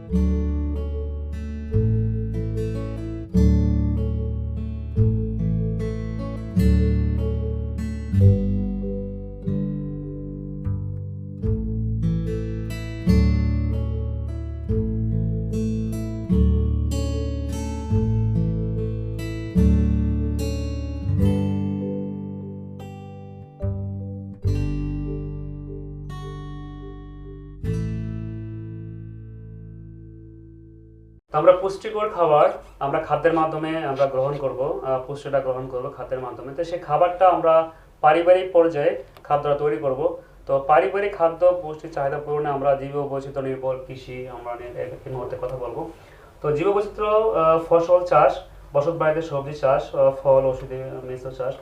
আমরা পুষ্টিকর খাবার আমরা খাদ্যের মাধ্যমে আমরা গ্রহণ করব, পুষ্টিটা গ্রহণ করব খাদ্যের মাধ্যমে। তো সেই খাবারটা আমরা পারিবারিক পর্যায়ে খাদ্যটা তৈরি করব। তো পারিবারিক খাদ্য পুষ্টির চাহিদা পূরণে আমরা জৈব বৈচিত্র্য নির্ভর কৃষি আমরা এই মুহূর্তে কথা বলবো। তো জৈব বৈচিত্র্য ফসল চাষ, বসত বাড়িতে সবজি চাষ, ফল ওষুধি মিশ্র চাষ,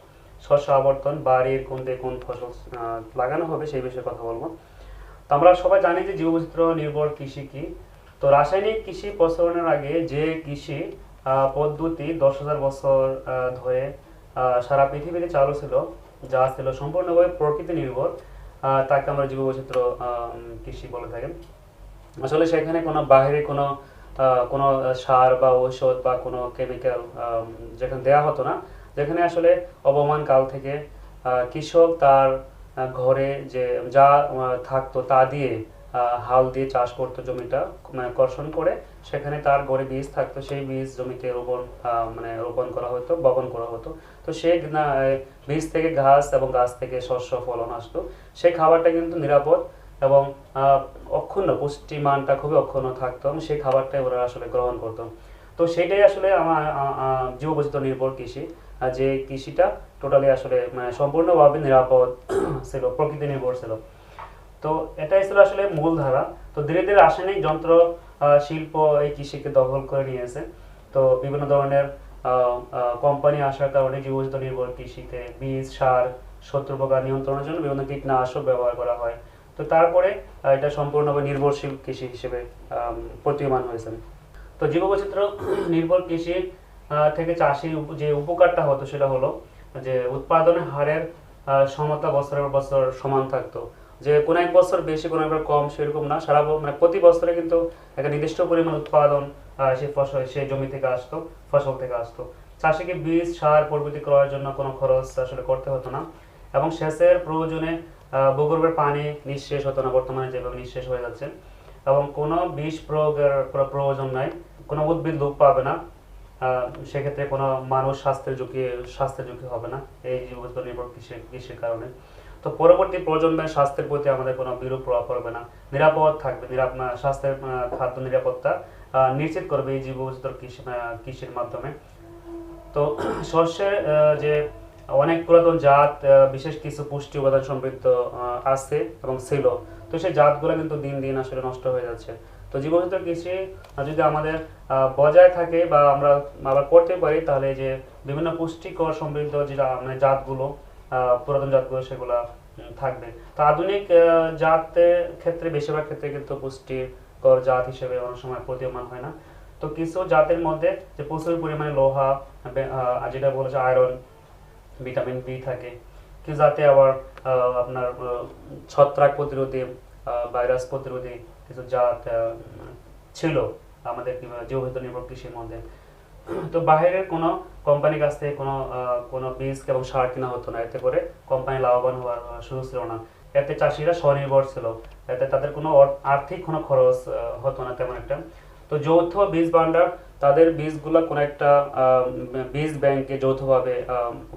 শস্য আবর্তন, বাড়ির কোনতে কোন ফসল লাগানো হবে সেই বিষয়ে কথা বলবো। তো আমরা সবাই জানি যে জৈব বৈচিত্র্য নির্ভর কৃষি কি। তো রাসায়নিক কৃষি প্রচলনের আগে যে কৃষি পদ্ধতি 10,000 বছর ধরে সারা পৃথিবীতে চালু ছিল, যা ছিল সম্পূর্ণভাবে প্রকৃতি নির্ভর, তাকে আমরা জৈব বৈচিত্র্য কৃষি বলে থাকি। আসলে সেখানে কোনো বাহিরে কোনো সার বা ঔষধ বা কোনো কেমিক্যাল যেখানে দেওয়া হতো না, যেখানে আসলে অবমান কাল থেকে কৃষক তার ঘরে যে যা থাকতো তা দিয়ে হাল দিয়ে চাষ করতো, জমিটা কর্ষণ করে সেখানে তার ঘরে বীজ থাকতো, সেই বীজ জমিতে রোপণ করা হতো, বপন করা হতো। তো সেই বীজ থেকে ঘাস এবং গাছ থেকে শস্য ফলন আসতো। সেই খাবারটা কিন্তু নিরাপদ এবং অক্ষুণ্ণ, পুষ্টিমানটা খুবই অক্ষুণ্ণ থাকতো এবং সেই খাবারটাই ওরা আসলে গ্রহণ করতো। তো সেটাই আসলে আমার জৈব বৈচিত্র্য নির্ভর কৃষি, যে কৃষিটা টোটালি আসলে সম্পূর্ণভাবে নিরাপদ ছিল, প্রকৃতি নির্ভর ছিল। তো এটাই ছিল আসলে মূল ধারা। তো ধীরে ধীরে রাসায়নিক যন্ত্র শিল্প এই কৃষিকে দখল করে নিয়েছে। তো বিভিন্ন ধরনের কোম্পানি আসার কারণে জৈব বৈচিত্র্য নির্ভর কৃষিতে বীজ, সার, শত্রু পোকা নিয়ন্ত্রণের জন্য বিভিন্ন কীটনাশক ব্যবহার করা হয়। তো তারপরে এটা সম্পূর্ণভাবে নির্ভরশীল কৃষি হিসেবে প্রতীয়মান হয়েছে। তো জৈব বৈচিত্র্য নির্ভর কৃষি থেকে চাষির যে উপকারটা হতো সেটা হলো যে উৎপাদনের হারের সমতা বছরের পর বছর সমান থাকতো। যে কোনো এক বছর বেশি, কোনো একবার কম, সেরকম না, সারা প্রতি বছরে কিন্তু একটা নির্দিষ্ট পরিমাণ উৎপাদন সেই ফসল সেই জমি থেকে আসতো, ফসল থেকে আসতো। চাষিকে বীজ, সার প্রভৃতি ক্রয়ের জন্য কোনো খরচ আসলে করতে হতো না এবং সেচের প্রয়োজনে ভূগর্ভের পানি নিঃশেষ হতো না, বর্তমানে যেভাবে নিঃশেষ হয়ে যাচ্ছে। এবং কোনো বিষ প্রয়োগের প্রয়োজন নাই, কোনো উদ্ভিদ লোপ পাবে না, সেক্ষেত্রে কোনো মানুষ স্বাস্থ্যের ঝুঁকি হবে না এই জৈব নির্ভর কৃষির কারণে। তো পরবর্তী প্রজন্মের স্বাস্থ্যের প্রতি আমাদের কোনো বিরূপ প্রভাব পড়বে না, নিরাপদ থাকবে, স্বাস্থ্যের খাদ্য নিরাপত্তা নিশ্চিত করবে এই জৈব বৈচিত্র্য কৃষির মাধ্যমে। তো শস্যের যে অনেক পুরাতন জাত, বিশেষ কিছু পুষ্টি উপাদান সমৃদ্ধ আছে এবং ছিল, তো সেই জাতগুলো কিন্তু দিন দিন আসলে নষ্ট হয়ে যাচ্ছে। তো জৈব বৈচিত্র্য কৃষি যদি আমাদের বজায় থাকে বা আমরা আবার করতে পারি, তাহলে যে বিভিন্ন পুষ্টিকর সমৃদ্ধ যেটা জাতগুলো, পুরাতন জাতগুলো, সেগুলো থাকবে। তো আধুনিক জাতের ক্ষেত্রে বেশিরভাগ ক্ষেত্রে কিন্তু পুষ্টিকর জাত হিসেবে অনেক সময় প্রতীয়মান হয় না। তো কিছু জাতের মধ্যে যে প্রচুর পরিমাণে লোহা, যেটা বলেছে আয়রন, ভিটামিন বি থাকে। কিছু জাতে আবার আপনার ছত্রাক প্রতিরোধী, ভাইরাস প্রতিরোধী কিছু জাত ছিল আমাদের জৈব বৈচিত্র্য নির্ভর কৃষির মধ্যে। তো বাইরের কোনো কোম্পানির কাছ থেকে কোনো বীজ এবং সার কেনা হতো না, এতে করে কোম্পানি লাভবান হওয়ার সুযোগ ছিল না। এতে চাষিরা স্বনির্ভর ছিল, এতে তাদের কোনো আর্থিক কোনো খরচ হতো না তেমন একটা। তো যৌথ বীজ ভান্ডার, তাদের বীজগুলো কোনো একটা বীজ ব্যাংকে যৌথভাবে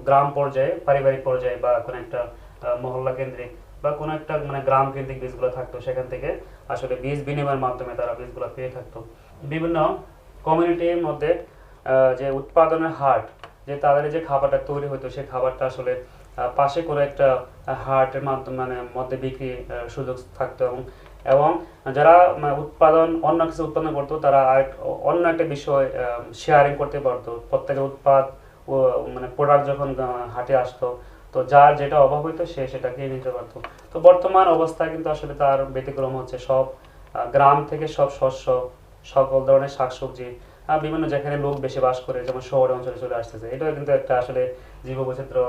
গ্রাম পর্যায়ে, পারিবারিক পর্যায়ে বা কোনো একটা মহল্লা কেন্দ্রিক বা কোনো একটা গ্রাম কেন্দ্রিক বীজগুলো থাকতো, সেখান থেকে আসলে বীজ বিনিময়ের মাধ্যমে তারা বীজগুলো পেয়ে থাকতো। বিভিন্ন কমিউনিটির মধ্যে যে উৎপাদনের হাট, যে তাদের যে খাবারটা তৈরি হতো সেই খাবারটা আসলে পাশে কোনো একটা হাটের মাধ্যমে মধ্যে বিক্রি সুযোগ থাকতো এবং এবং যারা অন্য কিছু উৎপাদন করতো, তারা অন্য একটা বিষয় শেয়ারিং করতে পারতো। প্রত্যেকের প্রোডাক্ট যখন হাটে আসতো, তো যার যেটা অভাব হইতো সে সেটা কিনে নিতে পারতো। তো বর্তমান অবস্থায় কিন্তু আসলে তার ব্যতিক্রম হচ্ছে, সব গ্রাম থেকে সব শস্য, সকল ধরনের শাকসবজি বিভিন্ন যেখানে লোক বেশি বাস করে, যেমন শহর অঞ্চলে চলে আসতেছে। এটাও কিন্তু একটা আসলে জৈব বৈচিত্র্য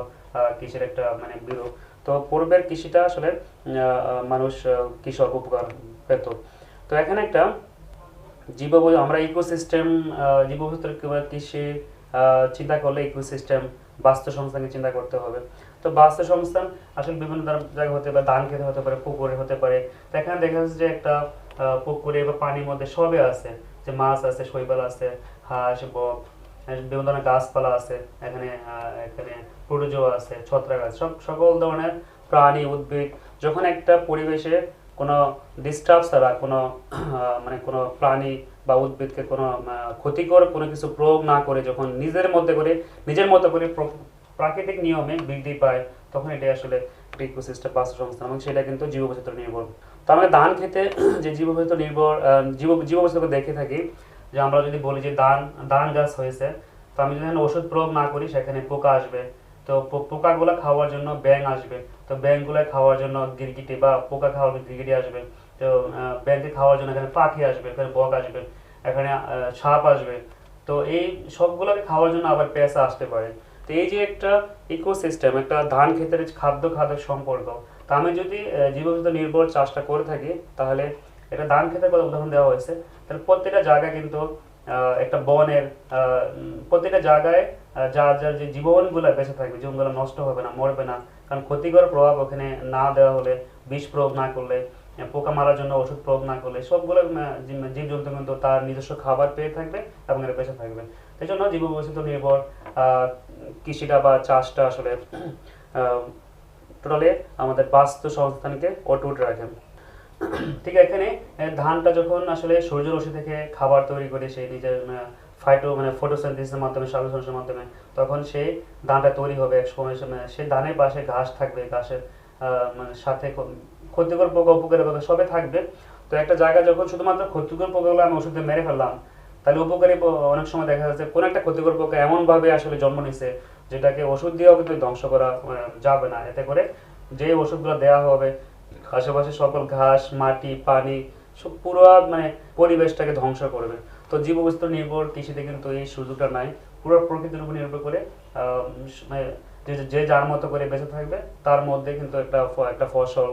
কৃষির একটা বিরূপ। তো পূর্বের কৃষিটা আসলে কৃষক উপকার পেত। তো এখানে একটা আমরা ইকোসিস্টেম জীববৈচিত্র্য কিংবা কৃষি চিন্তা করলে ইকোসিস্টেম বাস্তুসংস্থানকে চিন্তা করতে হবে। তো বাস্তুসংস্থান আসলে বিভিন্ন জায়গায় হতে পারে, ধান খেতে হতে পারে, পুকুরে হতে পারে। তো এখানে দেখা যাচ্ছে যে একটা পুকুরে বা পানির মধ্যে সবে আছে, যে মাছ আছে, শৈবাল আছে, হাঁস, বক, বিভিন্ন ধরনের গাছপালা আছে, এখানে এখানে প্রোটোজোয়া আছে, ছত্রাক আছে, সকল ধরনের প্রাণী, উদ্ভিদ যখন একটা পরিবেশে কোনো ডিস্টার্ব ছাড়া কোনো মানে কোনো প্রাণী বা উদ্ভিদকে কোনো ক্ষতিকর কোনো কিছু প্রয়োগ না করে যখন নিজের মতো করে প্রাকৃতিক নিয়মে বৃদ্ধি পায়, তখন এটা আসলে ইকোসিস্টেম বাস্তুসংস্থান, এবং সেটা কিন্তু জীববৈচিত্র্য নির্ভর। তো আমরা ধান খেতে যে জীববৈচিত্র্য নির্ভর জীববৈচিত্র্যকে দেখে থাকি, যে আমরা যদি বলি যে ধান গাছ হয়েছে, তো আমি যদি ওষুধ প্রয়োগ না করি সেখানে পোকা আসবে। তো পোকাগুলো খাওয়ার জন্য ব্যাঙ আসবে, তো ব্যাঙগুলো খাওয়ার জন্য গিরগিটি বা পোকা খাওয়ার জন্য গিরগিটি আসবে। তো ব্যাঙকে খাওয়ার জন্য এখানে পাখি আসবে, এখানে বক আসবে, এখানে সাপ আসবে। তো এই সবগুলোকে খাওয়ার জন্য আবার পেঁচা আসতে পারে। তো এই যে একটা ইকোসিস্টেম, একটা ধান ক্ষেতের খাদ্য খাদ্য সম্পর্ক, তা আমি যদি জীববৈচিত্র্য নির্ভর চাষটা করে থাকি, তাহলে এটা ধান ক্ষেতের কথা উদাহরণ দেওয়া হয়েছে। তাহলে প্রত্যেকটা জায়গায় কিন্তু একটা বনের প্রত্যেকটা জায়গায় যার যার যে জীবনগুলো বেঁচে থাকবে, জীবনগুলো নষ্ট হবে না, মরবে না। কারণ ক্ষতিকর প্রভাব ওখানে না দেওয়া হলে, বিষ প্রয়োগ না করলে, পোকা মারার জন্য ওষুধ প্রয়োগ না করলে, সবগুলো জীবজন্তু কিন্তু তার নিজস্ব খাবার পেয়ে থাকবে এবং এরা বেঁচে থাকবে। সেই জন্য জীববৈচিত্র্য নির্ভর কৃষিটা বা চাষটা আসলে টোটালি আমাদের বাস্তু সংস্থানকে অটুট রাখে। ঠিক এখানে ধানটা যখন আসলে সূর্যরশ্মি থেকে খাবার তৈরি করে সেই নিজের ফটোসিনথেসিসের মাধ্যমে, সালোকসংশ্লেষণের মাধ্যমে, তখন সেই ধানটা তৈরি হবে। এক সময় সেই ধানের পাশে ঘাস থাকবে, ঘাসের সাথে ক্ষতিকর পোকা, উপকারী পোকা সবে থাকবে। তো একটা জায়গা যখন শুধুমাত্র ক্ষতিকর পোকাগুলো আমি ওষুধে মেরে ফেললাম, তাহলে উপকারী অনেক সময় দেখা যাচ্ছে কোন একটা ক্ষতিকর পোকা এমনভাবে আসলে জন্ম নিচ্ছে, যেটাকে ওষুধ দিয়েও কিন্তু ধ্বংস করা যাবে না। এতে করে যে ওষুধগুলো দেওয়া হবে, আশেপাশে সকল ঘাস, মাটি, পানি সব পুরো পরিবেশটাকে ধ্বংস করবে। তো জীববৈচিত্র্য নির্ভর কৃষিতে কিন্তু এই সুযোগটা নাই। পুরো প্রকৃতির উপর নির্ভর করে যে যার মতো করে বেঁচে থাকবে, তার মধ্যে কিন্তু একটা ফসল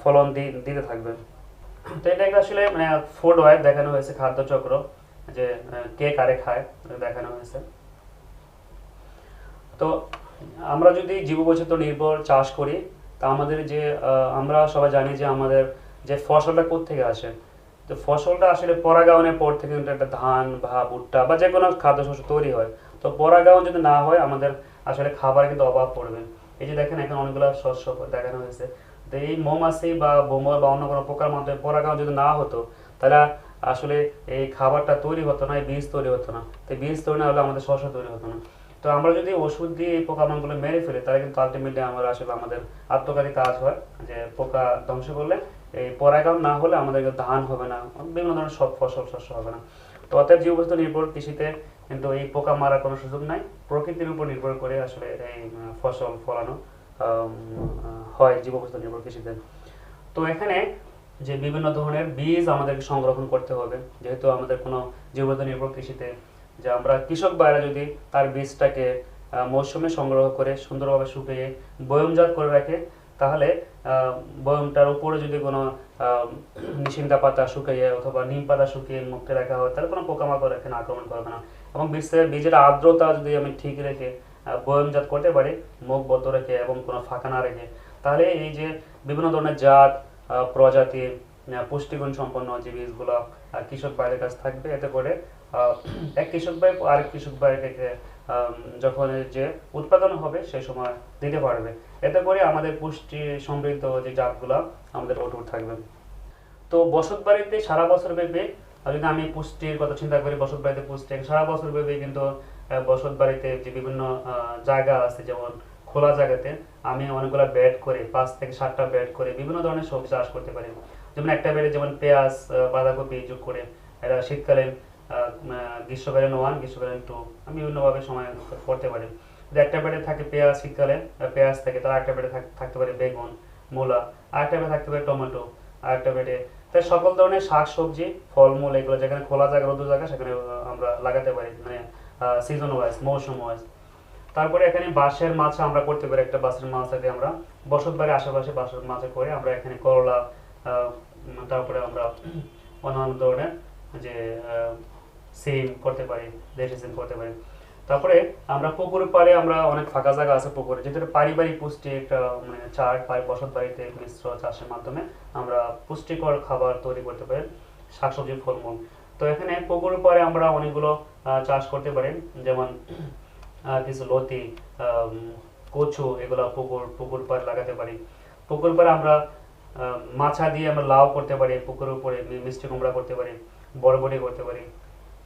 ফলন দিতে থাকবে। তো এটাকে আসলে ফুড ওয়েব দেখানো হয়েছে, খাদ্য চক্র, যে কে কারে খায় দেখানো হয়েছে। তো আমরা যদি জীববৈচিত্র্য নির্ভর চাষ করি, তা আমাদের যে আমরা সবাই জানি যে আমাদের যে ফসলটা কোত্থেকে আসে। তো ফসলটা আসলে পরাগায়নের পর থেকে কিন্তু একটা ধান বা ভুট্টা বা যে কোনো খাদ্যশস্য তৈরি হয়। তো পরাগায়ন যদি না হয়, আমাদের আসলে খাবার কিন্তু অভাব পড়বে। এই যে দেখেন এখানে অনেকগুলো শস্য দেখানো হয়েছে। তো এই মৌমাছি বা বোমর বা অন্য কোনো পোকার মাধ্যমে পরাগায়ন যদি না হতো, তাহলে আসলে এই খাবারটা তৈরি হতো না, এই বীজ তৈরি হতো না। তো বীজ তৈরি না হলে আমাদের শস্য তৈরি হতো না। তো আমরা যদি ওষুধ দিয়ে এই পোকামাকড়গুলো মেরে ফেলি, তাহলে কিন্তু আলটিমেটলি আমরা আসলে আমাদের আত্মঘাতী কাজ হয়, যে পোকা ধ্বংস করলে এই পরাগায়ন না হলে আমাদের ধান হবে না, বিভিন্ন ধরনের সব ফসল শস্য হবে না। তো অতএব জীববৈচিত্র্য নির্ভর কৃষিতে কিন্তু এই পোকা মারার কোনো সুযোগ নাই। প্রকৃতির উপর নির্ভর করে আসলে এই ফসল ফলানো হয় জীববৈচিত্র্য নির্ভর কৃষিতে। তো এখানে যে বিভিন্ন ধরনের বীজ আমাদেরকে সংরক্ষণ করতে হবে, যেহেতু আমাদের কোনো জীববৈচিত্র্য নির্ভর কৃষিতে, যে আমরা কৃষক ভাইরা যদি তার বীজটাকে মৌসুমে সংগ্রহ করে সুন্দরভাবে শুকিয়ে বয়মজাত করে রাখে, তাহলে বয়মটার উপরে যদি কোনো নিশিন্দা পাতা শুকিয়ে অথবা নিম পাতা শুকিয়ে মুখে রাখা হয়, তাহলে কোনো পোকামাকড় এখানে আক্রমণ করবে না। এবং বীজের আর্দ্রতা যদি আমি ঠিক রেখে বয়মজাত করতে পারি, মুখ বদ্ধ রেখে এবং কোনো ফাঁকা না রেখে, তাহলে এই যে বিভিন্ন ধরনের জাত, প্রজাতি, পুষ্টিগুণ সম্পন্ন যে বীজগুলো কৃষক ভাইয়ের কাছে থাকবে। এতে করে এক কৃষক ভাই আরেক কৃষক ভাইকে যখন যে উৎপাদন হবে সেই সময় দিতে পারবে। এতে করে আমাদের পুষ্টি সমৃদ্ধ যে জাতগুলো আমাদের অটুট থাকবে। তো বসত বাড়িতে সারা বছর ব্যাপী, যদি আমি পুষ্টির কথা চিন্তা করি, বসত বাড়িতে পুষ্টি সারা বছর ব্যাপী কিন্তু বসত বাড়িতে যে বিভিন্ন জায়গা আছে, যেমন খোলা জায়গাতে আমি অনেকগুলো বেড করে 5 থেকে 7টা বেড করে বিভিন্ন ধরনের সবজি চাষ করতে পারি। যেমন একটা বেডে যেমন পেঁয়াজ, বাঁধাকপি যোগ করে এটা শীতকালীন, গ্রীষ্মকালীন 1, গ্রীষ্মকালীন 2 আমি বিভিন্নভাবে সময় করতে পারি। যদি একটা বেডে থাকে পেঁয়াজ, শীতকালে পেঁয়াজ থাকে, তার একটা বেডে থাকতে পারে বেগুন, মূলা, আরেকটা বেডে থাকতে পারে টমেটো, আরেকটা বেডে তাই সকল ধরনের শাক সবজি, ফলমূল, এগুলো যেখানে খোলা জায়গা, রোদ জায়গা, সেখানে আমরা লাগাতে পারি, সিজন ওয়াইজ, মৌসুম ওয়াইজ। তারপরে এখানে বাঁশের মাছ আমরা করতে পারি, একটা বাঁশের মাছ থেকে আমরা বসত বাড়ির আশেপাশে বাঁশের মাছ করে আমরা এখানে করলা, তারপরে আমরা অন্যান্য ধরনের যে সিম করতে পারি, দেশি সিম করতে পারি। তারপরে আমরা পুকুরের পাড়ে আমরা অনেক ফাঁকা জায়গা আছে পুকুরে, যেটা পারিবারিক পুষ্টি একটা মানে চার্ট বসত বাড়িতে মিশ্র চাষের মাধ্যমে আমরা পুষ্টিকর খাবার তৈরি করতে পারি, শাকসবজি ফলমূল। তো এখানে পুকুরের পাড়ে আমরা অনেকগুলো চাষ করতে পারি, যেমন কিছু লতি, কচু, এগুলো পুকুর পাড়ে লাগাতে পারি। পুকুর পাড়ে আমরা মাছা দিয়ে আমরা লাউ করতে পারি, পুকুরের উপরে মিষ্টি কুমড়া করতে পারি, বরবটি করতে পারি।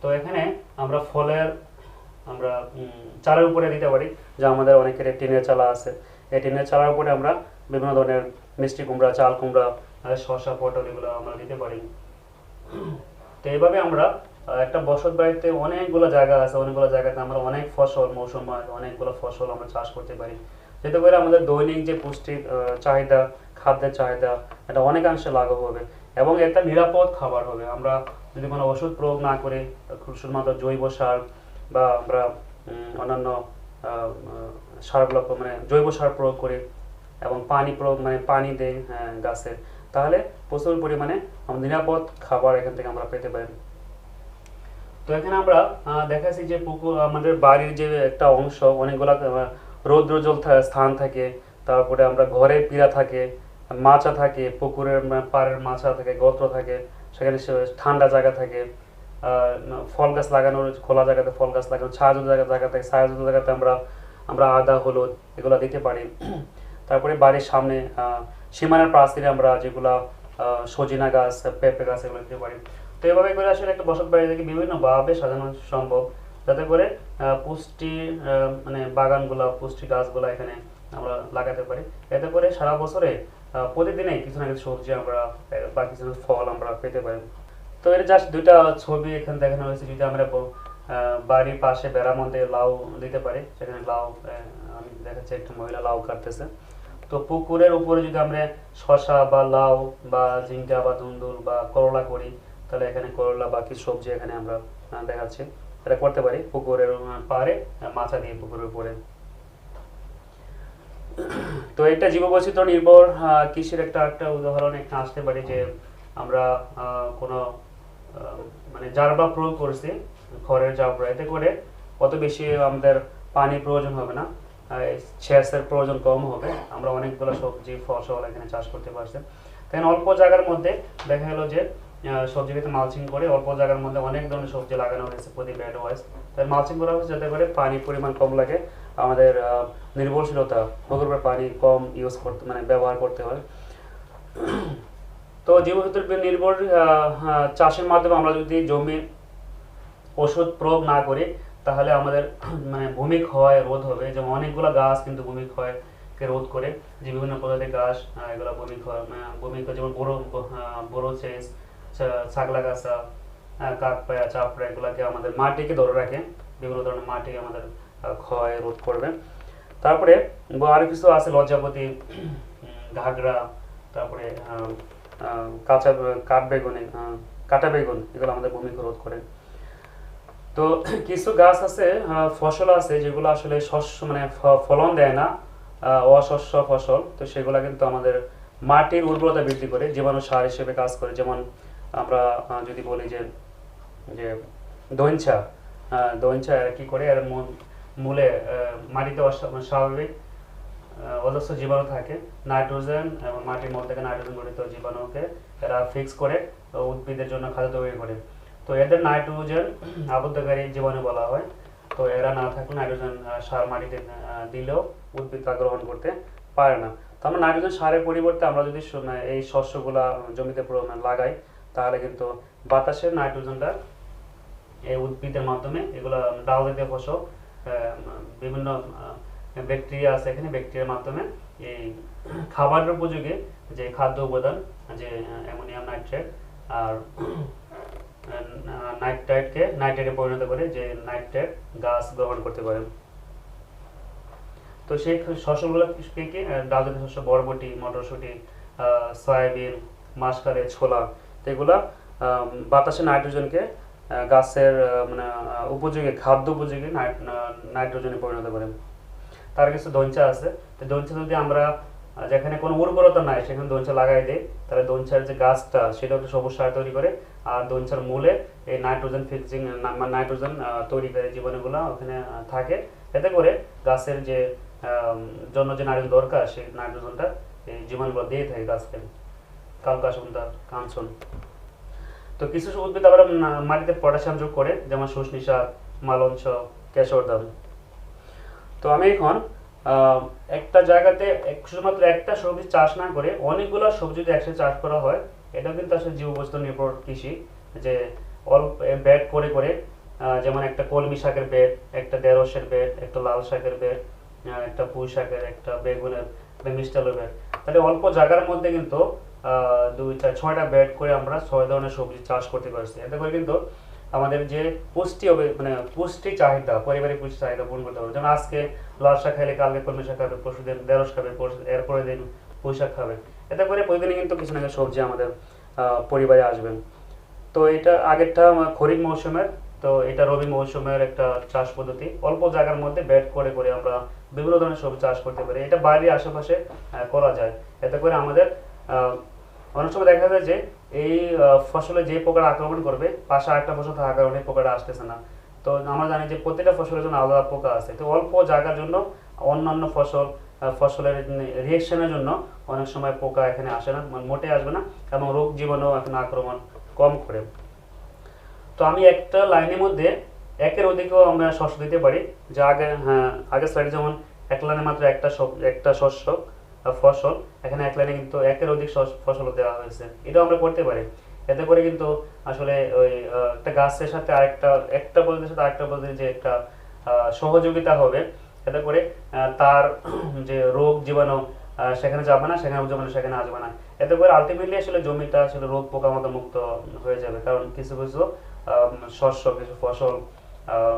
তো এখানে আমরা ফলের আমরা চালের উপরে দিতে পারি, যা আমাদের অনেকের টিনের চালা আছে, এই টিনের চালার উপরে আমরা বিভিন্ন ধরনের মিষ্টি কুমড়া, চাল কুমড়া, শসা, পটল এগুলো আমরা দিতে পারি। তো এইভাবে আমরা একটা বসত বাড়িতে অনেকগুলো জায়গা আছে, অনেকগুলো জায়গাতে আমরা অনেক ফসল, মৌসুম অনেকগুলো ফসল আমরা চাষ করতে পারি, যেতে করে আমাদের দৈনিক যে পুষ্টির চাহিদা, খাদ্যের চাহিদা, এটা অনেকাংশে লাঘব হবে এবং একটা নিরাপদ খাবার হবে। আমরা যদি কোনো ওষুধ প্রয়োগ না করে শুধুমাত্র জৈব সার বা আমরা অন্যান্য সারগুলো মানে জৈব সার প্রয়োগ করি এবং পানি প্রয়োগ মানে পানি দেই গাছে, তাহলে প্রচুর পরিমাণে আমরা নিরাপদ খাবার এখান থেকে আমরা পেতে পারি। তো এখানে আমরা দেখাচ্ছি যে পুকুর আমাদের বাড়ির যে একটা অংশ, অনেকগুলা রৌদ্রজল স্থান থাকে, তারপরে আমরা ঘরে পিড়া থাকে, মাচা থাকে, পুকুরের পাড়ের মাচা থাকে, গর্ত থাকে, সেখানে ঠান্ডা জায়গা থাকে, ফল গাছ লাগানোর খোলা জায়গাতে ফল গাছ লাগানো, ছায়াযুক্ত জায়গা থাকে, ছায়াযুক্ত জায়গাতে আমরা আমরা আদা, হলুদ এগুলো দিতে পারি। তারপরে বাড়ির সামনে সীমানার প্রাচীরে আমরা যেগুলা সজিনা গাছ, পেঁপে গাছ এগুলো দিতে পারি। তো এভাবে করে আসলে একটা বসত বাড়ি থেকে বিভিন্নভাবে সাজানো সম্ভব, যাতে করে পুষ্টি মানে বাগানগুলা, পুষ্টি গাছগুলা এখানে আমরা লাগাতে পারি। এতে করে সারা বছরে প্রতিদিনে কিছু না কিছু সবজি আমরা বা কিছু ফল আমরা পেতে পারি। তো এটা জাস্ট দুইটা ছবি এখানে দেখানো হয়েছে। যদি আমরা বাড়ির পাশে বেড়ার মধ্যে লাউ দিতে পারি, সেখানে লাউ আমি দেখাচ্ছি একটা মহিলা লাউ কাটতেছে। তো পুকুরের উপরে যদি আমরা শসা বা লাউ বা ঝিঙ্গা বা ধুন্দুল বা করলা করি, তাহলে এখানে করলা বা কিছু সবজি এখানে আমরা দেখাচ্ছি, এটা করতে পারি পুকুরের পাড়ে মাচা দিয়ে পুকুরের উপরে। তো এটা জীববৈচিত্র্য নির্ভর কৃষির একটা একটা উদাহরণ এখানে আসতে পারে, যে আমরা কোনো মানে জারবা প্রয়োগ করছি, খড়ের জাবরা, এতে করে অত বেশি আমাদের পানির প্রয়োজন হবে না, সেচের প্রয়োজন কম হবে, আমরা অনেকগুলো সবজি ফসল এখানে চাষ করতে পারছি। তাই অল্প জায়গার মধ্যে দেখা গেল যে সবজি ক্ষেত্রে মালচিং করে অল্প জায়গার মধ্যে অনেক ধরনের সবজি লাগানো হয়েছে প্রতি বেড ওয়াইজ। তাই মালচিং করা হয়েছে যাতে করে পানির পরিমাণ কম লাগে, আমাদের নির্ভরশীলতা পুকুরের পানি কম ইউজ করতে মানে ব্যবহার করতে হয়। তো জীববৈচিত্র্য নির্ভর চাষের মাধ্যমে আমরা যদি জমি ওষুধ প্রয়োগ না করি, তাহলে আমাদের মানে ভূমিক্ষয় রোধ হবে। যেমন অনেকগুলো গাছ কিন্তু ভূমিক্ষয়কে রোধ করে, যে বিভিন্ন প্রজাতির গাছ এগুলো ভূমিক্ষয় যেমন বড় চেস, ছাগলা গাছা, কাকপায়া, চাপড়া, এগুলাকে আমাদের মাটিকে ধরে রাখে, বিভিন্ন ধরনের মাটি আমাদের ক্ষয় রোধ করবে। তারপরে আরো কিছু আছে, লজ্জাপতি, ঘাগরা, তারপরে কাঁচা কাটা বেগুন, এগুলো আমাদের ভূমিক্ষয় রোধ করে। তো কিছু গাছ আছে, ফসল আছে যেগুলো আসলে শস্য মানে ফলন দেয় না, অশস্য ফসল, তো সেগুলো কিন্তু আমাদের মাটির উর্বরতা বৃদ্ধি করে, জীবাণু সার হিসেবে কাজ করে। যেমন আমরা যদি বলি যে যে দইঞ্চা, দইঞ্চা কি করে, এর মূলে মাটিতে স্বাভাবিক অজস্র জীবাণু থাকে, নাইট্রোজেন এবং মাটির মধ্যে থেকে নাইট্রোজেন গঠিত জীবাণুকে এরা ফিক্স করে উদ্ভিদের জন্য খাদ্য তৈরি করে। তো এদের নাইট্রোজেন আবদ্ধকারী জীবাণু বলা হয়। তো এরা না থাকলে নাইট্রোজেন সার মাটিতে দিলেও উদ্ভিদ তা গ্রহণ করতে পারে না। তো আমরা নাইট্রোজেন সারের পরিবর্তে আমরা যদি এই শস্যগুলা জমিতে লাগাই, তাহলে কিন্তু বাতাসের নাইট্রোজেনটা এই উদ্ভিদের মাধ্যমে, এগুলো ডাল জাতীয় ফসল, বিভিন্ন ব্যাকটেরিয়া আছে এখানে, ব্যাকটেরিয়ার মাধ্যমে এই খাবারের উপযোগী যে খাদ্য উপাদান, যে অ্যামোনিয়াম নাইট্রেট আর নাইট্রেটে পরিণত করে, যে নাইট্রেট গাছ গ্রহণ করতে পারে। তো সেই শস্যগুলো কি ডাল জাতীয় শস্য, বরবটি, মটরশুঁটি, সয়াবিন, মাসকলাই, ছোলা, তো এগুলা বাতাসে নাইট্রোজেনকে গাছের মানে উপযোগী খাদ্য উপযোগী নাইট্রোজেনে পরিণত করে। তার কিছু দইঞ্চা আছে, তো দইঞ্চা যদি আমরা যেখানে কোনো উর্বরতা নাই সেখানে দোনচা লাগাই দেয়, তাহলে দোনচার যে গাছটা সেটা একটা সবুজ সার তৈরি করে, আর দোনচার মূলে এই নাইট্রোজেন ফিক্সিং নাইট্রোজেন তৈরি করে জীবাণুগুলো ওখানে থাকে। এতে করে গাছের যে জন্য যে নাইট্রোজেন দরকার সেই নাইট্রোজেনটা এই জীবাণুগুলো দিয়ে থাকে গাছকে। কালকাসুন্দা, কাঞ্চন। তো কিছু উদ্ভিদ আবার মাটিতে পটাশিয়াম যোগ করে, যেমন শুষ্নি শাক, মালঞ্চ, কেশরদাম। তো আমি এখন একটা জায়গাতে শুধুমাত্র একটা সবজি চাষ না করে অনেকগুলো সবজি যদি একসাথে চাষ করা হয়, এটাও কিন্তু আসলে জীববৈচিত্র্য নির্ভর কৃষি। যে অল্প বেড করে করে, যেমন একটা কলমি শাকের বেড, একটা ঢেঁড়সের বেড, একটা লাল শাকের বেড, একটা পুঁই শাকের, একটা বেগুনের, একটা মিষ্টি আলুর বেড। তাহলে অল্প জায়গার মধ্যে কিন্তু 2, 4, 6টা বেড করে আমরা 6 ধরনের সবজি চাষ করতে পারছি। এতে করে কিন্তু আমাদের যে পুষ্টি হবে, মানে পুষ্টি চাহিদা, পারিবারিক পুষ্টি চাহিদা পূরণ করতে পারবে। যেমন আজকে লাল শাক খাইলে কালকে কলমি শাক খাবে, পরশু দিন ঢেঁড়স খাবে, এরপরে দিন পুঁই শাক খাবে। এতে করে প্রতিদিনই কিন্তু কিছু না কিছু সবজি আমাদের পরিবারে আসবেন। তো এটা আগেরটা খরিফ মৌসুমের, তো এটা রবি মৌসুমের একটা চাষ পদ্ধতি। অল্প জায়গার মধ্যে বেড করে করে আমরা বিভিন্ন ধরনের সবজি চাষ করতে পারি। এটা বাড়ির আশেপাশে করা যায়। এতে করে আমাদের অনেক সময় দেখা যায় যে এই ফসলে যে পোকাটা আক্রমণ করবে, পাশে আরেকটা ফসল থাকার কারণে পোকাটা আসতেছে না। তো আমরা জানি যে প্রতিটা ফসলের জন্য আলাদা পোকা আছে। তো অল্প জায়গার জন্য অন্যান্য ফসলের রিয়েকশনের জন্য অনেক সময় পোকা এখানে আসে না, মোটে আসবে না, এবং রোগ জীবাণু এখানে আক্রমণ কম করে। তো আমি একটা লাইনের মধ্যে একের অধিকও আমরা শস্য দিতে পারি। যে আগের স্লাইডে যেমন এক লাইনে মাত্র একটা শস্য ফসল, এখানে এক লাইনে কিন্তু একের অধিক ফসল দেওয়া হয়েছে। এটাও আমরা করতে পারি। এতে করে কিন্তু আসলে ওই একটা গাছের সাথে একটা পদ্ধতির সাথে আরেকটা পদ্ধতির যে একটা সহযোগিতা হবে, এতে করে তার যে রোগ জীবাণু সেখানে যাবে না, সেখানে জীবাণু সেখানে আসবে না। এতে করে আলটিমেটলি আসলে জমিটা আসলে রোগ পোকামাকড় মুক্ত হয়ে যাবে। কারণ কিছু কিছু শস্য, কিছু ফসল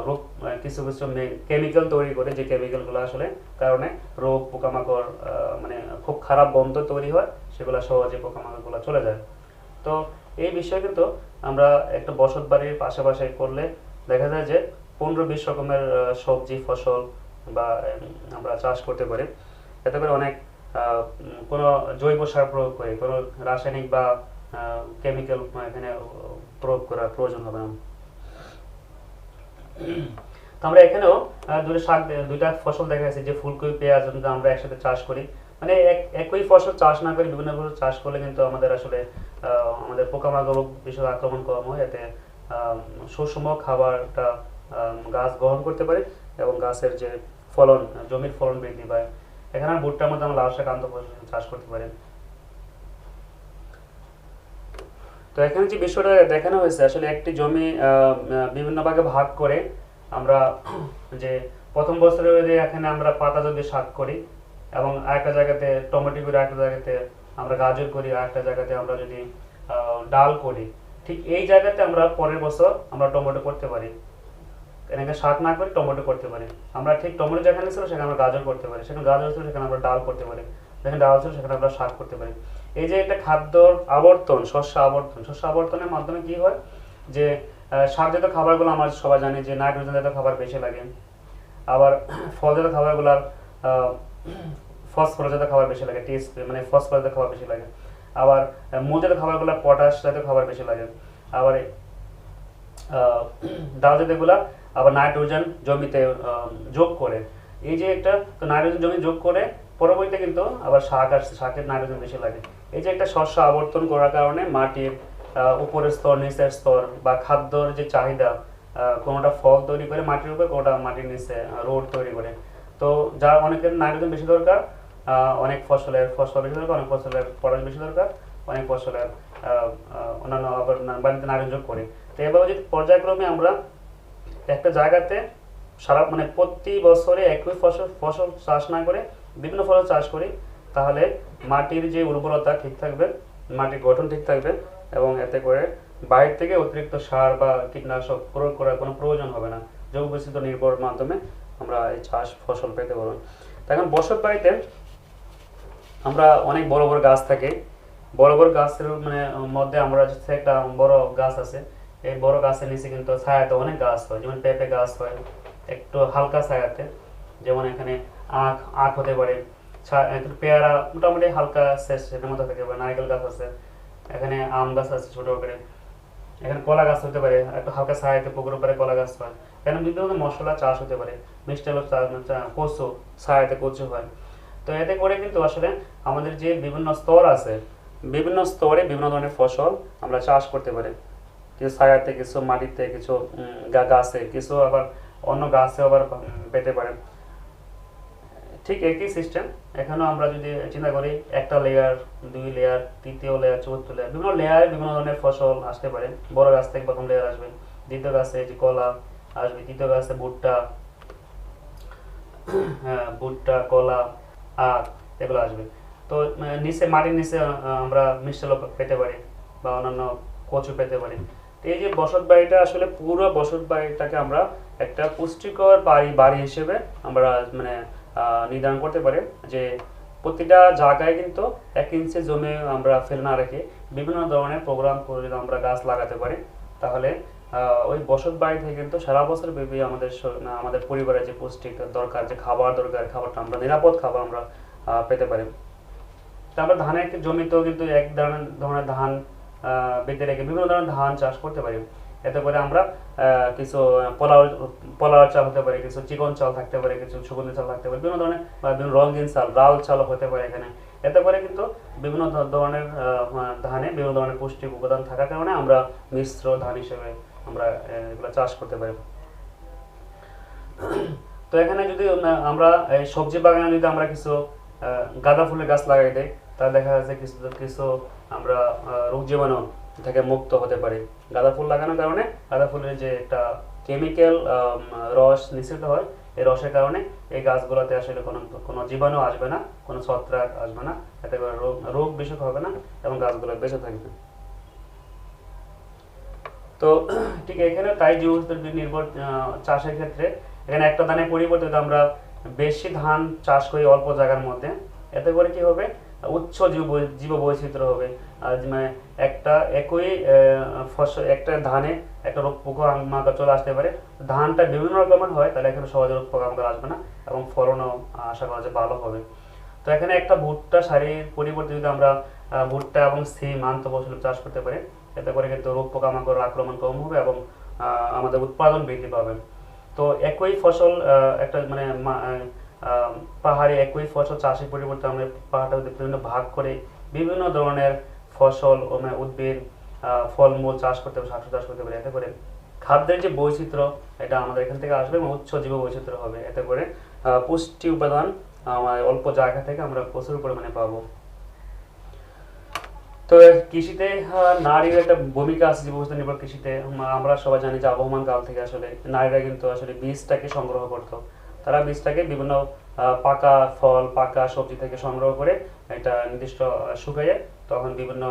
রোগ, কিছু কিছু কেমিক্যাল তৈরি করে, যে কেমিক্যালগুলো আসলে কারণে রোগ পোকামাকড় মানে খুব খারাপ গন্ধ তৈরি হয়, সেগুলো সহজে পোকামাকড়গুলো চলে যায়। তো এই বিষয়ে কিন্তু আমরা একটা বসত বাড়ির পাশাপাশি করলে দেখা যায় যে 15-20 রকমের সবজি ফসল বা আমরা চাষ করতে পারি। এতে করে অনেক কোনো জৈব সার প্রয়োগ করে, কোনো রাসায়নিক বা কেমিক্যাল এখানে প্রয়োগ করার প্রয়োজন হবে না। তো আমরা এখানেও দুইটা ফসল দেখা যাচ্ছে, যে ফুলকপি, পেঁয়াজ আমরা একসাথে চাষ করি। মানে একই ফসল চাষ না করে বিভিন্ন ফসল চাষ করলে কিন্তু আমাদের আসলে আমাদের পোকামাকড় বিষয় আক্রমণ কম হয়। এতে সুষম খাবারটা গাছ গ্রহণ করতে পারে এবং গাছের যে ফলন, জমির ফলন বৃদ্ধি পায়। এখানে ভুট্টার মধ্যে আমরা লাল শাক, আন্তঃফসল চাষ করতে পারি। তো এখানে যে বিষয়টা দেখানো হয়েছে, আসলে একটি জমি বিভিন্ন ভাগে ভাগ করে আমরা যে প্রথম বছরে এখানে আমরা পাতা যদি শাক করি, এবং আরেকটা জায়গাতে টমেটো করি, আরেকটা জায়গাতে আমরা গাজর করি, আরেকটা জায়গাতে আমরা যদি ডাল করি, ঠিক এই জায়গাতে আমরা পরের বছর আমরা টমেটো করতে পারি। এখানে শাক না করে টমেটো করতে পারি। আমরা ঠিক টমেটো যেখানে ছিল সেখানে আমরা গাজর করতে পারি, সেখানে গাজর ছিল সেখানে আমরা ডাল করতে পারি, যেখানে ডাল ছিল সেখানে আমরা শাক করতে পারি। এই যে একটা খাদ্যর আবর্তন, শস্য আবর্তনের মাধ্যমে কি হয় যে শাক জাতীয় খাবারগুলো আমরা সবাই জানি যে নাইট্রোজেন জাতীয় খাবার বেশি লাগে। আবার ফল জাতীয় খাবারগুলোর ফসফরাস জাতীয় খাবার বেশি লাগে, মানে ফসফরাস জাতীয় খাবার বেশি লাগে। আবার মূল জাতীয় খাবারগুলো পটাশ জাতীয় খাবার বেশি লাগে। আবার ডাল জাতীয়গুলা আবার নাইট্রোজেন জমিতে যোগ করে। এই যে একটা নাইট্রোজেন জমি যোগ করে পরবর্তীতে কিন্তু আবার শাক আসছে, শাকের নাইট্রোজেন বেশি লাগে। এই যে একটা শস্য আবর্তন করার কারণে মাটির উপরের স্তর, নিচের স্তর বা খাদ্যর যে চাহিদা, কোনোটা ফল তৈরি করে মাটির উপরে, কোনোটা মাটির নিচে রোড তৈরি করে। তো যা অনেকের নাইট্রোজেন বেশি দরকার, অনেক ফসলের ফসফরাস বেশি দরকার, অনেক ফসলের পটাশ বেশি দরকার, অনেক ফসলের অন্যান্য আবার বাড়িতে নাইট্রোজেন যোগ করি। তো এভাবে যদি পর্যায়ক্রমে আমরা একটা জায়গাতে মানে প্রতি বছরে একই ফসল চাষ না করে বিভিন্ন ফসল চাষ করি, তাহলে মাটির যে উর্বরতা ঠিক থাকবে, মাটির গঠন ঠিক থাকবে, এবং এতে করে বাইরে থেকে অতিরিক্ত সার বা কীটনাশক প্রয়োগ করার কোনো প্রয়োজন হবে না। জৈব বৈচিত্র্য নির্ভর মাধ্যমে আমরা এই চাষ ফসল পেতে পারবো। এখন বসত বাড়িতে আমরা অনেক বড় বড় গাছ থাকে, বড় বড় গাছের মানে মধ্যে আমরা একটা বড় গাছ আছে, এই বড় গাছের নিচে কিন্তু ছায়াতে অনেক গাছ হয়, যেমন পেঁপে গাছ হয় একটু হালকা ছায়াতে, যেমন এখানে আখ হতে পারে, পেয়ারা মোটামুটি হালকা সেটার মধ্যে থাকে, বা নারকেল গাছ আছে, এখানে আম গাছ আছে ছোট করে, এখানে কলা গাছ হতে পারে, একটু হালকা ছায়াতে পুকুর উপরে কলা গাছ হয়, এখানে বিভিন্ন মশলা চাষ হতে পারে, মিষ্টি আলু কচু ছায়াতে কচু হয়। তো এতে করে কিন্তু আসলে আমাদের যে বিভিন্ন স্তর আছে, বিভিন্ন স্তরে বিভিন্ন ধরনের ফসল আমরা চাষ করতে পারি, কিছু ছায়াতে, কিছু মাটিতে, কিছু গাছে, কিছু আবার অন্য গাছে আবার পেতে পারে। ঠিক একই সিস্টেম এখানেও আমরা যদি চিন্তা করি, একটা লেয়ার, দুই লেয়ার, তৃতীয় লেয়ার, চতুর্থ লেয়ার, বিভিন্ন লেয়ারে বিভিন্ন ধরনের ফসল আসতে পারে। বড় গাছ থেকে প্রথম লেয়ার আসবে, দ্বিতীয় গাছে যে কলা আসবে, তৃতীয় গাছে ভুট্টা, হ্যাঁ ভুট্টা, কলা, আখ, এগুলো আসবে। তো নিচে মাটির নিচে আমরা মিষ্টি আলু পেতে পারি বা অন্যান্য কচু পেতে পারি। তো এই যে বসত বাড়িটা, আসলে পুরো বসত বাড়িটাকে আমরা একটা পুষ্টিকর বাড়ি হিসেবে আমরা মানে নির্ধারণ করতে পারি, যে প্রতিটা জায়গায় কিন্তু 1 ইঞ্চি জমি আমরা ফেলে না রেখে বিভিন্ন ধরনের প্রোগ্রাম করে যদি আমরা গাছ লাগাতে পারি, তাহলে ওই বসত বাড়ি থেকে কিন্তু সারা বছর ব্যাপী আমাদের পরিবারের যে পুষ্টিক দরকার, যে খাবার দরকার, খাবারটা আমরা নিরাপদ খাবার আমরা পেতে পারি। তারপর ধানের জমিতেও কিন্তু এক ধরনের ধান বেঁধে রেখে বিভিন্ন ধরনের ধান চাষ করতে পারি। এতে করে আমরা কিছু পোলাও চাল হতে পারে, কিছু চিকন চাল থাকতে পারে, কিছু সুগন্ধি চাল থাকতে পারে, বিভিন্ন ধরনের বা বিভিন্ন রঙিন চাল, লাল চাল হতে পারে এখানে। এতে করে কিন্তু বিভিন্ন ধরনের ধানে বিভিন্ন ধরনের পুষ্টি উপাদান থাকার কারণে আমরা মিশ্র ধান হিসেবে আমরা এগুলো চাষ করতে পারি। তো এখানে যদি আমরা এই সবজি বাগানে যদি আমরা কিছু গাঁদা ফুলের গাছ লাগাই দেয়, তাহলে দেখা যাচ্ছে কিছু কিছু আমরা রোগ জীবাণু থেকে মুক্ত হতে পারি। গাঁদা ফুল লাগানোর কারণে গাঁদা ফুলের যে একটা কেমিক্যাল রস নিঃসৃত হয়, এই রসের কারণে এই গাছগুলোতে আসলে কোনো জীবাণু আসবে না, কোনো ছত্রাক আসবে না, এতে করে রোগ বিসুখ হবে না এবং গাছগুলো বেঁচে থাকবে। তো ঠিক এখানে তাই জীববৈচিত্র্য নির্ভর চাষের ক্ষেত্রে এখানে একটা ধানের পরিবর্তে যদি আমরা বেশি ধান চাষ করি অল্প জায়গার মধ্যে, এতে করে কি হবে, উচ্চ জীব বৈচিত্র্য হবে। আর মানে একটা একই ফসল, একটা ধানে একটা রোগ পোকা চলে আসতে পারে। ধানটা বিভিন্ন রকমের হয়, তাহলে এখানে সহজে রোগ পোকা আসবে না এবং ফলনও আশা করা যায় ভালো হবে। তো এখানে একটা ভুট্টা সারির পরিবর্তে যদি আমরা ভুট্টা এবং সিম আন্তঃফসল চাষ করতে পারি, এতে করে কিন্তু রোগ পোকামাকড় আক্রমণ কম হবে এবং আমাদের উৎপাদন বৃদ্ধি পাবে। তো একই ফসল একটা মানে পাহাড়ে একই ফসল চাষের পরিবর্তে আমরা পাহাড়টা বিভিন্ন ভাগ করে বিভিন্ন ধরনের ফসল ও উদ্ভিদ, ফলমূল চাষ করতে পারি, শাকসবজি চাষ করতে পারি। এতে করে খাদ্যের যে বৈচিত্র্য, এটা আমাদের এখান থেকে আসবে এবং উচ্চ জীব বৈচিত্র্য হবে। এতে করে পুষ্টি উপাদান অল্প জায়গা থেকে আমরা প্রচুর পরিমাণে পাবো। তো কৃষিতে নারীর একটা ভূমিকা আছে জীববৈচিত্র্য নির্ভর কৃষিতে। আমরা সবাই জানি যে আবহমান কাল থেকে আসলে নারীরা কিন্তু আসলে বীজটাকে সংগ্রহ করতো। তারা বীজটাকে বিভিন্ন পাকা ফল, পাকা সবজি থেকে সংগ্রহ করে একটা নির্দিষ্ট শুকাইয়ে তখন বিভিন্ন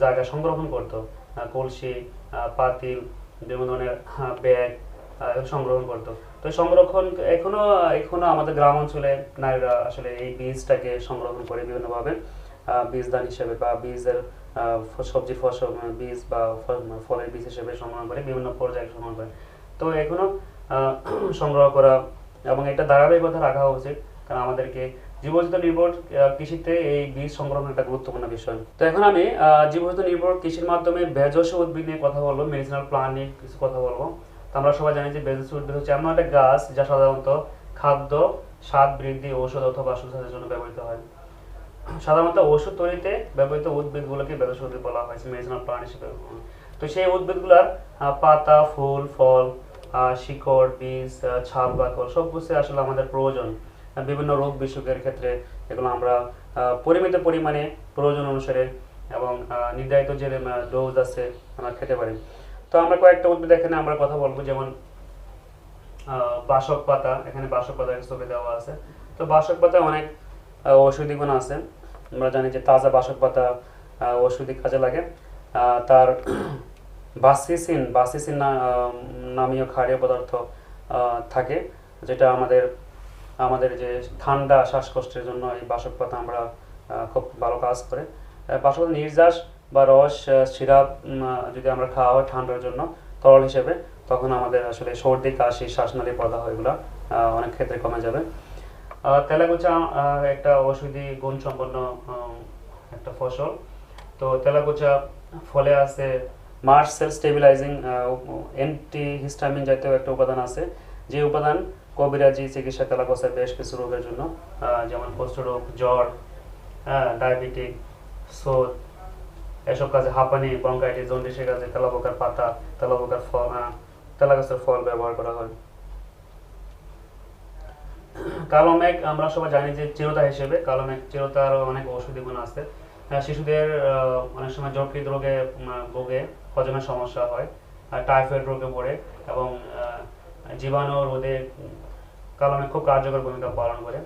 জায়গায় সংরক্ষণ করতো, কলসি, পাতিল, বিভিন্ন ধরনের ব্যাগ সংগ্রহণ করতো। তো সংরক্ষণ এখনো এখনো আমাদের গ্রাম অঞ্চলে নারীরা আসলে এই বীজটাকে সংরক্ষণ করে বিভিন্নভাবে বীজদান হিসেবে বা বীজের সবজি ফসল বীজ বা ফলের বীজ হিসেবে সংগ্রহ করে বিভিন্ন পর্যায়ে সংগ্রহ করে। তো এখনো সংগ্রহ করা এবং এটা ধারাবাহিকতা রাখা উচিত, কারণ আমাদেরকে জীববৈচিত্র্য নির্ভর কৃষিতে এই বীজ সংগ্রহণ একটা গুরুত্বপূর্ণ বিষয়। তো এখন আমি জীববৈচিত্র্য নির্ভর কৃষির মাধ্যমে ভেষজ উদ্ভিদ নিয়ে কথা বলবো, মেডিসিনাল প্লান্ট নিয়ে কিছু কথা বলবো। তো আমরা সবাই জানি যে ভেষজ উদ্ভিদ হচ্ছে এমন একটা গাছ যা সাধারণত খাদ্য, স্বাদ বৃদ্ধি, ঔষধ অথবা সুস্বাস্থ্যের জন্য ব্যবহৃত হয়। সাধারণত ওষুধ তৈরিতে ব্যবহৃত উদ্ভিদগুলোকে ভেষজ উদ্ভিদ বলা হয়, মেডিসিনাল প্লান্ট হিসেবে। তো সেই উদ্ভিদগুলোর পাতা, ফুল, ফল, শিকড়, বীজ, ছাল, বাকল সব কিছু আসলে আমাদের প্রয়োজন বিভিন্ন রোগ বিসুখের ক্ষেত্রে। এগুলো আমরা পরিমিত পরিমাণে প্রয়োজন অনুসারে এবং নির্ধারিত যে ডোজ আছে আমরা খেতে পারি। তো আমরা কয়েকটা উদ্ভিদ এখানে আমরা কথা বলবো, যেমন বাসক পাতা। এখানে বাসক পাতা ছবি দেওয়া আছে। তো বাসক পাতা অনেক ঔষধি গুণ আছে। আমরা জানি যে তাজা বাসক পাতা ঔষধি কাজে লাগে। তার বাসিসিন নামীয় ক্ষারীয় পদার্থ থাকে, যেটা আমাদের যে ঠান্ডা শ্বাসকষ্টের জন্য এই বাসক পাতা আমরা খুব ভালো কাজ করে। বাসক পাতা নির্যাস বা রস, সিরাপ যদি আমরা খাওয়া হয় ঠান্ডার জন্য তরল হিসেবে, তখন আমাদের আসলে সর্দি, কাশি, শ্বাসনালী প্রদাহ এগুলো অনেক ক্ষেত্রে কমে যাবে। তেলাকুচা একটা ঔষধি গুণ সম্পন্ন একটা ফসল। তো তেলাকুচা ফলে আছে mast cell stabilising anti histamine জাতীয় একটা উপাদান আছে, যে উপাদান কবিরাজি চিকিৎসা তেলাকুচার বেশ কিছু রোগের জন্য, যেমন কুষ্ঠরোগ, জ্বর, ডায়াবেটিক, শোথ, এসব কাজে, হাঁপানি, ব্রঙ্কাইটিস, জন্ডিসের কাজে তেলাপোকার পাতা, তেলাপোকার ফল, তেলাগাছের ফল ব্যবহার করা হয়। কালো মেঘ আমরা সবাই জানি যে চিরতা হিসেবে, কালো মেঘ চিরতারও অনেক ঔষধি গুণ আছে। শিশুদের অনেক সময় যকৃৎ রোগে ভোগে, হজমের সমস্যা হয়, টাইফয়েড রোগে পড়ে এবং জীবাণু রোধে কালো মেঘ খুব কার্যকর ভূমিকা পালন করে।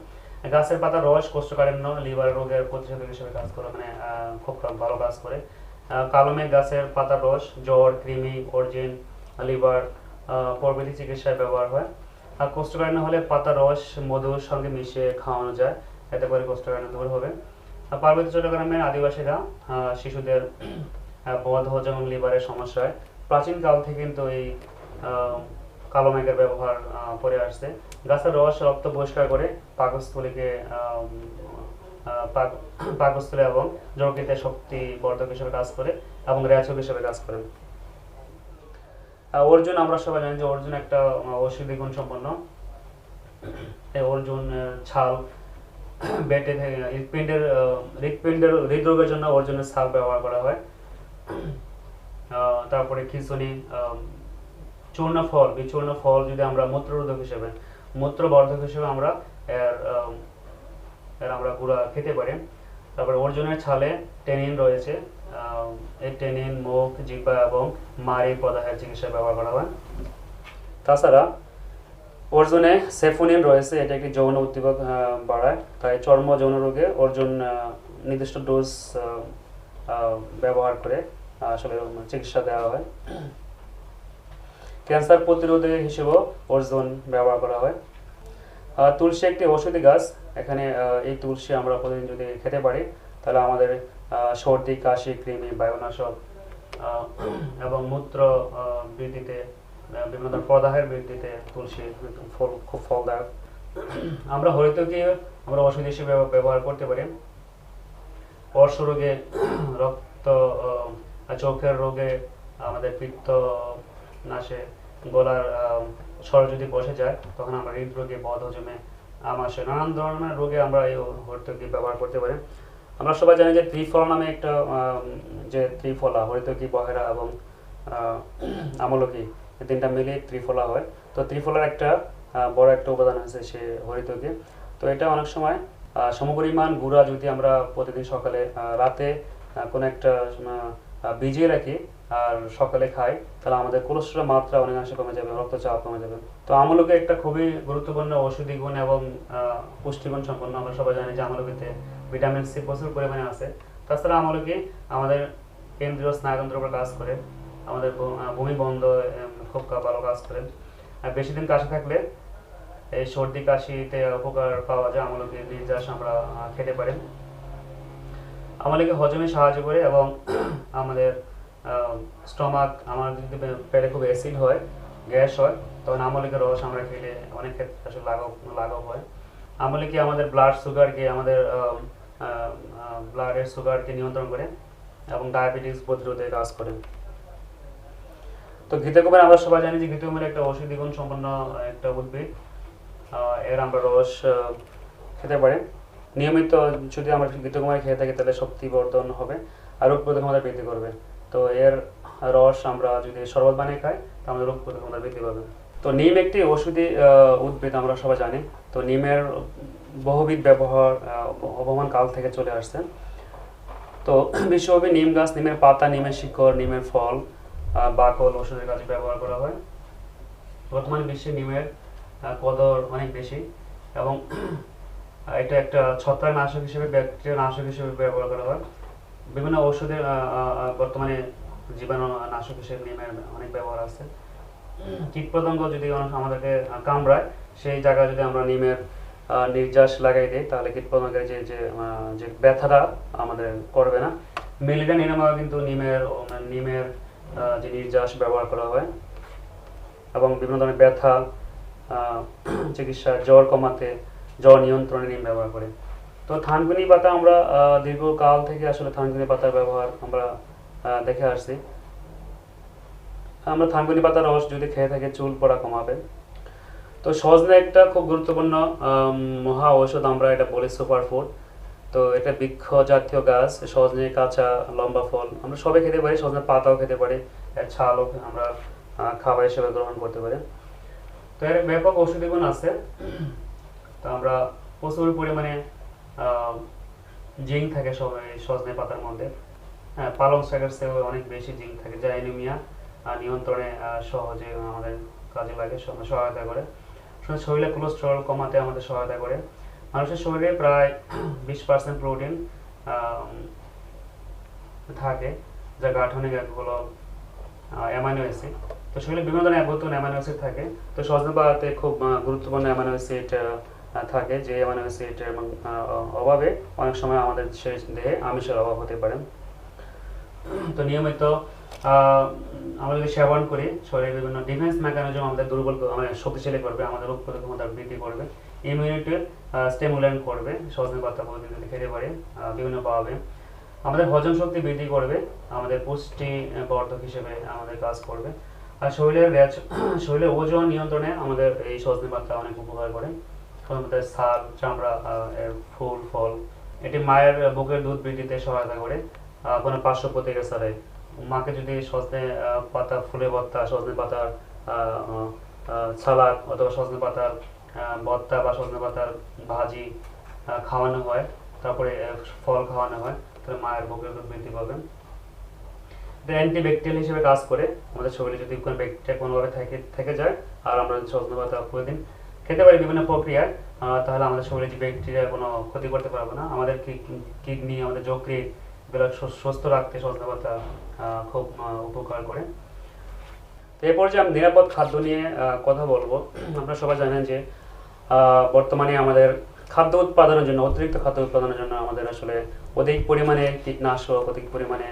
গাছের পাতার রস কোষ্ঠকাঠিন্য, লিভার রোগের প্রতিষেধক হিসেবে কাজ করে, মানে খুব ভালো কাজ করে। কালো মেঘ গাছের পাতার রস জ্বর, কৃমি, অর্জিন, লিভার প্রভৃতি চিকিৎসায় ব্যবহার হয়। আর কোষ্ঠকাঠিন্য হলে পাতার রস মধুর সঙ্গে মিশিয়ে খাওয়ানো যায়, এতে করে কোষ্ঠকাঠিন্য দূর হবে। পার্বত্য চট্টগ্রামের আদিবাসীরা শিশুদের বদ হজম এবং লিভারের সমস্যায় প্রাচীনকাল থেকে কিন্তু এই কালো মেঘের ব্যবহার করে আসছে। গাছের রস রক্ত পরিষ্কার করে পাকস্থলীকে পাকস্থলী এবং যকৃতে শক্তি বর্ধক হিসেবে কাজ করে এবং রেচক হিসেবে কাজ করে। অর্জুন আমরা সবাই জানি যে অর্জুন একটা ঔষধি গুণ সম্পন্ন। এই অর্জুন ছাল বেটে হৃৎপিণ্ডের হৃদরোগের জন্য অর্জুনের ছাল ব্যবহার করা হয়। তারপরে খিচুনি, চূর্ণ ফল, বিচূর্ণ ফল যদি আমরা মূত্রবর্ধক হিসেবে আমরা আমরা গুঁড়া খেতে পারি। তারপরে অর্জুনের ছালে টেনিন রয়েছে, এই টেনিন মুখ, জিহ্বা এবং মাড়ি প্রদাহের চিকিৎসায় ব্যবহার করা হয়। তাছাড়া অর্জুনে সেফোনিন রয়েছে, এটা একটি যৌন উদ্দীপক বাড়ায়, তাই চর্ম যৌন রোগে অর্জুন নির্দিষ্ট ডোজ ব্যবহার করে আসলে চিকিৎসা দেওয়া হয়। ক্যান্সার প্রতিরোধে হিসেবেও অর্জুন ব্যবহার করা হয়। তুলসী একটি ঔষধি গাছ, এখানে এই তুলসী আমরা প্রতিদিন যদি খেতে পারি তাহলে আমাদের সর্দি, কাশি, কৃমি, বায়ুনাশক এবং মূত্র বৃদ্ধিতে, বিভিন্ন ধরনের প্রদাহের বৃদ্ধিতে তুলসী খুব ফলদায়ক। আমরা হরিতকি আমরা ওষুধ হিসেবে ব্যবহার করতে পারি। অর্শ রোগে, রক্ত, চোখের রোগে, আমাদের পিত্ত নাশে, গলার স্বর যদি বসে যায় তখন আমরা হৃদরোগে, বদ হজমে, আমাশয়, নানান ধরনের রোগে আমরা এই হরিতকি ব্যবহার করতে পারি। আমরা সবাই জানি যে ত্রিফলা নামে একটা যে ত্রিফলা, হরিতকি, বহেরা এবং আমলকি, এই তিনটা মিলে ত্রিফলা হয়। তো ত্রিফলার একটা বড় একটা উপাদান আছে সে হরিতকি। তো এটা অনেক সময় সমপরিমাণ গুঁড়া যদি আমরা প্রতিদিন সকালে রাতে কোনো একটা ভিজিয়ে রাখি আর সকালে খাই তাহলে আমাদের কোলেস্টেরল মাত্রা অনেকাংশে কমে যাবে, রক্তচাপ কমে যাবে। তো আমলকি একটা খুবই গুরুত্বপূর্ণ ঔষধি গুণ এবং পুষ্টিগুণ সম্পন্ন। আমরা সবাই জানি যে আমলকিতে ভিটামিন সি প্রচুর পরিমাণে আছে। তাছাড়া আমলকি আমাদের কেন্দ্রীয় স্নায়ুতন্ত্রের উপর কাজ করে, আমাদের বমি বন্ধ খুব ভালো কাজ করে। আর বেশি দিন কাশি থাকলে, এই সর্দি কাশিতে উপকার পাওয়া যায়, আমলকির নির্যাস আমরা খেতে পারি। আমলকি হজমে সাহায্য করে এবং আমাদের স্টমাক, আমার যদি পেটে খুব অ্যাসিড হয়, গ্যাস হয়, তখন আমলকির রস আমরা খেলে অনেক ক্ষেত্রে আসলে লাঘব হয়। আমলকি আমাদের ব্লাড সুগারকে, আমাদের ব্লাডের সুগারকে নিয়ন্ত্রণ করে এবং ডায়াবেটিস প্রতিরোধে কাজ করে। তো ঘৃতকুমার আমরা সবাই জানি যে ঘৃতকুমার একটা ঔষধি গুণ সম্পন্ন একটা উদ্ভিদ। এর আমরা রস খেতে পারি। নিয়মিত যদি আমরা ঘৃতকুমার খেয়ে থাকি তাহলে শক্তি বর্ধন হবে আর রোগ প্রতিরোধ বৃদ্ধি করবে। তো এর রস আমরা যদি শরবত বানিয়ে খাই তাহলে আমাদের রোগ প্রতিরোধ বৃদ্ধি পাবে। তো নিম একটি ঔষধি উদ্ভিদ আমরা সবাই জানি। তো নিমের বহুবিধ ব্যবহার অবমান কাল থেকে চলে আসছে। তো বিশ্বব্যাপী নিম গাছ, নিমের পাতা, নিমের শিকড়, নিমের ফল, বাকল ওষুধের কাজে ব্যবহার করা হয়। বর্তমানে বিশ্বে নিমের কদর অনেক বেশি এবং এটা একটা ছত্রাকনাশক হিসেবে, ব্যাকটেরিয়া নাশক হিসেবে ব্যবহার করা হয়। বিভিন্ন ঔষধের বর্তমানে জীবাণুনাশক হিসেবে নিমের অনেক ব্যবহার আছে। কীটপতঙ্গ যদি আমাদেরকে কামড়ায় সেই জায়গায় যদি আমরা নিমের নির্যাস লাগাই দিই তাহলে কীটপতঙ্গের যে ব্যথাটা আমাদের করবে না। ম্যালেরিয়া নিরাময় কিন্তু নিমের যে নির্যাস ব্যবহার করা হয় এবং বিভিন্ন ধরনের ব্যথা চিকিৎসা, জ্বর কমাতে, জ্বর নিয়ন্ত্রণে নিম ব্যবহার করে। তো থানকুনি পাতা আমরা দীর্ঘকাল থেকে আসলে থানকুনি পাতার ব্যবহার আমরা দেখে আসছি। আমরা থানকুনি পাতার রস যদি খেয়ে থাকি চুল পড়া কমাবে। তো সজনে একটা খুব গুরুত্বপূর্ণ মহা ঔষধ, আমরা এটা বলি সুপার ফুড। তো এটা বৃক্ষ জাতীয় গাছ, সজনে কাঁচা লম্বা ফল আমরা সবাই খেতে পারি, সজনে পাতাও খেতে পারি, এর ছালও আমরা খাবার হিসেবে গ্রহণ করতে পারি। তো এর ব্যাপক ঔষধি গুণ আছে। তো আমরা প্রচুর পরিমাণে জিঙ্ক থাকে সজনে পাতার মধ্যে। হ্যাঁ, পালং শাকের চেয়েও অনেক বেশি জিঙ্ক থাকে, যা অ্যানিমিয়া নিয়ন্ত্রণে সহজে আমাদের কাজে লাগে, সহায়তা করে। শরীরে কোলেস্টেরল কমাতে আমাদের সহায়তা করে। মানুষের শরীরে প্রায় 20% প্রোটিন থাকে, যা গাঠনিক একগুলো অ্যামাইনো অ্যাসিড। তো শরীরে বিভিন্ন ধরনের গুরুত্বপূর্ণ অ্যামাইনো অ্যাসিড থাকে। তো সজনে পাতাতে খুব গুরুত্বপূর্ণ অ্যামাইনো অ্যাসিড থাকে, যে অ্যামাইনো অ্যাসিডের অভাবে অনেক সময় আমাদের দেহে আমিষের অভাব হতে পারে। তো নিয়মিত আমরা যদি সেবন করি, শরীরের বিভিন্ন ডিফেন্স মেকানিজম আমাদের দুর্বল মানে শক্তিশালী করবে, আমাদের রোগ প্রতিরোধ ক্ষমতা বৃদ্ধি করবে, ইমিউনিটি স্টিমুলেন্ট করবে। সজনে পাতা প্রতিদিন যদি খেতে পারি বিভিন্ন পাবে, আমাদের হজম শক্তি বৃদ্ধি করবে, আমাদের পুষ্টি বর্ধক হিসেবে আমাদের কাজ করবে। আর শরীরের ওজন নিয়ন্ত্রণে আমাদের এই সজনে পাতা অনেক উপকার করে। আমাদের ছাল, চামড়া, এর ফুল ফল, এটি মায়ের বুকের দুধ বৃদ্ধিতে সহায়তা করে। কোনো পার্শ্ব প্রতিক্রিয়া ছাড়াই মাকে যদি সজনে পাতা ফুলে ভর্তা, সজনে পাতার সালাদ অথবা সজনে পাতার ভর্তা বা সজনে পাতার ভাজি খাওয়ানো হয়, তারপরে ফল খাওয়ানো হয়, তাহলে মায়ের বুকের দুধ বৃদ্ধি পাবে। অ্যান্টিব্যাকটেরিয়াল হিসেবে কাজ করে। আমাদের শরীরে যদি কোনো ব্যাকটেরিয়া কোনোভাবে থেকে যায় আর আমরা যদি সজনে পাতা প্রতিদিন খেতে পারি বিভিন্ন প্রক্রিয়ায়, তাহলে আমাদের শরীরে যে ব্যাকটেরিয়া কোনো ক্ষতি করতে পারবে না। আমাদের কিডনি, আমাদের যকৃৎ এগুলো সুস্থ রাখতে সজনে পাতা খুব উপকার করে। তো এরপর যে আমি নিরাপদ খাদ্য নিয়ে কথা বলবো। আপনারা সবাই জানেন যে বর্তমানে আমাদের খাদ্য উৎপাদনের জন্য, অতিরিক্ত খাদ্য উৎপাদনের জন্য আমাদের আসলে অধিক পরিমাণে কীটনাশক, অধিক পরিমাণে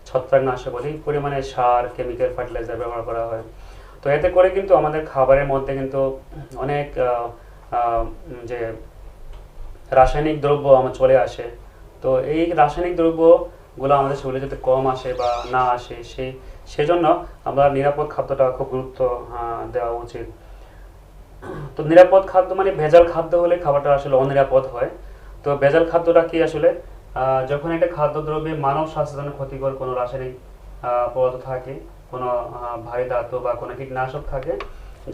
ছত্রাকনাশক, অধিক পরিমাণে সার, কেমিক্যাল ফার্টিলাইজার ব্যবহার করা হয়। তো এতে করে কিন্তু আমাদের খাবারের মধ্যে কিন্তু অনেক যে রাসায়নিক দ্রব্য আমার চলে আসে। তো এই রাসায়নিক দ্রব্যগুলো আমাদের শরীরে যাতে কম আসে বা না আসে, সেজন্য আমরা নিরাপদ খাদ্যটা খুব গুরুত্ব দেওয়া উচিত। তো নিরাপদ খাদ্য মানে ভেজাল খাদ্য হলে খাবারটা আসলে অনিরাপদ হয়। তো ভেজাল খাদ্যটা কি আসলে যখন একটা খাদ্যদ্রব্যে মানব স্বাস্থ্যের জন্য ক্ষতিকর কোনো রাসায়নিক পদার্থ থাকে, কোনো ভারী ধাতু বা কোনো কীটনাশক থাকে,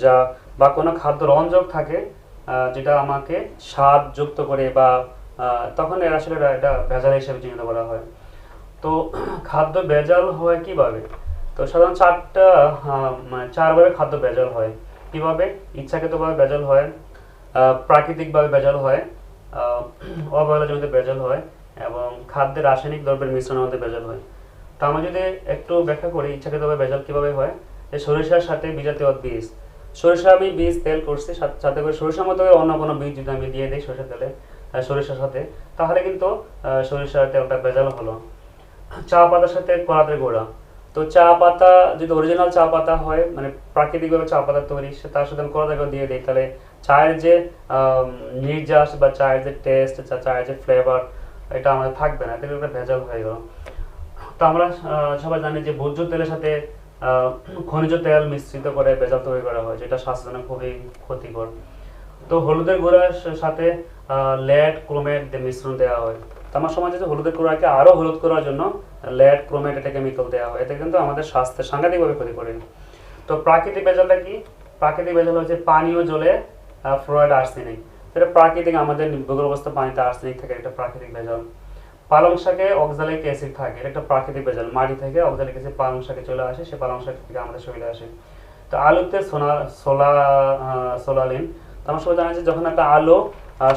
যা বা কোনো খাদ্য রঞ্জক থাকে যেটা আমাকে স্বাদ যুক্ত করে, বা তখন এর আসলে এটা ভেজাল হিসেবে চিহ্নিত করা হয়। তো খাদ্য ভেজাল হয় কিভাবে? তো সাধারণত চারভাবে খাদ্য ভেজাল হয়। কিভাবে? ইচ্ছাকৃতভাবে ভেজাল হয়, প্রাকৃতিকভাবে ভেজাল হয়, অবহেলাজনিত ভেজাল হয়, এবং খাদ্যের রাসায়নিক দ্রব্যের মিশ্রণের মধ্যে ভেজাল হয়। তো আমরা যদি একটু ব্যাখ্যা করি ইচ্ছাকৃতভাবে ভেজাল কিভাবে হয়। যে সরিষার সাথে বিজাতীয় বীজ, সরিষা আমি বীজ তেল করছি, সাথে করে সরিষার মতো অন্য কোনো বীজ যদি আমি দিয়ে দিই সরিষার তেলে, সরিষার সাথে, তাহলে কিন্তু সরিষার তেলটা ভেজাল হলো। চা পাতার সাথে কলাতের গোড়া, তো চা পাতা যদি অরিজিনাল চা পাতা হয়, মানে প্রাকৃতিকভাবে চা পাতা তৈরি, তার সাথে আমি কলাতের গোড়া দিয়ে দিই, তাহলে চায়ের যে নির্যাস বা চায়ের যে টেস্ট, চায়ের যে ফ্লেভার, এটা আমাদের থাকবে না, এটা ভেজাল হয়ে গেল। তো আমরা সবাই জানি যে ভোজ্য তেলের সাথে খনিজ তেল মিশ্রিত করে ভেজাল তৈরি করা হয়, যেটা স্বাস্থ্যের জন্য খুবই ক্ষতিকর। তো হলুদের গুঁড়ার সাথে লেড ক্রোমেট মিশ্রণ দেওয়া হয়। তো আমার সমাজে যে হলুদের গুঁড়াকে আরও হলুদ করার জন্য লেড ক্রোমেট এটা কেমিক্যাল দেওয়া হয়, এতে কিন্তু আমাদের স্বাস্থ্যের সাংঘাতিকভাবে ক্ষতি করে। তো প্রাকৃতিক ভেজালটা কি? প্রাকৃতিক ভেজাল হচ্ছে পানীয় জলে ফ্লোরাইড, আর্সেনিক। এটা প্রাকৃতিক, আমাদের ভূগর্ভ অবস্থা পানিতে আর্সেনিক থাকে, এটা প্রাকৃতিক ভেজাল। পালং শাকে অক্সালিক অ্যাসিড থাকে, এটা একটা প্রাকৃতিক ভেজাল, মাটি থেকে অক্সালিক অ্যাসিড পালং শাকে চলে আসে, সে পালং শাক থেকে আমাদের শরীরে আসে। তো আলুতে সোলালিন, তো আমার সবাই জানা যে যখন একটা আলো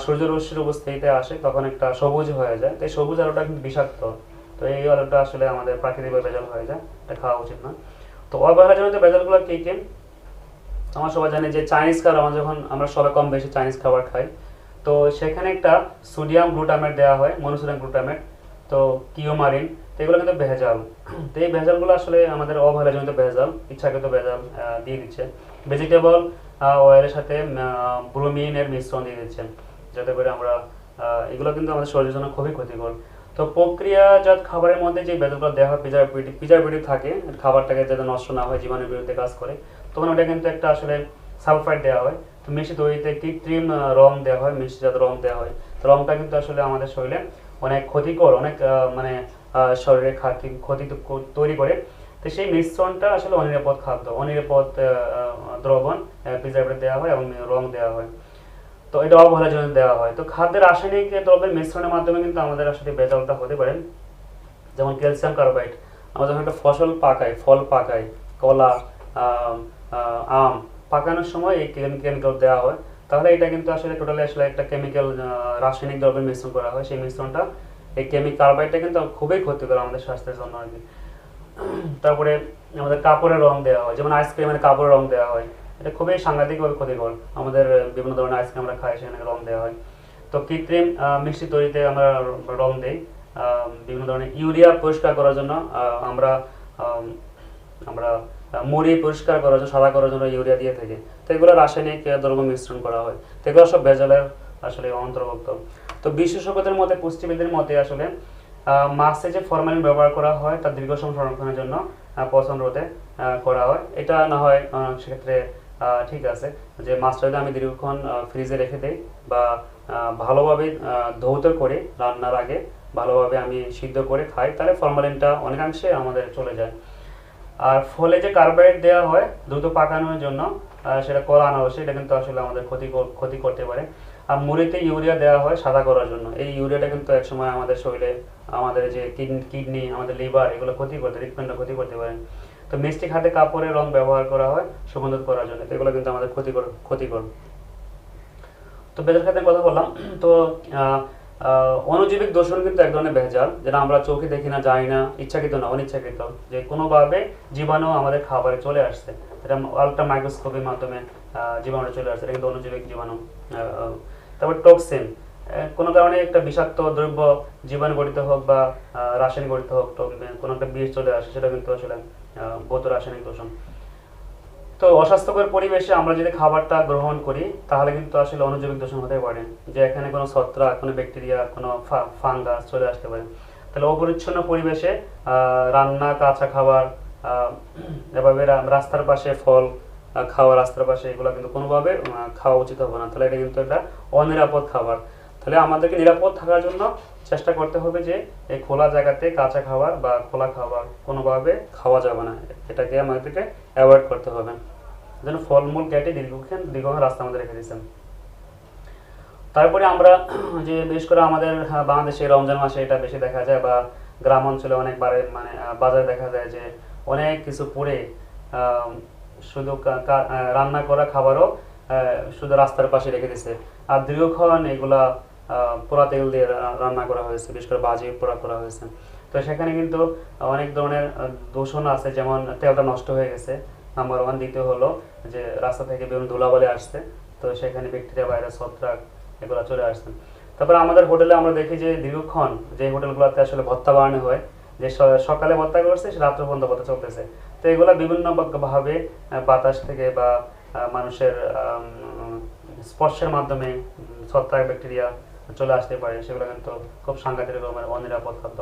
সূর্যরশ্মির উপস্থিতিতে আসে তখন একটা সবুজ হয়ে যায়, তো এই সবুজ আলোটা কিন্তু বিষাক্ত। তো এই আলোটা আসলে আমাদের প্রাকৃতিকভাবে ভেজাল হয়ে যায়, এটা খাওয়া উচিত না। তো অবহেলাজনিত ভেজালগুলো কি কি? আমার সবাই জানে যে চাইনিজ খাবার, আমরা সবাই কম বেশি চাইনিজ খাবার খাই, তো সেখানে একটা সোডিয়াম গ্লুটামেট দেওয়া হয়, মনোসোডিয়াম গ্লুটামেট, তো কিওমারিন, তো এগুলো কিন্তু ভেজাল। তো এই ভেজালগুলো আসলে আমাদের অবহেলাজনিত ভেজাল, ইচ্ছাকৃত ভেজাল দিয়ে দিচ্ছে। ভেজিটেবল অয়েলের সাথে ব্রোমিনের মিশ্রণ দিয়ে দিচ্ছে। যাতে করে আমরা এগুলো কিন্তু আমাদের শরীরের জন্য খুবই ক্ষতিকর। তো প্রক্রিয়াজাত খাবারের মধ্যে যে ভেজালগুলো দেওয়া হয়, প্রিজারভেটিভ থাকে, খাবারটাকে যাতে নষ্ট না হয়, জীবাণুর বিরুদ্ধে কাজ করে, তখন ওটা কিন্তু একটা আসলে সালফাইড দেওয়া হয়। তো মিষ্টি তৈরিতে কৃত্রিম রং দেওয়া হয়, মিষ্টিজাত রং দেওয়া হয়। তো রংটা কিন্তু আসলে আমাদের শরীরে অনেক ক্ষতিকর, অনেক মানে শরীরে ক্ষতি তৈরি করে। তো সেই মিশ্রণটা আসলে অনিরাপদ খাদ্য, অনিরাপদ দ্রবণ প্রিজারভেটিভ দেওয়া হয় এবং রং দেওয়া হয়। তো এটা অবহেলার জন্য দেওয়া হয়। তো খাদ্যের রাসায়নিক দ্রব্যের মিশ্রণের মাধ্যমে কিন্তু আমাদের আসলে ভেজালটা হতে পারে। যেমন ক্যালসিয়াম কার্বাইড, আমরা যখন একটা ফল পাকাই, কলা, আম পাকানোর সময় এই কেমিক্যাল দেওয়া হয়, তাহলে এটা কিন্তু আসলে টোটালি আসলে একটা কেমিক্যাল, রাসায়নিক দ্রব্যের মিশ্রণ করা হয়। সেই মিশ্রণটা, এই কার্বাইডটা কিন্তু খুবই ক্ষতিকর আমাদের স্বাস্থ্যের জন্য আর কি। তারপরে আমাদের কাপড়ের রং দেওয়া হয়, যেমন আইসক্রিমের কাপড়ের রং দেওয়া হয়, এটা খুবই সাংঘাতিকভাবে ক্ষতিকর। আমাদের বিভিন্ন ধরনের আইসক্রিম আমরা খাই, সেখানে রং দেওয়া হয়। তো কৃত্রিম মিষ্টি তৈরিতে আমরা রং দিই বিভিন্ন ধরনের ইউরিয়া পরিষ্কার করার জন্য। আমরা আমরা মুড়ি পরিষ্কার করার জন্য, সাদা করার জন্য ইউরিয়া দিয়ে থাকি। তো এগুলো রাসায়নিক দ্রব্য মিশ্রণ করা হয়। তো এগুলো সব ভেজালের আসলে অন্তর্ভুক্ত। তো বিশেষজ্ঞদের মতে, পুষ্টিবিদদের মতে আসলে মাছে যে ফরমালিন ব্যবহার করা হয় তা দীর্ঘ সময় সংরক্ষণের জন্য পচন রোধে করা হয়। এটা না হয় সেক্ষেত্রে ঠিক আছে, যে মাছটা যদি আমি দীর্ঘক্ষণ ফ্রিজে রেখে দিই বা ভালোভাবে ধৌত করে রান্নার আগে ভালোভাবে আমি সিদ্ধ করে খাই, তাহলে ফরমালিনটা অনেকাংশে আমাদের চলে যায়। আর ফলে যে কার্বোহাইড্রেট দেওয়া হয় দ্রুত পাকানোর জন্য, সেটা কলা আনারসে, এটা কিন্তু আসলে আমাদের ক্ষতি করতে পারে। আর মুড়িতে ইউরিয়া দেওয়া হয় সাদা করার জন্য। এই ইউরিয়াটা কিন্তু একসময় আমাদের শরীরে, আমাদের যে কিডনি, আমাদের লিভার, এগুলো হৃৎপিণ্ডটা ক্ষতি করতে পারে। তো মিষ্টি খাদ্যে কাপড়ের রং ব্যবহার করা হয় সুগন্ধ করার জন্য, তো এগুলো কিন্তু আমাদের ক্ষতিকর। তো ভেজাল খাদ্যের কথা বললাম। তো অণুজীবিক দূষণ কিন্তু এক ধরনের ভেজাল, যেটা আমরা চোখে দেখি না, জানি না, ইচ্ছাকৃত না অনিচ্ছাকৃত, যে কোনোভাবে জীবাণু আমাদের খাবারে চলে আসছে, এটা আলট্রা মাইক্রোস্কোপের মাধ্যমে জীবাণু চলে আসছে, এটা কিন্তু অণুজীবিক জীবাণু। তারপর টক্সিন, কোনো কারণে একটা বিষাক্ত দ্রব্য, জীবাণু গঠিত হোক বা রাসায়নিক গঠিত হোক, কোনো একটা বিষ চলে আসে, সেটা কিন্তু আসলে ভৌত রাসায়নিক দূষণ। তো অস্বাস্থ্যকর পরিবেশে আমরা যদি খাবারটা গ্রহণ করি, তাহলে কিন্তু আসলে অণুজীবিক দূষণ হতে পারে, যে এখানে কোনো ছত্রাক, কোনো ব্যাকটেরিয়া, কোনো ফাঙ্গাস চলে আসতে পারে। তাহলে অপরিচ্ছন্ন পরিবেশে রান্না, কাঁচা খাবার, এভাবে রাস্তার পাশে ফল খাওয়া, রাস্তার পাশে, এগুলো কিন্তু কোনোভাবে খাওয়া উচিত হবে না। তাহলে এটা কিন্তু একটা অনিরাপদ খাবার। তাহলে আমাদেরকে নিরাপদ থাকার জন্য চেষ্টা করতে হবে যে এই খোলা জায়গাতে কাঁচা খাবার বা খোলা খাবার কোনোভাবে খাওয়া যাবে না, এটাকে আমাদেরকে অ্যাভয়েড করতে হবে। যেন ফলমূল কেটে দীর্ঘক্ষণ রাস্তা আমাদের রেখে দিচ্ছেন। তারপরে আমরা যে বিশেষ করে আমাদের বাংলাদেশে রমজান মাসে এটা বেশি দেখা যায়, বা গ্রাম অঞ্চলে অনেকবারে মানে বাজারে দেখা যায় যে অনেক কিছু পুড়ে শুধু রান্না করা খাবারও শুধু রাস্তার পাশে রেখে দিচ্ছে। আর দীর্ঘক্ষণ এগুলা পোড়া তেল দিয়ে রান্না করা হয়েছে, বিশেষ করে ভাজি পোড়া করা হয়েছে। তো সেখানে কিন্তু অনেক ধরনের দূষণ আছে, যেমন তেলটা নষ্ট হয়ে গেছে নাম্বার ওয়ান। দ্বিতীয় হলো যে রাস্তা থেকে বিভিন্ন ধুলাবালি আসছে, তো সেখানে ব্যাকটেরিয়া, ভাইরাস, ছত্রাক এগুলো চলে আসছে। তারপরে আমাদের হোটেলে আমরা দেখি যে দীর্ঘক্ষণ যে হোটেলগুলোতে আসলে ভত্তা বানানো হয়, যে সকালে ভত্তা করছে, সে রাত্র পর্যন্ত ভত্তা চলতেছে। তো এগুলো বিভিন্ন ভাবে বাতাস থেকে বা মানুষের স্পর্শের মাধ্যমে ছত্রাক, ব্যাকটেরিয়া চলে আসতে পারে, সেগুলো কিন্তু খুব সাংঘাতিক রকমের অনিরাপদ খাদ্য।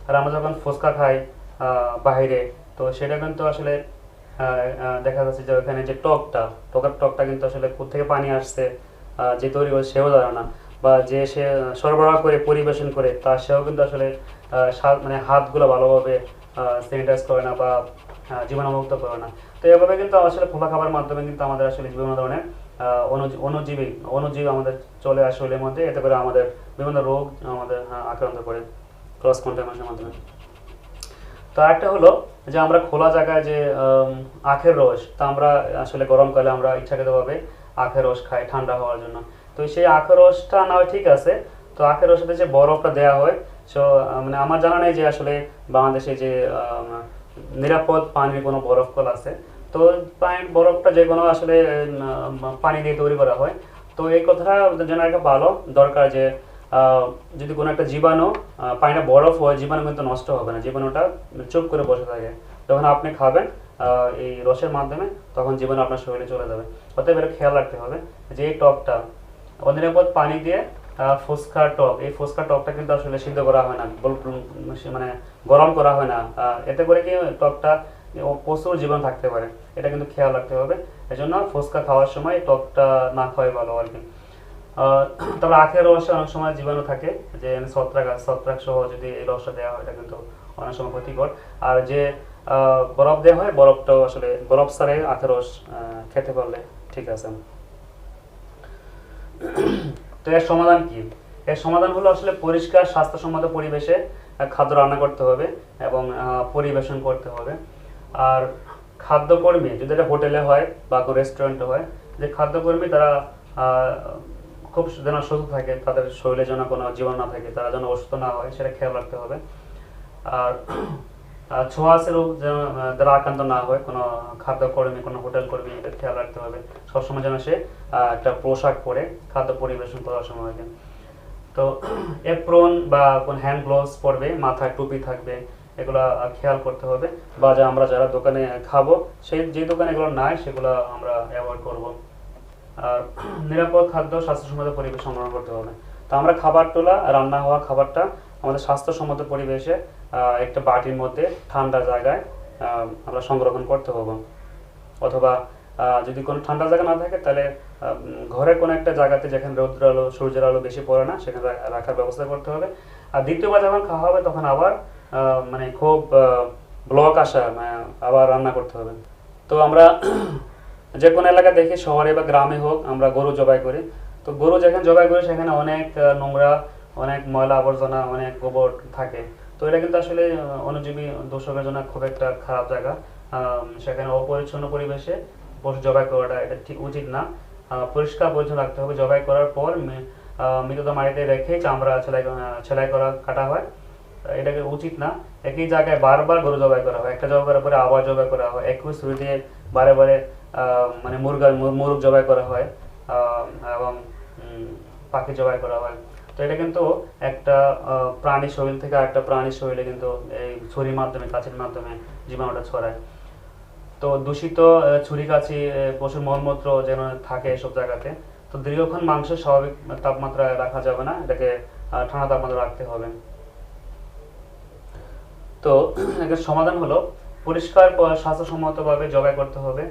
আর আমরা যখন ফুচকা খাই বাইরে, তো সেটা কিন্তু আসলে দেখা যাচ্ছে যে ওখানে যে টকটা কিন্তু আসলে কোথা থেকে পানি আসছে, যে তৈরি করে সেও জানে না, বা যে সে সরবরাহ করে পরিবেশন করে সেও কিন্তু আসলে মানে হাতগুলো ভালোভাবে স্যানিটাইজ করে না বা জীবাণুমুক্ত করে না। তো এভাবে কিন্তু আসলে খোলা খাবার মাধ্যমে কিন্তু আমাদের আসলে বিভিন্ন ধরনের অনুজীব আমাদের চলে আসে শরীরের মধ্যে, এতে করে আমাদের বিভিন্ন রোগ আমাদের আক্রান্ত করে ক্রস কন্টামিনেশনের মাধ্যমে। তো একটা হলো যে আমরা খোলা জায়গায় যে আখের রস, তা আমরা আসলে গরমকালে আমরা ইচ্ছাকৃতভাবে আখের রস খাই ঠান্ডা হওয়ার জন্য। তো সেই আখের রসটা না হয় ঠিক আছে, তো আখের রসের যে বরফটা দেওয়া হয়, সো মানে আমার জানা নেই যে আসলে বাংলাদেশে যে নিরাপদ পানির কোনো বরফ কল আছে। তো পানির বরফটা যে কোনো আসলে পানি দিয়ে তৈরি করা হয়। তো এই কথাটা জানা একটা ভালো দরকার, যে যদি কোনো একটা জীবাণু, পানিটা বরফ হয়, জীবাণু কিন্তু নষ্ট হবে না, জীবাণুটা চুপ করে বসে থাকে। যখন আপনি খাবেন এই রসের মাধ্যমে, তখন জীবাণু আপনার শরীরে চলে যাবে। অতএব এটা খেয়াল রাখতে হবে যে এই টকটা অনিরাপদ পানি দিয়ে ফুচকার টক, এই ফুচকার টকটা কিন্তু আসলে সিদ্ধ করা হয় না, মানে গরম করা হয় না। এতে করে কি টকটা প্রচুর জীবাণু থাকতে পারে, এটা কিন্তু খেয়াল রাখতে হবে। এজন্য ফুচকা খাওয়ার সময় টকটা না খাওয়াই ভালো আর কি। তবে আখের রসে অনেক সময় জীবাণু থাকে, যে ছত্রাক সহ যদি এই রসটা দেওয়া হয় এটা কিন্তু অনেক সময় ক্ষতিকর। আর যে বরফ দেওয়া হয়, বরফটাও আসলে বরফ ছাড়াই আখের রস খেতে পারলে ঠিক আছে। তো এর সমাধান কি? এর সমাধান হলো আসলে পরিষ্কার স্বাস্থ্যসম্মত পরিবেশে খাদ্য রান্না করতে হবে এবং পরিবেশন করতে হবে। আর খাদ্যকর্মী, যদি এটা হোটেলে হয় বা কোনো রেস্টুরেন্টে হয়, যে খাদ্যকর্মী তারা খুব যেন সুস্থ থাকে, তাদের শরীরে যেন কোনো জীবাণু না থাকে, তারা যেন অসুস্থ না হয় সেটা খেয়াল রাখতে হবে। আর ছোঁয়াচে রোগ যেন দ্বারা আক্রান্ত না হয় কোনো খাদ্যকর্মী, কোনো হোটেল কর্মী, এটা খেয়াল রাখতে হবে। সবসময় যেন সে একটা পোশাক পরে খাদ্য পরিবেশন করার সময়। তো এপ্রন বা কোন হ্যান্ড গ্লোভস পরবে, মাথায় টুপি থাকবে, এগুলো খেয়াল করতে হবে। বা যে আমরা যারা দোকানে খাবো, সেই যে দোকানে এগুলো নাই সেগুলো আমরা অ্যাভয়েড করব। আর নিরাপদ খাদ্য স্বাস্থ্যসম্মত পরিবেশ সংগ্রহ করতে হবে। তো আমরা খাবার তোলা, রান্না হওয়া খাবারটা আমাদের স্বাস্থ্যসম্মত পরিবেশে একটা বাটির মধ্যে ঠান্ডা জায়গায় আমরা সংরক্ষণ করতে হবে। অথবা যদি কোনো ঠান্ডা জায়গা না থাকে তাহলে ঘরে কোনো একটা জায়গাতে যেখানে রৌদ্র আলো, সূর্যের আলো বেশি পড়ে না, সেখানে রাখার ব্যবস্থা করতে হবে। আর দ্বিতীয়বার যখন খাওয়া হবে তখন আবার মানে খুব ব্লক আসা আবার রান্না করতে হবে। তো আমরা যে কোনো এলাকা দেখি, শহরে বা গ্রামে হোক, আমরা গরু জবাই করি। তো গরু যেখানে জবাই করি সেখানে অনেক নোংরা, অনেক ময়লা আবর্জনা, অনেক গোবর থাকে। তো এটা কিন্তু আসলে অণুজীবী দর্শকের জন্য খুব একটা খারাপ জায়গা। সেখানে অপরিচ্ছন্ন পরিবেশে পশু জবাই করাটা এটা ঠিক উচিত না। পরিষ্কার পরিচ্ছন্ন রাখতে হবে। জবাই করার পর মৃতদেহ মাটিতে রেখে চামড়া সেলাই করা কাটা হয়, এটাকে উচিত না। একই জায়গায় বারবার গরু জবাই করা হয়, একটা জবাই করার পরে আবার জবাই করা হয়, একই ছুরি দিয়ে বারে বারে মানে মুরগ জবাই করা হয় এবং পাখি জবাই করা হয়। তো এটা কিন্তু একটা প্রাণী শরীর থেকে আরেকটা প্রাণীর শরীরে কিন্তু এই ছুরির মাধ্যমে, কাঁচির মাধ্যমে জীবাণুটা ছড়ায়। তো দূষিত ছুরি কাঁচি, পশুর মলমূত্র যেন থাকে এসব জায়গাতে। তো দীর্ঘক্ষণ মাংস স্বাভাবিক তাপমাত্রায় রাখা যাবে না, এটাকে ঠান্ডা তাপমাত্রা রাখতে হবে। তো এর সমাধান হলো পরিষ্কার স্বাস্থ্যসম্মতভাবে জবাই করতে হবে।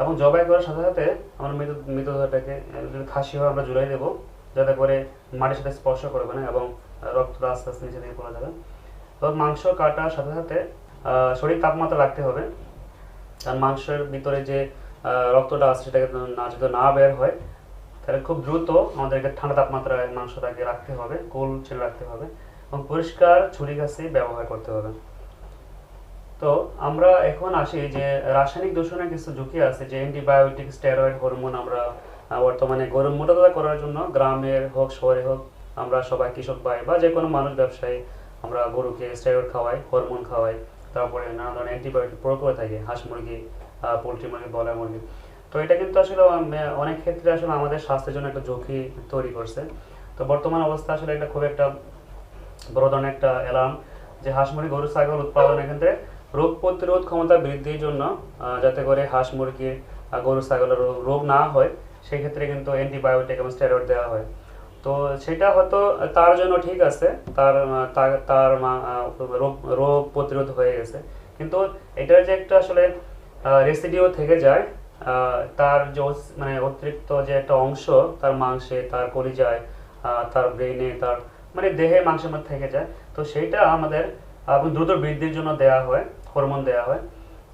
এবং জবাই করার সাথে সাথে আমরা মৃতদেহটাকে, যদি খাসি হয় আমরা ঝুলাই দেবো, যাতে করে মাটির সাথে স্পর্শ করবে না এবং রক্তটা আস্তে আস্তে নিচে দিকে পড়ে যাবে। তো মাংস কাটার সাথে সাথে শরীর তাপমাত্রা রাখতে হবে। কারণ মাংসের ভিতরে যে রক্তটা আছে সেটাকে যদি না বের হয় তাহলে খুব দ্রুত আমাদেরকে ঠান্ডা তাপমাত্রায় মাংসটাকে রাখতে হবে, কোল ছেড়ে রাখতে হবে এবং পরিষ্কার ছুরি কাঁচি ব্যবহার করতে হবে। তো আমরা এখন আসি যে রাসায়নিক দূষণের কিছু ঝুঁকি আছে, যে অ্যান্টিবায়োটিক, স্টেরয়েড, হরমোন। আমরা বর্তমানে গরু মোটাতাজা করার জন্য গ্রামের হোক শহরে হোক আমরা সবাই কৃষক ভাই বা যে কোনো মানুষ ব্যবসায়ী আমরা গরুকে স্টেরয়েড খাওয়াই, হরমোন খাওয়াই, তারপরে নানা ধরনের অ্যান্টিবায়োটিক প্রয়োগ করে থাকি হাঁস মুরগি, পোলট্রি মুরগি, ব্রয়লার মুরগি। তো এটা কিন্তু আসলে অনেক ক্ষেত্রে আসলে আমাদের স্বাস্থ্যের জন্য একটা ঝুঁকি তৈরি করছে। তো বর্তমান অবস্থা আসলে এটা খুব একটা বড় ধরনের একটা অ্যালার্ম, যে হাঁস মুরগি, গরু, ছাগল উৎপাদনের ক্ষেত্রে রোগ প্রতিরোধ ক্ষমতা বৃদ্ধির জন্য, যাতে করে হাঁস মুরগি, গরু ছাগলের রোগ না হয়, সেই ক্ষেত্রে কিন্তু অ্যান্টিবায়োটিক এবং স্টেরয়েড দেওয়া হয়। তো সেটা হয়তো তার জন্য ঠিক আছে, তার তার তার রোগ রোগ প্রতিরোধ হয়ে গেছে, কিন্তু এটার যে একটা আসলে রেসিডিও থেকে যায়, তার যে মানে অতিরিক্ত যে একটা অংশ তার মাংসে, তার কলিজায়, তার ব্রেনে, তার মানে দেহে মাংসের মধ্যে থেকে যায়। তো সেইটা আমাদের দ্রুত বৃদ্ধির জন্য দেওয়া হয়, হরমোন দেওয়া হয়।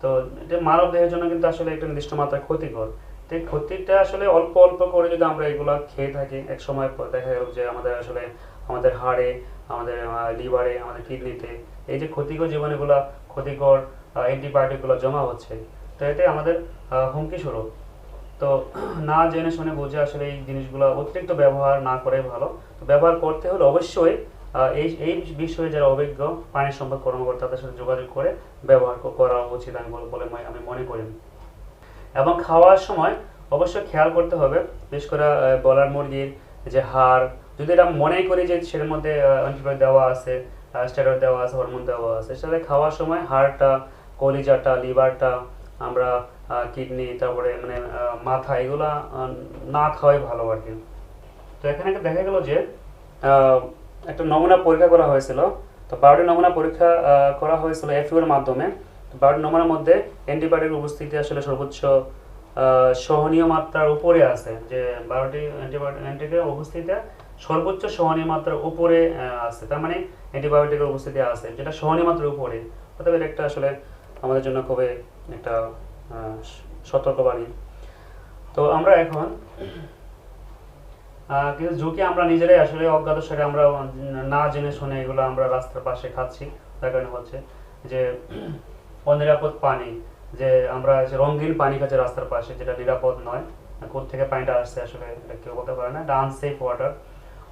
তো এটা মানব দেহের জন্য কিন্তু আসলে একটা নির্দিষ্ট মাত্রায় ক্ষতিকর। তো এই ক্ষতিটা আসলে অল্প অল্প করে যদি আমরা এগুলো খেয়ে থাকি, এক সময় পর দেখা গেল যে আমাদের আসলে আমাদের হাড়ে, আমাদের লিভারে, আমাদের কিডনিতে এই যে ক্ষতিকর জীবাণুগুলো, ক্ষতিকর অ্যান্টিবায়োটিকগুলো জমা হচ্ছে। তো এতে আমাদের হুমকি স্বরূপ। তো না জেনে শুনে বুঝে আসলে এই জিনিসগুলো অতিরিক্ত ব্যবহার না করে ভালো। তো ব্যবহার করতে হলে অবশ্যই এই এই বিষয়ে যারা অভিজ্ঞ পানি সম্পদ কর্মকর্তা, তাদের সাথে যোগাযোগ করে ব্যবহার করা উচিত বলে আমি মনে করি। এবং খাওয়ার সময় অবশ্যই খেয়াল করতে হবে, বিশেষ করে ব্রয়লার মুরগির যে হাড়, যদি এটা মনে করি যে সেটার মধ্যে অ্যান্টিবায়োটিক দেওয়া আছে, স্টেরয়েড দেওয়া আছে, হরমোন দেওয়া আছে, সেটা খাওয়ার সময় হাড়টা, কলিজাটা, লিভারটা, আমরা কিডনি, তারপরে মানে মাথা, এগুলা না খাওয়াই ভালো আর কি। তো এখানে দেখা গেল যে আহ, একটা নমুনা পরীক্ষা করা হয়েছিল। তো 12টি নমুনা পরীক্ষা করা হয়েছিল এফইউ এর মাধ্যমে। 12টি নমুনার মধ্যে অ্যান্টিবায়োটিকের উপস্থিতি আসলে সর্বোচ্চ সহনীয় মাত্রার উপরে আছে, যে 12টি অ্যান্টিবায়োটিকের উপস্থিতি সর্বোচ্চ সহনীয় মাত্রার উপরে আছে, তার মানে অ্যান্টিবায়োটিকের উপস্থিতি আছে যেটা সহনীয় মাত্রার উপরে। অর্থাৎ এটা একটা আসলে আমাদের জন্য খুবই একটা সতর্কবাণী। তো আমরা এখন কিছু ঝুঁকি আমরা নিজেরাই আসলে অজ্ঞাত সারে আমরা না জেনে শুনে এগুলো আমরা রাস্তার পাশে খাচ্ছি। তার কারণে হচ্ছে যে অনিরাপদ পানি, যে আমরা যে রঙিন পানি খাচ্ছি রাস্তার পাশে, যেটা নিরাপদ নয়। কোত্থেকে পানিটা আসছে আসলে এটা কেউ বলতে পারে না, এটা আনসেফ ওয়াটার।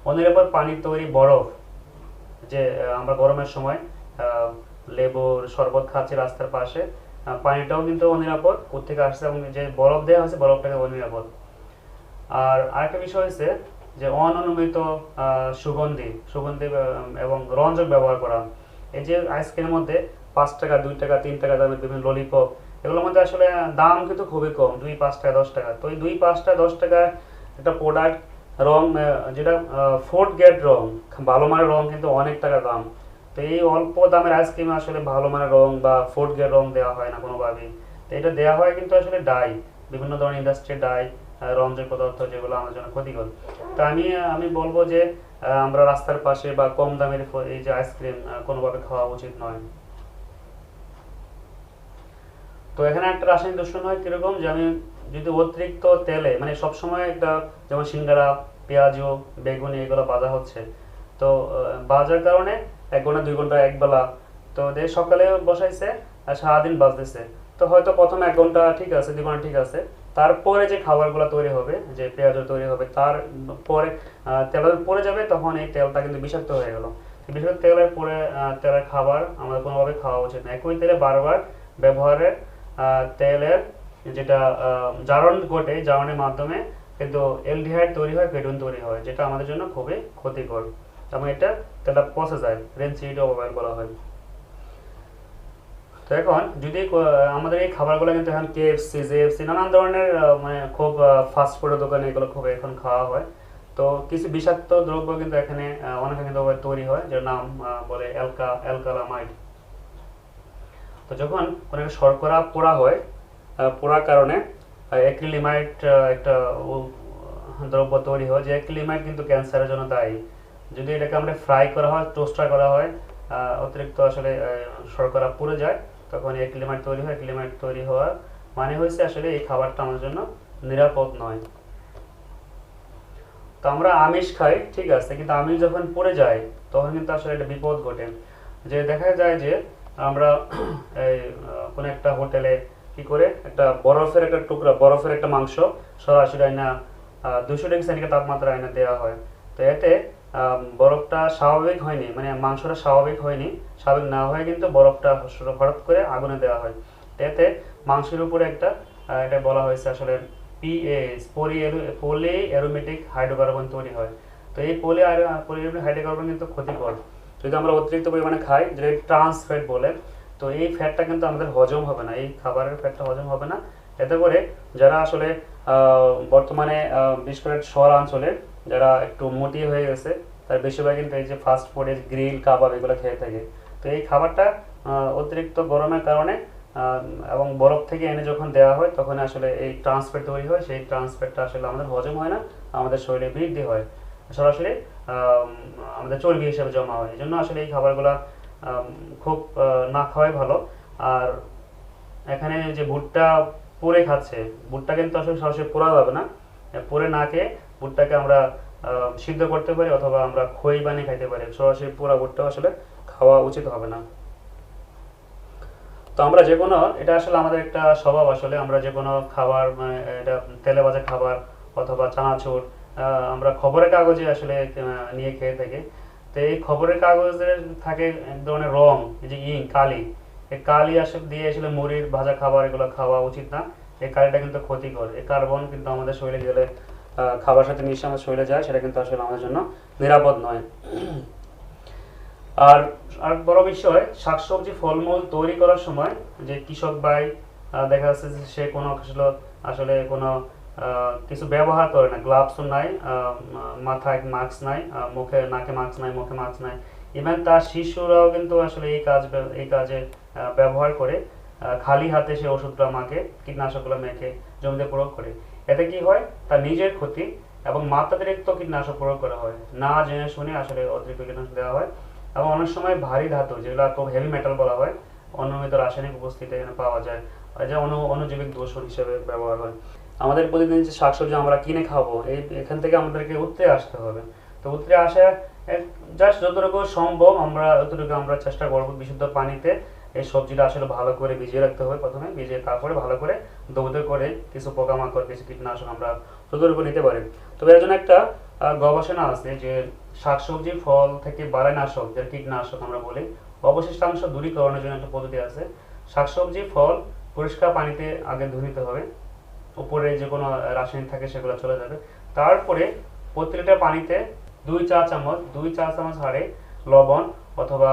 অনিরাপদ পানি তৈরি বরফ, যে আমরা গরমের সময় লেবুর শরবত খাচ্ছি রাস্তার পাশে, পানিটাও কিন্তু অনিরাপদ, কোত্থেকে আসছে এবং যে বরফ দেওয়া হয়েছে বরফটাকে অনিরাপদ। আর আরেকটা বিষয় হচ্ছে যে অননুমিত সুগন্ধি এবং রঞ্জক ব্যবহার করা। এই যে আইসক্রিমের মধ্যে 5 টাকা 2 টাকা 3 টাকা দামের বিভিন্ন ললিপপ, এগুলোর মধ্যে আসলে দাম কিন্তু খুবই কম, 2-5 টাকা 10 টাকা। তো এই 2-5 টাকা 10 টাকা একটা প্রোডাক্ট রং, যেটা ফোর্থ গ্রেড রং, ভালো মানের রং কিন্তু অনেক টাকা দাম। তো এই অল্প দামের আইসক্রিমে আসলে ভালো মানের রং বা ফোর্থ গ্রেড রং দেওয়া হয় না কোনোভাবেই। তো এটা দেওয়া হয় কিন্তু আসলে ডাই, বিভিন্ন ধরনের ইন্ডাস্ট্রি ডাই, রঞ্জক পদার্থ, যেগুলো আমাদের জন্য ক্ষতিকর। তো আমি বলবো যে আমরা রাস্তার পাশে বা কম দামের এই যে আইসক্রিম কোনোভাবে খাওয়া উচিত নয়। তো এখানে একটা রাসায়নিক দূষণ হয় কিরকম, যে আমি যদি অতিরিক্ত তেলে, মানে সবসময় একটা, যেমন সিঙ্গারা, পেঁয়াজু, বেগুনি এগুলো ভাজা হচ্ছে, তো ভাজার কারণে 1 ঘন্টা 2 ঘন্টা একবেলা, তো সকালে বসাইছে আর সারাদিন বাজতেছে। তো হয়তো প্রথম 1 ঘন্টা ঠিক আছে, 2 ঘন্টা ঠিক আছে, তারপরে যে খাবারগুলো তৈরি হবে, যে পেঁয়াজু তৈরি হবে, তারপরে তেল পড়ে যাবে, তখন এই তেলটা কিন্তু বিষাক্ত হয়ে গেল। বিষাক্ত তেলের পরে তেলের খাবার আমাদের কোনোভাবে খাওয়া উচিত না। একই তেলে বারবার ব্যবহারের তেলের যেটা জারণ ঘটে, জারণের মাধ্যমে কিন্তু এলডিহাইড তৈরি হয়, কেটোন তৈরি হয়, যেটা আমাদের জন্য খুবই ক্ষতিকর এবং এটা তেলটা পচে যায়, রেনসিডিটি অফ অয়েল বলা হয়। তো এখন যদি আমাদের এই খাবারগুলো কিন্তু এখন কেএফসি, জেএফসি, নানান ধরনের মানে খুব ফাস্ট ফুডের দোকানে এগুলো খুব এখন খাওয়া হয়। তো কিছু বিষাক্ত দ্রব্য কিন্তু এখানে অনেক কিন্তু তৈরি হয়, যার নাম বলে অ্যালকালামাইড। তো যখন কোনো একটা শর্করা পোড়া হয়, পোড়ার কারণে অ্যাক্রিলিমাইড একটা দ্রব্য তৈরি হয়, যে অ্যাক্রিলিমাইড কিন্তু ক্যান্সারের জন্য দায়ী। যদি এটাকে আমরা ফ্রাই করা হয়, টোস্টার করা হয়, অতিরিক্ত আসলে শর্করা পুড়ে যায়, তখন অ্যাক্রিলিমাইড তৈরি হয়। অ্যাক্রিলিমাইড তৈরি হওয়ার মানে হয়েছে আসলে এই খাবারটা আমাদের জন্য নিরাপদ নয়। তো আমরা আমিষ খাই ঠিক আছে, কিন্তু আমিষ যখন পড়ে যায় তখন কিন্তু আসলে একটা বিপদ ঘটে। যে দেখা যায় যে আমরা এই কোনো একটা হোটেলে কি করে একটা বরফের একটা টুকরা, বরফের একটা মাংস সরাসরি আয়না 200 ডিগ্রি সেন্টিগ্রেড তাপমাত্রা আয়না দেওয়া হয়। তো এতে বরফটা স্বাভাবিক হয়নি, মানে মাংসটা স্বাভাবিক হয়নি, স্বাভাবিক না হয়ে কিন্তু বরফটা হঠাৎ করে আগুনে দেওয়া হয়। তো এতে মাংসের উপরে একটা এটা বলা হয়েছে আসলে পিএইচ, পলি অ্যারোমেটিক হাইড্রোকার্বন তৈরি হয়। তো এই পলি অ্যারোমেটিক হাইড্রোকার্বন কিন্তু ক্ষতিকর যদি আমরা অতিরিক্ত পরিমাণে খাই, যেটা ট্রান্স ফ্যাট বলে। তো এই ফ্যাটটা কিন্তু আমাদের হজম হবে না, এই খাবারের ফ্যাটটা হজম হবে না। এতে করে যারা আসলে বর্তমানে বিশেষ করে শহর অঞ্চলে যারা একটু মোটি হয়ে গেছে, তার বেশিরভাগ কিন্তু এই যে ফাস্ট ফুডের গ্রিল কাবাব এগুলো খেয়ে থাকে। তো এই খাবারটা অতিরিক্ত গরমের কারণে এবং বরফ থেকে এনে যখন দেওয়া হয়, তখন আসলে এই ট্রান্সফ্যাট তৈরি হয়। সেই ট্রান্সফ্যাটটা আসলে আমাদের হজম হয় না, আমাদের শরীরে বৃদ্ধি হয়, সরাসরি আমাদের চর্বি হিসেবে জমা হয়। এই জন্য আসলে এই খাবারগুলো খুব না খাওয়াই ভালো। আর এখানে যে ভুট্টা পুড়ে খাচ্ছে, ভুট্টা কিন্তু আসলে সরাসরি পোড়া যাবে না, পুড়ে না খেয়ে ভুট্টাকে আমরা সিদ্ধ করতে পারি, অথবা আমরা খই বানিয়ে খাইতে পারি। সরাসরি পোড়া ভুট্টা আসলে খাওয়া উচিত হবে না। তো আমরা যে কোনো, এটা আসলে আমাদের একটা স্বভাব, আসলে আমরা যে কোনো খাবার, মানে এটা তেলে ভাজা খাবার অথবা চানাচুর আমরা খবরের কাগজে আসলে নিয়ে খেয়ে থাকি। তো এই খবরের কাগজের থাকে এক ধরনের রং, এই যে কালি, এই কালি আসলে দিয়ে আসলে মুড়ির ভাজা খাবার এগুলো খাওয়া উচিত না। এই কালিটা কিন্তু ক্ষতিকর, এই কার্বন কিন্তু আমাদের শরীরে গেলে খাবার সাথে মিশে আমাদের শরীরে যায়, সেটা কিন্তু আসলে আমাদের জন্য নিরাপদ নয়। আর আর বড় বিষয়, শাকসবজি ফলমূল তৈরি করার সময় যে কৃষক ভাই দেখা যাচ্ছে যে সে কোনো আসলে কোনো কিছু ব্যবহার করে না, গ্লাভসও নাই, মাথায় মাস্ক নাই, মুখে নাকে মাস্ক নাই, মুখে মাস্ক নাই। ইভেন তার শিশুরাও কিন্তু আসলে এই কাজে ব্যবহার করে, খালি হাতে সে ওষুধটা মাকে, কীটনাশকগুলো মেখে জমিতে প্রয়োগ করে। এতে কি হয়, তার নিজের ক্ষতি এবং মাত্রাতিরিক্ত কীটনাশক প্রয়োগ করা হয়, না জেনে শুনে আসলে অতিরিক্ত কীটনাশক দেওয়া হয়। এবং অনেক সময় ভারী ধাতু, যেগুলো খুব হেভি মেটাল বলা হয়, অনিয়মিত রাসায়নিক উপস্থিতি এখানে পাওয়া যায়, যা অণুজীবিক দূষণ হিসেবে ব্যবহার হয়। আমাদের প্রতিদিন যে শাকসবজি আমরা কিনে খাবো, এখান থেকে আমাদেরকে উতরে আসতে হবে। তো উতরে আসা জাস্ট যতটুকু সম্ভব আমরা অতটুকু আমরা চেষ্টা করবো বিশুদ্ধ পানিতে এই সবজিটা আসলে ভালো করে ভিজিয়ে রাখতে হবে। প্রথমে ভিজিয়ে তারপরে ভালো করে দৌড়ে করে কিছু পোকামাকড়, কিছু কীটনাশক আমরা যতটুকু নিতে পারি। তবে এর জন্য একটা গবেষণা আছে যে শাকসবজি ফল থেকে বালাইনাশক, যার কীটনাশক আমরা বলি, অবশিষ্টাংশ দূরীকরণের জন্য একটা পদ্ধতি আছে। শাকসবজি ফল পরিষ্কার পানিতে আগে ধুয়ে নিতে হবে, উপরে যে কোনো রাসায়নিক থাকে সেগুলো চলে যাবে। তারপরে প্রতি লিটার পানিতে 2 চা চামচ হারে লবণ অথবা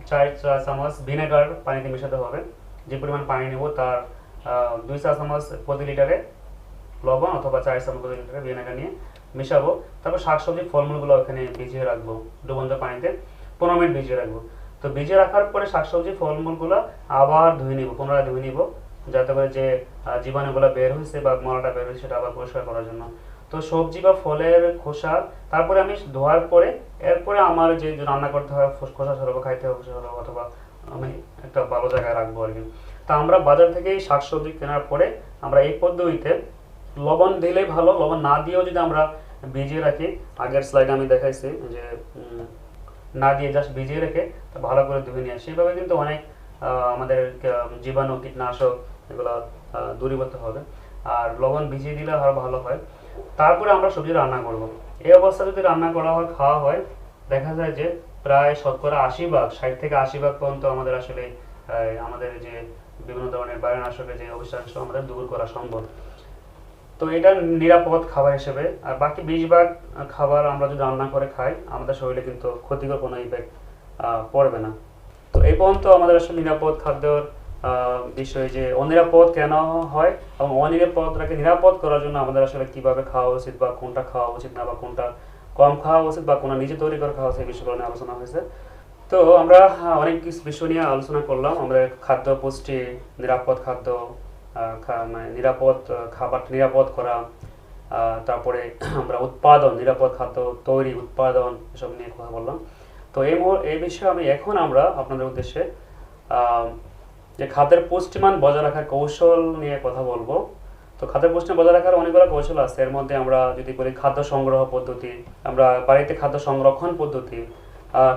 4 চা চামচ ভিনেগার পানিতে মেশাতে হবে। যে পরিমাণ পানি নেব তার 2 চা চামচ প্রতি লিটারে লবণ অথবা 4 চামচ প্রতি লিটারে ভিনেগার নিয়ে মেশাবো। তারপর শাকসবজি ফলমূলগুলো ওখানে ভিজিয়ে রাখবো ডুবন্ত পানিতে 15 মিনিট ভিজিয়ে রাখবো। তো ভিজিয়ে রাখার পরে শাকসবজি ফলমূলগুলো আবার ধুয়ে নিব, পুনরায় ধুয়ে নিব, যাতে করে যে জীবাণুগুলো বের হয়েছে বা মলাটা বের হয়েছে সেটা আবার পরিষ্কার করার জন্য। তো সবজি বা ফলের খোসা তারপরে আমি ধোয়ার পরে এরপরে আমার যে রান্না করতে হয় খোসা সরাবো, খাইতে হবে খোসা সরাবো, অথবা আমি একটা ভালো জায়গায় রাখবো আর কি। তা আমরা বাজার থেকে এই শাকসবজি কেনার পরে আমরা এই পদ্ধতিতে লবণ দিলেই ভালো, লবণ না দিয়েও যদি আমরা ভিজিয়ে রাখি, আগের স্লাইডে আমি দেখাইছি যে না দিয়ে জাস্ট ভিজিয়ে রেখে ভালো করে ধুয়ে নিয়ে, সেইভাবে কিন্তু অনেক আমাদের জীবাণু, কীটনাশক এগুলো দূরীভূত হবে। আর লবণ ভিজিয়ে দিলে আরো ভালো হয়। তারপরে আমরা সবজি রান্না করব। এই অবস্থা যদি রান্না করা হয়, খাওয়া হয়, দেখা যায় যে প্রায় শতকরা 80 ভাগ, 60 থেকে 80 ভাগ পর্যন্ত আমাদের আসলে আমাদের যে বিভিন্ন ধরনের বায়ুনাশকের যে অবশিষ্টাংশ আমাদের দূর করা সম্ভব। তো এটা নিরাপদ খাবার হিসেবে। আর বাকি 20 ভাগ খাবার আমরা যদি রান্না করে খাই, আমাদের শরীরে কিন্তু ক্ষতিকর কোনো ইফেক্ট পড়বে না। তো এই পর্যন্ত আমাদের আসলে নিরাপদ খাদ্যের বিষয়, যে অনিরাপদ কেন হয় এবং অনিরাপদটাকে নিরাপদ করার জন্য আমাদের আসলে কিভাবে খাওয়া উচিত, বা কোনটা খাওয়া উচিত না, বা কোনটা কম খাওয়া উচিত, বা কোনটা নিজে তৈরি করে খাওয়া উচিত, এই বিষয়গুলো নিয়ে আলোচনা হয়েছে। তো আমরা অনেক কিছু বিষয় নিয়ে আলোচনা করলাম। আমরা খাদ্য পুষ্টি, নিরাপদ খাদ্য, মানে নিরাপদ খাবার নিরাপদ করা, তারপরে আমরা উৎপাদন, নিরাপদ খাদ্য তৈরি, উৎপাদন, এসব নিয়ে কথা বললাম। তো এই বিষয়ে এখন আমরা আপনাদের উদ্দেশ্যে যে খাদ্যের পুষ্টিমান বজায় রাখার কৌশল নিয়ে কথা বলবো। তো খাদ্যের পুষ্টিমান বজায় রাখার অনেকগুলো কৌশল আছে। এর মধ্যে আমরা যদি বলি খাদ্য সংগ্রহ পদ্ধতি, আমরা বাড়িতে খাদ্য সংরক্ষণ পদ্ধতি,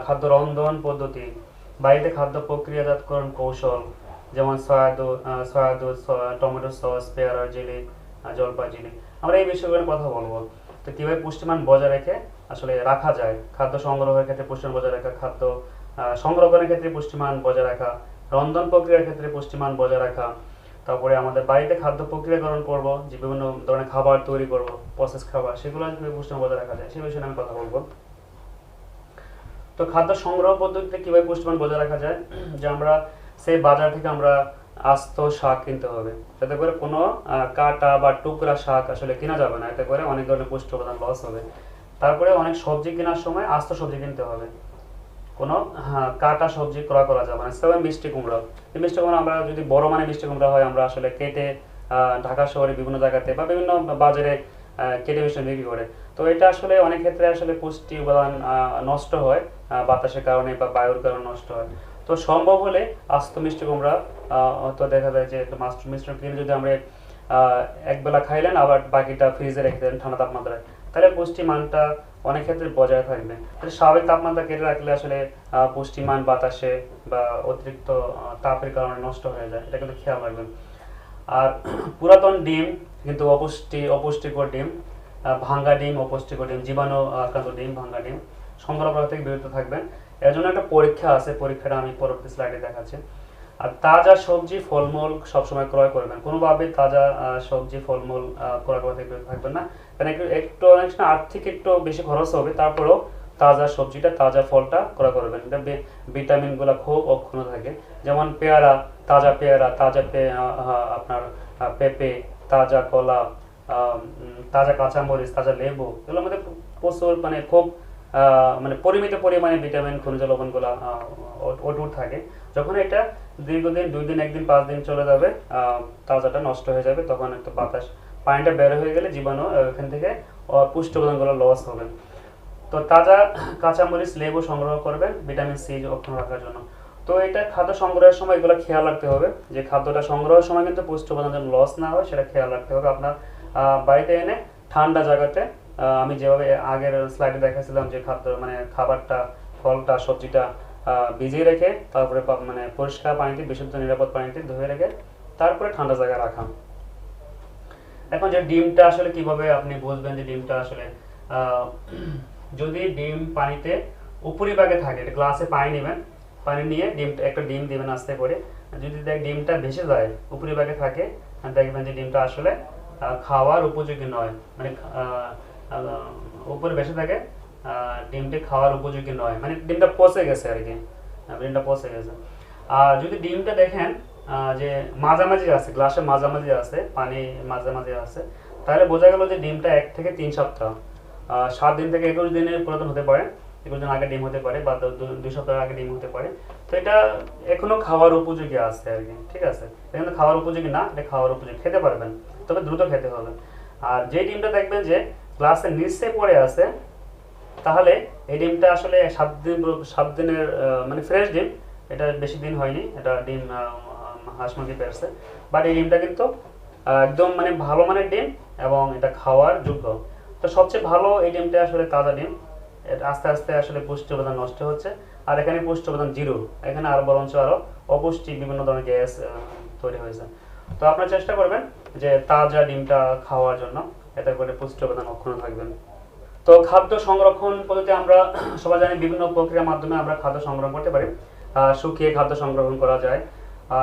খাদ্য রন্ধন পদ্ধতি, বাড়িতে খাদ্য প্রক্রিয়াজাতকরণ কৌশল, যেমন সয়া দুধ, টমেটো সস, পেয়ারা জেলি, জলপাই জেলি, আমরা এই বিষয়গুলো কথা বলবো। তো কীভাবে পুষ্টিমান বজায় রেখে আসলে রাখা যায়, খাদ্য সংগ্রহের ক্ষেত্রে পুষ্টিমান বজায় রাখা, খাদ্য সংরক্ষণের ক্ষেত্রে পুষ্টিমান বজায় রাখা, রন্ধন প্রক্রিয়ার ক্ষেত্রে পুষ্টিমান বজায় রাখা, তারপরে আমাদের বাড়িতে খাদ্য প্রক্রিয়াকরণ করব, যে বিভিন্ন ধরনের খাবার তৈরি করব, প্রসেস খাবার, সেগুলো কীভাবে পুষ্টিমান বজায় রাখা যায় সেই বিষয়ে আমি কথা বলবো। তো খাদ্য সংগ্রহ পদ্ধতিতে কীভাবে পুষ্টিমান বজায় রাখা যায়, যে আমরা সেই বাজার থেকে আমরা আস্ত শাক কিনতে হবে, যাতে করে কোনো কাটা বা টুকরা শাক আসলে কেনা যাবে না, এতে করে অনেক ধরনের পুষ্টি উপাদান লস হবে। তারপরে অনেক সবজি কেনার সময় আস্ত সবজি কিনতে হবে, কোনো কাটা সবজি ক্রয় করা যাবে না। সেভাবে মিষ্টি কুমড়া, এই মিষ্টি কুমড়া আমরা যদি বড় মানে মিষ্টি কুমড়া হয়, আমরা আসলে কেটে ঢাকা শহরে বিভিন্ন জায়গাতে বা বিভিন্ন বাজারে কেটে মিষ্টি বিক্রি করে। তো এটা আসলে অনেক ক্ষেত্রে আসলে পুষ্টি উপাদান নষ্ট হয়, বাতাসের কারণে বা বায়ুর কারণে নষ্ট হয়। তো সম্ভব হলে আস্ত মিষ্টি কুমড়া, তো দেখা যায় যে মিষ্টি কিনে যদি আমরা একবেলা খাইলেন, আবার বাকিটা ফ্রিজে রেখে দেন ঠান্ডা তাপমাত্রায়, তাহলে পুষ্টিমানটা অনেক ক্ষেত্রে বজায় থাকবে। তাহলে স্বাভাবিক তাপমাত্রা কেটে রাখলে আসলে পুষ্টিমান বাতাসে বা অতিরিক্ত তাপের কারণে নষ্ট হয়ে যায়, এটা কিন্তু খেয়াল রাখবেন। আর পুরাতন ডিম কিন্তু অপুষ্টিকর ডিম, ভাঙ্গা ডিম, অপুষ্টিকর ডিম, জীবাণু আক্রান্ত ডিম, ভাঙ্গা ডিম সংগ্রহ করা থেকে বিরত থাকবেন। এর জন্য একটা পরীক্ষা আছে, পরীক্ষাটা আমি পরবর্তী স্লাইডে দেখাচ্ছি। আর তাজা সবজি ফলমূল সবসময় ক্রয় করবেন, কোনোভাবে তাজা সবজি ফলমূল ক্রয় করা থেকে বিরত থাকবেন না, কারণ একটু অনেক সময় আর্থিক একটু বেশি খরচ হবে, তারপরেও তাজা সবজিটা, তাজা ফলটা ক্রয় করবেন। এটা ভিটামিনগুলো খুব অক্ষুণ্ণ থাকে। যেমন পেয়ারা, তাজা পেয়ারা, আপনার পেঁপে, তাজা কলা, তাজা কাঁচামরিচ, তাজা লেবু, এগুলোর মধ্যে প্রচুর মানে খুব মানে পরিমিত পরিমাণে ভিটামিন, খনিজ লবণগুলো অটুট থাকে। যখন এটা দীর্ঘদিন 2 দিন 1 দিন 5 দিন চলে যাবে, তাজাটা নষ্ট হয়ে যাবে, তখন একটু বাতাস পানিটা বের হয়ে গেলে জীবাণু এখান থেকে পুষ্টি উপাদানগুলো লস হবে। তো তাজা কাঁচামরিচ, লেবু সংগ্রহ করবেন ভিটামিন সি অক্ষুণ্ণ রাখার জন্য। তো এটা খাদ্য সংগ্রহের সময় এগুলো খেয়াল রাখতে হবে যে খাদ্যটা সংগ্রহের সময় কিন্তু পুষ্টি উপাদান যেন লস না হয়, সেটা খেয়াল রাখতে হবে। আপনার বাড়িতে এনে ঠান্ডা জায়গাতে, আমি যেভাবে আগের স্লাইডে দেখাচ্ছিলাম যে খাদ্য মানে খাবারটা, ফলটা, সবজিটা ভিজিয়ে রেখে তারপরে মানে পরিষ্কার পানিতে, বিশুদ্ধ নিরাপদ পানিতে ধুয়ে রেখে তারপরে ঠান্ডা জায়গায় রাখা। এখন যে ডিমটা আসলে কিভাবে আপনি বুঝবেন যে ডিমটা আসলে যদি ডিম পানিতে উপরিভাগে থাকে, গ্লাসে পানি নেবেন, পানি নিয়ে একটা ডিম দিবেন আস্তে করে, যদি ডিমটা ভেসে যায় উপরিভাগে থাকে, দেখবেন যে ডিমটা আসলে খাওয়ার উপযোগী নয়, মানে উপরে ভেসে থাকে, ডিমটা খাওয়ার উপযোগী নয়, মানে ডিমটা পচে গেছে আর কি, ডিমটা পচে গেছে। আর যদি ডিমটা দেখেন যে মাঝামাঝি আছে, গ্লাসের মাঝামাঝি আছে, পানি মাঝামাঝি আছে, তাহলে বোঝা গেল যে ডিমটা 1 থেকে 3 সপ্তাহ, 7 দিন থেকে 21 দিনের পুরাতন হতে পারে, 21 দিন আগে ডিম হতে পারে, বা 2 সপ্তাহ আগে ডিম হতে পারে। তো এটা এখনো খাওয়ার উপযোগী আছে আর কি, ঠিক আছে। এটা খাওয়ার উপযোগী না, এটা খাওয়ার উপযোগী, খেতে পারবেন, তবে দ্রুত খেতে হবে। আর যে ডিমটা দেখবেন যে গ্লাসের নিচে পড়ে আছে, তাহলে এই ডিমটা আসলে 7 দিনের মানে ফ্রেশ ডিম, এটা বেশি দিন হয়নি, এটা ডিম হাঁস মুরগি পেরেছে, বাট এই ডিমটা কিন্তু একদম মানে ভালো মানের ডিম এবং এটা খাওয়ার যোগ্য। তো সবচেয়ে ভালো এই ডিমটা আসলে তাজা ডিম, এটা আস্তে আস্তে আসলে পুষ্টি উপাদান নষ্ট হচ্ছে, আর এখানে পুষ্টি উপাদান জিরো, এখানে আর বরঞ্চ আরো অপুষ্টি, বিভিন্ন ধরনের গ্যাস তৈরি হয়েছে। তো আপনারা চেষ্টা করবেন যে তাজা ডিমটা খাওয়ার জন্য, এতে করে পুষ্টি উপাদান অক্ষুণ্ণ থাকবেন। তো খাদ্য সংরক্ষণ পদ্ধতি আমরা সবাই জানি, বিভিন্ন প্রক্রিয়ার মাধ্যমে আমরা খাদ্য সংরক্ষণ করতে পারি। শুকিয়ে খাদ্য সংরক্ষণ করা যায়,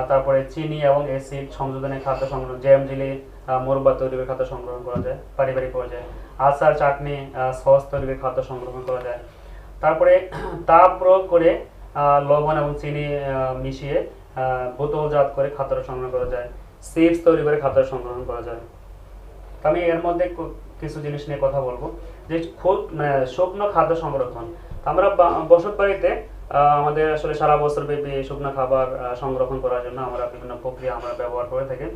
তারপরে চিনি এবং অ্যাসিড সংযোজনে খাদ্য সংরক্ষণ, জ্যাম, জেলি, মুরব্বা তৈরি করে খাদ্য সংরক্ষণ করা যায় পারিবারিক পর্যায়ে, আচার, চাটনি, সস তৈরি করে খাদ্য সংরক্ষণ করা যায়। তারপরে তাপ প্রয়োগ করে লবণ এবং চিনি মিশিয়ে বোতলজাত করে খাদ্য সংরক্ষণ করা যায়, চিপস তৈরি করে খাদ্য সংরক্ষণ করা যায়। আমি এর মধ্যে কিছু জিনিস নিয়ে কথা বলবো, যে খুব মানে শুকনো খাদ্য সংরক্ষণ। আমরা বসত বাড়িতে আমাদের আসলে সারা বছর ব্যাপী শুকনো খাবার সংরক্ষণ করার জন্য আমরা বিভিন্ন প্রক্রিয়া আমরা ব্যবহার করে থাকি।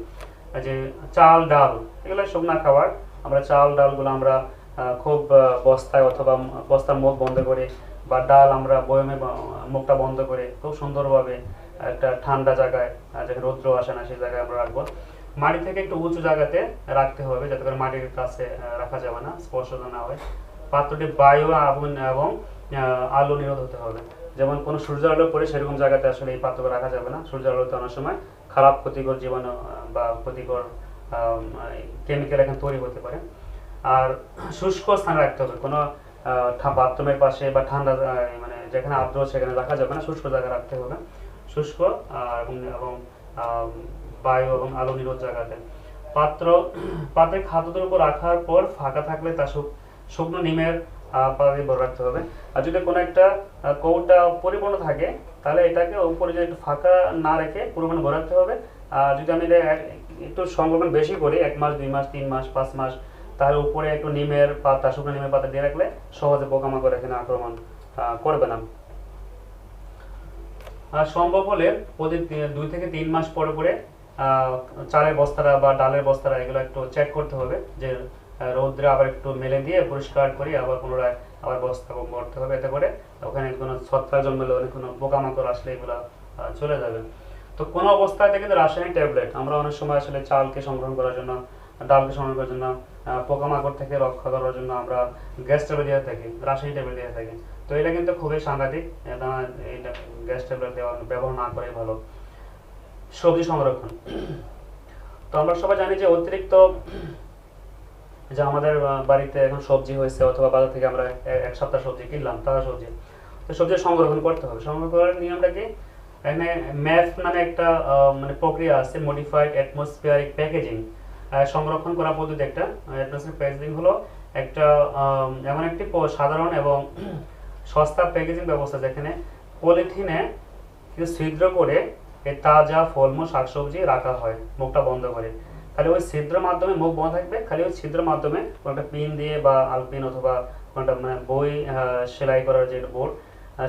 যে চাল, ডাল, এগুলো শুকনো খাবার। আমরা চাল, ডালগুলো আমরা খুব বস্তায় অথবা বস্তার মুখ বন্ধ করে, বা ডাল আমরা বয়মে মুখটা বন্ধ করে খুব সুন্দরভাবে একটা ঠান্ডা জায়গায়, যেখানে রৌদ্র আসে না, সেই জায়গায় আমরা রাখবো। মাটি থেকে একটু উঁচু জায়গাতে রাখতে হবে, যাতে করে মাটির কাছে রাখা যাবে না, স্পর্শ না হয়। পাত্রটি বায়ু, আগুন এবং আলো নিরোধ হতে হবে। যেমন কোনো সূর্য আলো পড়ে সেরকম জায়গাতে আসলে এই পাত্রকে রাখা যাবে না। সূর্য আলোতে অনেক সময় খারাপ ক্ষতিকর জীবাণু বা ক্ষতিকর কেমিক্যাল এখানে তৈরি হতে পারে। আর শুষ্ক স্থানে রাখতে হবে, কোনো বাথরুমের পাশে বা ঠান্ডা মানে যেখানে আর্দ্র সেখানে রাখা যাবে না, শুষ্ক জায়গায় রাখতে হবে, শুষ্ক এবং বায়ু এবং আলো নিরোধ জায়গাতে। পাত্রে খাদ্যদ্রব্য রাখার পর ফাঁকা থাকলে তা শুকনো নিমের পাতা দিয়ে ভরে রাখতে হবে। আর যদি কোনো একটা কৌটা পরিপূর্ণ থাকে, তাহলে এটাকে উপরে যদি একটু ফাঁকা না রেখে পুরোপুরি ভরে রাখতে হবে। আর যদি আমি একটু সংরক্ষণ বেশি করি, 1 মাস, 2 মাস, 3 মাস, 5 মাস, তাহলে উপরে একটু নিমের পাতা, শুকনো নিমের পাতা দিয়ে রাখলে সহজে পোকামাকড় এখানে আক্রমণ করবে না। আর সম্ভব হলে প্রতি 2 থেকে 3 মাস পরে পরে চালের বস্তাটা বা ডালের বস্তাটা এগুলো একটু চেক করতে হবে, যে রৌদ্রে আবার একটু মেলে দিয়ে পরিষ্কার করে আবার পুনরায় আবার বস্তা ভরতে হবে। এতে করে ওখানে কোনো ছত্রাক জন্মেলে, কোনো পোকামাকড় আসলে এগুলো চলে যাবে। তো কোনো অবস্থায় কিন্তু রাসায়নিক ট্যাবলেট আমরা অনেক সময় আসলে চালকে সংগ্রহণ করার জন্য, ডালকে সংগ্রহ করার জন্য, পোকামাকড় থেকে রক্ষা করার জন্য আমরা গ্যাস ট্যাবলেট দিয়ে থাকি, রাসায়নিক ট্যাবলেট দিয়ে থাকি। তো এটা কিন্তু খুবই সাংঘাতিক, এটা গ্যাস ট্যাবলেট ব্যবহার না করাই ভালো। সবজি সংরক্ষণ। তো আমরা সবাই জানি যে অতিরিক্ত যে আমাদের বাড়িতে এখন সবজি হয়েছে, অথবা বাজার থেকে আমরা 1 সপ্তাহ সবজি কিনলাম, তাজা সবজি, তো সবজি সংরক্ষণ করতে হবে। সংরক্ষণ করার নিয়মটা কি? এখানে ম্যাপ নামে একটা মানে প্রক্রিয়া আছে, মডিফাইড অ্যাটমসফিয়ারিক প্যাকেজিং সংরক্ষণ করা পদ্ধতি। একটা অ্যাটমসফিয়ারিক প্যাকেজিং হলো একটা এমন একটি সাধারণ এবং সস্তা প্যাকেজিং ব্যবস্থা, যেখানে পলিথিনে কিছু ছিদ্র করে এই তাজা ফলমূল, শাকসবজি রাখা হয় মুখটা বন্ধ করে। খালি ওই ছিদ্রের মাধ্যমে মুখ বন্ধ থাকবে, খালি ওই ছিদ্রের মাধ্যমে কোনো একটা পিন দিয়ে বা আলপিন অথবা কোনটা মানে বই সেলাই করার যে বোর্ড,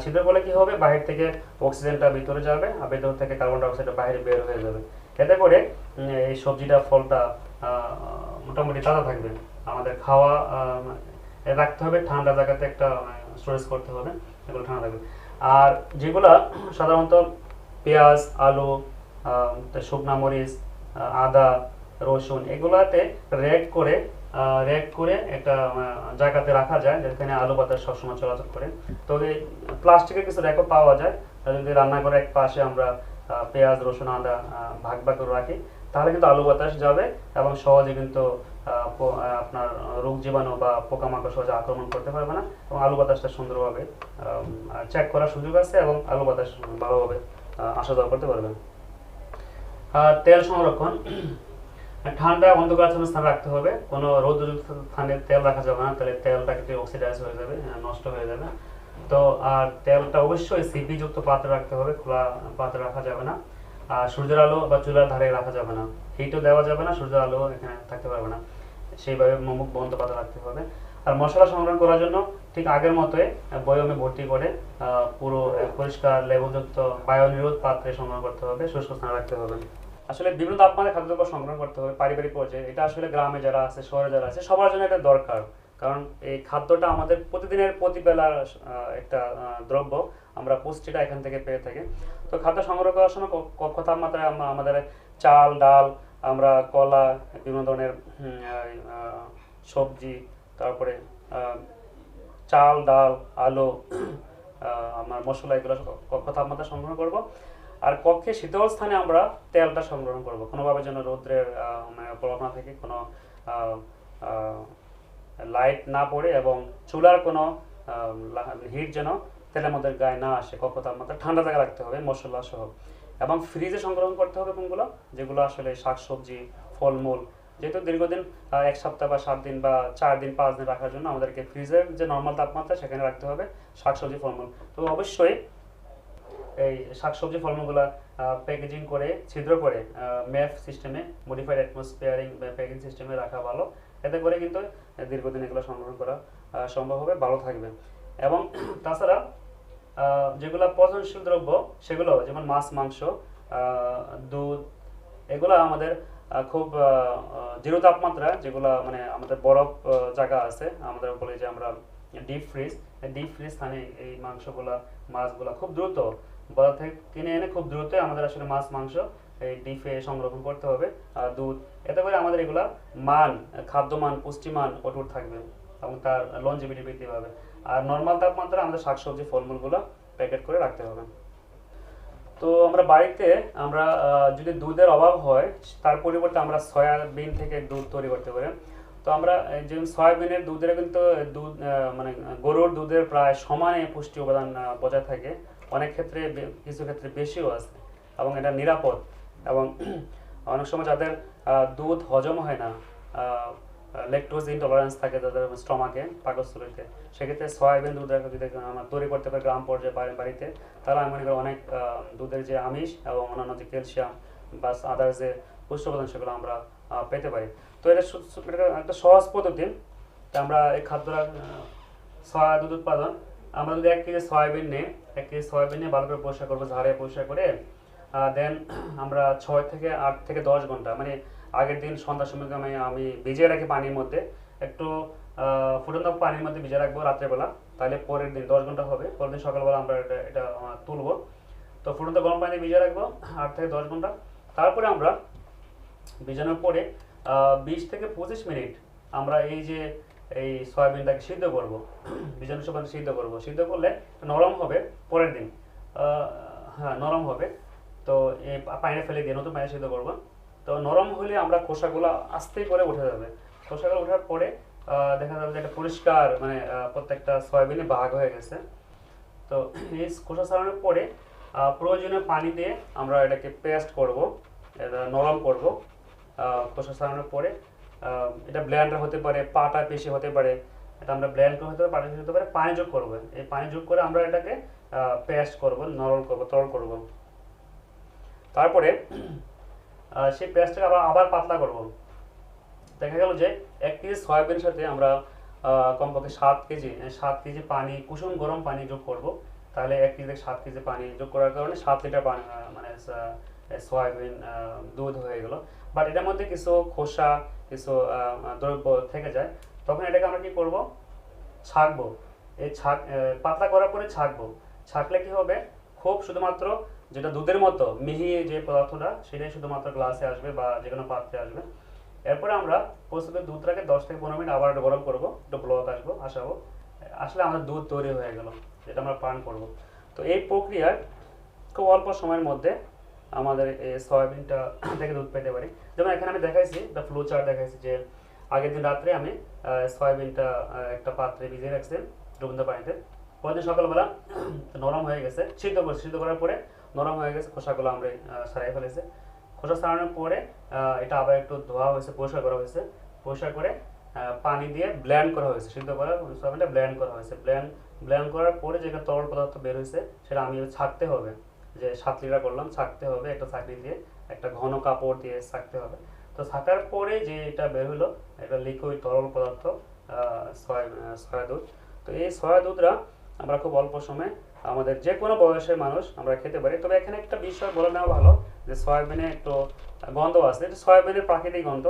ছিদ্র করলে কি হবে, বাহির থেকে অক্সিজেনটা ভিতরে যাবে আর ভেতর থেকে কার্বন ডাইঅক্সাইডটা বাইরে বের হয়ে যাবে। এতে করে এই সবজিটা ফলটা মোটামুটি তাজা থাকবে। আমাদের খাওয়া রাখতে হবে ঠান্ডা জায়গাতে, একটা স্টোরেজ করতে হবে, এগুলো ঠান্ডা থাকবে। আর যেগুলা সাধারণত পেঁয়াজ, আলু, শুকনা মরিচ, আদা, রসুন এগুলাতে র্যাক করে একটা জায়গাতে রাখা যায় যেখানে আলু বাতাস সবসময় চলাচল করে। তো এই প্লাস্টিকের কিছু র্যাকও পাওয়া যায়, যদি রান্নাঘরে এক পাশে আমরা পেঁয়াজ, রসুন, আদা ভাগ ভাগ করে রাখি, তাহলে কিন্তু আলু বাতাস যাবে এবং সহজে কিন্তু আপনার রোগ জীবাণু বা পোকামাকড় সহজে আক্রমণ করতে পারবে না, এবং আলু বাতাসটা সুন্দরভাবে চেক করার সুযোগ আছে এবং আলু বাতাস ভালোভাবে আসা যাওয়া করতে পারবেন। তেল সংরক্ষণ, ঠান্ডা অন্ধকার স্থানে রাখতে হবে, কোনো রৌদ্রযুক্ত স্থানে তেল রাখা যাবে না, তাহলে তেলটা কিন্তু অক্সিডাইজ হয়ে যাবে, নষ্ট হয়ে যাবে। তো আর তেলটা অবশ্যই সিপি যুক্ত পাত্রে রাখতে হবে, খোলা পাত্রে রাখা যাবে না। আর সূর্যের আলো বা চুলার ধারে রাখা যাবে না, হিটও দেওয়া যাবে না, সূর্যের আলো এখানে থাকতে পারবে না, সেইভাবে মুখ বন্ধ পাত্রে রাখতে হবে। আর মশলা সংগ্রহ করার জন্য ঠিক আগের মতোই বয়মে ভর্তি করে পুরো পরিষ্কার লেবুযুক্ত বায়ু নিরোধ পাত্রে সংগ্রহ করতে হবে, শুষ্ক স্থানে রাখতে হবে। আসলে বিভিন্ন তাপমাত্রায় খাদ্যদ্রব্য সংগ্রহ করতে হবে পারিবারিক পর্যায়ে, এটা আসলে গ্রামে যারা আছে, শহরে যারা আছে, সবার জন্য এটা দরকার। কারণ এই খাদ্যটা আমাদের প্রতিদিনের প্রতিবেলার একটা দ্রব্য, আমরা পুষ্টিটা এখান থেকে পেয়ে থাকি। তো খাদ্য সংগ্রহ করার সময় কক্ষ তাপমাত্রায় আমরা আমাদের চাল, ডাল, আমরা কলা, বিভিন্ন ধরনের সবজি, তারপরে চাল, ডাল, আলু, আমার মশলা, এগুলো কক্ষ তাপমাত্রা সংগ্রহ করব। আর কক্ষে শীতল স্থানে আমরা তেলটা সংগ্রহ করব, কোনোভাবে যেন রৌদ্রের প্রভাব না থাকে, কোনো লাইট না পড়ে এবং চুলার কোনো হিট যেন তেলের মধ্যে গায়ে না আসে। কক্ষ তাপমাত্রা ঠান্ডা জায়গায় রাখতে হবে মশলা সহ। এবং ফ্রিজে সংগ্রহ করতে হবে কোনগুলো, যেগুলো আসলে শাকসবজি, ফলমূল, যেহেতু দীর্ঘদিন 1 সপ্তাহ বা 7 দিন বা 4 দিন 5 দিন রাখার জন্য আমাদেরকে ফ্রিজের যে নর্মাল তাপমাত্রা সেখানে রাখতে হবে শাকসবজি, ফলমূল। তো অবশ্যই এই শাকসবজি, ফলমূলগুলো প্যাকেজিং করে ছিদ্র করে ম্যাফ সিস্টেমে, মডিফাইড অ্যাটমসফিয়ারিং প্যাকেজিং সিস্টেমে রাখা ভালো। এতে করে কিন্তু দীর্ঘদিন এগুলো সংগ্রহ করা সম্ভব হবে, ভালো থাকবে। এবং তাছাড়া যেগুলো পচনশীল দ্রব্য সেগুলো যেমন মাছ, মাংস, দুধ, এগুলো আমাদের খুব জিরো তাপমাত্রা, যেগুলো মানে আমাদের বরফ জায়গা আছে, আমাদের বলে যে আমরা ডিপ ফ্রিজ স্থানে এই মাংসগুলা, মাছগুলা খুব দ্রুত বাজার থেকে কিনে এনে খুব দ্রুত আমাদের আসলে মাছ, মাংস এই ডিপে সংরক্ষণ করতে হবে। আর দুধ, এতে করে আমাদের এগুলা মান, খাদ্যমান, পুষ্টিমান অটুট থাকবে এবং তার লঞ্জিভিটি বৃদ্ধি পাবে। আর নর্মাল তাপমাত্রা আমাদের শাকসবজি, ফলমূলগুলো প্যাকেট করে রাখতে হবে। তো আমরা বাড়িতে আমরা যদি দুধের অভাব হয়, তার পরিবর্তে আমরা সয়াবিন থেকে দুধ তৈরি করতে পারি। তো আমরা যেমন সয়াবিনের দুধের কিন্তু দুধ মানে গরুর দুধের প্রায় সমানে পুষ্টি উপাদান বজায় থাকে, অনেক ক্ষেত্রে কিছু ক্ষেত্রে বেশিও আছে, এবং এটা নিরাপদ। এবং অনেক সময় যাদের দুধ হজম হয় না, ল্যাকটোজ ইনটলারেন্স থাকে যাদের স্টমাকে, পাকস্থলীতে, সেক্ষেত্রে সয়াবিন দুধ যদি আমরা তৈরি করতে পারি গ্রাম পর্যায়ে বাড়িতে, তাহলে আমি মনে করি অনেক দুধের যে আমিষ এবং অন্যান্য যে ক্যালসিয়াম বা আদার্স যে পুষ্টি উপাদান সেগুলো আমরা পেতে পারি। তো এটা একটা সহজ পদ্ধতি। তা আমরা এই খাদ্যটা সয়া দুধ উৎপাদন, আমরা যদি 1 কেজি সয়াবিন নিই, 1 কেজি সয়াবিন নিয়ে ভালো করে পরিষ্কার করবো, ঝাড়ে পরিষ্কার করে দেন আমরা 6 থেকে 8 থেকে 10 ঘন্টা, মানে আগের দিন সন্ধ্যার সময় আমি ভিজিয়ে রাখি পানির মধ্যে, একটু ফুটন্ত পানির মধ্যে ভিজিয়ে রাখবো রাত্রেবেলা, তাহলে পরের দিন 10 ঘন্টা হবে, পরের দিন সকালবেলা আমরা এটা তুলবো। তো ফুটন্ত গরম পানি ভিজিয়ে রাখবো 8 থেকে 10 ঘন্টা। তারপরে আমরা ভিজানোর পরে 20 থেকে 25 মিনিট আমরা এই সয়াবিনটাকে সিদ্ধ করবো, ভিজানোর সময় সিদ্ধ করবো। সিদ্ধ করলে নরম হবে পরের দিন, হ্যাঁ নরম হবে। তো এই পানিটা ফেলে দিয়ে নতুন পানি সিদ্ধ করবো। তো নরম হলে আমরা খোসাগুলো আস্তে করে উঠে যাবে, খোসাগুলো ওঠার পরে দেখা যাবে যে একটা পরিষ্কার মানে প্রত্যেকটা সয়াবিনে ভাগ হয়ে গেছে। তো এই খোসা ছাড়ানোর পরে প্রয়োজনীয় পানি দিয়ে আমরা এটাকে পেস্ট করব, এটা নরম করব। খোসা ছাড়ানোর পরে এটা ব্লেন্ডার হতে পারে, পাটা পেশি হতে পারে, এটা আমরা ব্লেন্ড করে হতে পারে, পাটা পেশি হতে পারে, পানি যোগ করব। এই পানি যোগ করে আমরা এটাকে পেস্ট করব, নরম করব, তরল করব। তারপরে সেই পেঁয়াজটাকে আবার আবার পাতলা করব। দেখা গেল যে 1 কেজি সয়াবিনের সাথে আমরা কমপক্ষে 7 কেজি পানি, কুসুম গরম পানি যোগ করব। তাহলে 1 কেজি থেকে 7 কেজি পানি যোগ করার কারণে 7 লিটার পানি মানে সয়াবিন দুধ হয়ে গেল। বাট এটার মধ্যে কিছু খোসা, কিছু দ্রব্য থেকে যায়, তখন এটাকে আমরা কি করব, ছাঁকবো। এই পাতলা করার পরে ছাঁকবো। ছাঁকলে কি হবে, খুব শুধুমাত্র যেটা দুধের মতো মিহি যে পদার্থটা সেটাই শুধুমাত্র গ্লাসে আসবে বা যে কোনো পাত্রে আসবে। এরপরে আমরা প্রস্তুত দুধটাকে 10 থেকে 15 মিনিট আবার একটু গরম করবো, একটু ব্লক আসাবো। আসলে আমাদের দুধ তৈরি হয়ে গেল, যেটা আমরা পান করব। তো এই প্রক্রিয়ায় খুব অল্প সময়ের মধ্যে আমাদের এই সয়াবিনটা থেকে দুধ পেতে পারি। যেমন এখানে আমি দেখাইছি, একটা ফ্লো চার্ট দেখাইছি যে আগের দিন রাত্রে আমি সয়াবিনটা একটা পাত্রে ভিজিয়ে রাখছি ডুবন্ত পানিতে। পরের দিন সকালবেলা নরম হয়ে গেছে, সিদ্ধ করার পরে নরম হয়ে গেছে, খোসাগুলো আমরা ছাড়াই ফেলেছে। খোসা ছাড়ানোর পরে এটা আবার একটু ধোয়া হয়েছে, পরিষ্কার করা হয়েছে। পরিষ্কার করে পানি দিয়ে ব্লেন্ড করা হয়েছে, সিদ্ধ করা সয়াবিনটা ব্লেন্ড করা হয়েছে। ব্লেন্ড করার পরে যেটা তরল পদার্থ বের হয়েছে সেটা আমি ছাঁকতে হবে। যে 7 লিটার করলাম, ছাঁকতে হবে একটা ছাঁকনি দিয়ে, একটা ঘন কাপড় দিয়ে ছাঁকতে হবে। তো ছাঁকার পরে যে এটা বের হলো, এটা লিকুইড তরল পদার্থ সয়া দুধ। তো এই সয়া দুধটা আমরা খুব অল্প সময়ে আমাদের যে কোনো বয়সের মানুষ আমরা খেতে পারি। তবে এখানে একটা বিষয় বলে নেওয়া ভালো যে সয়াবিনে একটু গন্ধ আছে, এটা সয়াবিনের প্রাকৃতিক গন্ধ।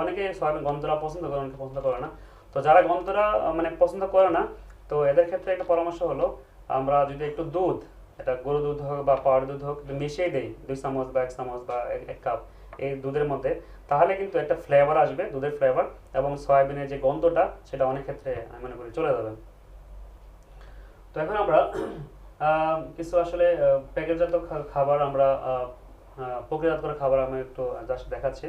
অনেকে সয়াবিন গন্ধটা পছন্দ করে, অনেকে পছন্দ করে না। তো যারা গন্ধটা মানে পছন্দ করে না, তো এদের ক্ষেত্রে একটা পরামর্শ হলো, আমরা যদি একটু দুধ, এটা গরু দুধ হোক বা পাউডার দুধ হোক, মিশিয়ে দেই 2 চামচ বা 1 চামচ বা 1 কাপ এই দুধের মধ্যে, তাহলে কিন্তু একটা ফ্লেভার আসবে, দুধের ফ্লেভার, এবং সয়াবিনের যে গন্ধটা সেটা অনেক ক্ষেত্রে আমি মনে করি চলে যাবে। তো এখন আমরা কিছু আসলে প্যাকেটজাত খাবার, আমরা প্রক্রিয়াজাত করা খাবার আমি একটু জাস্ট দেখাচ্ছি।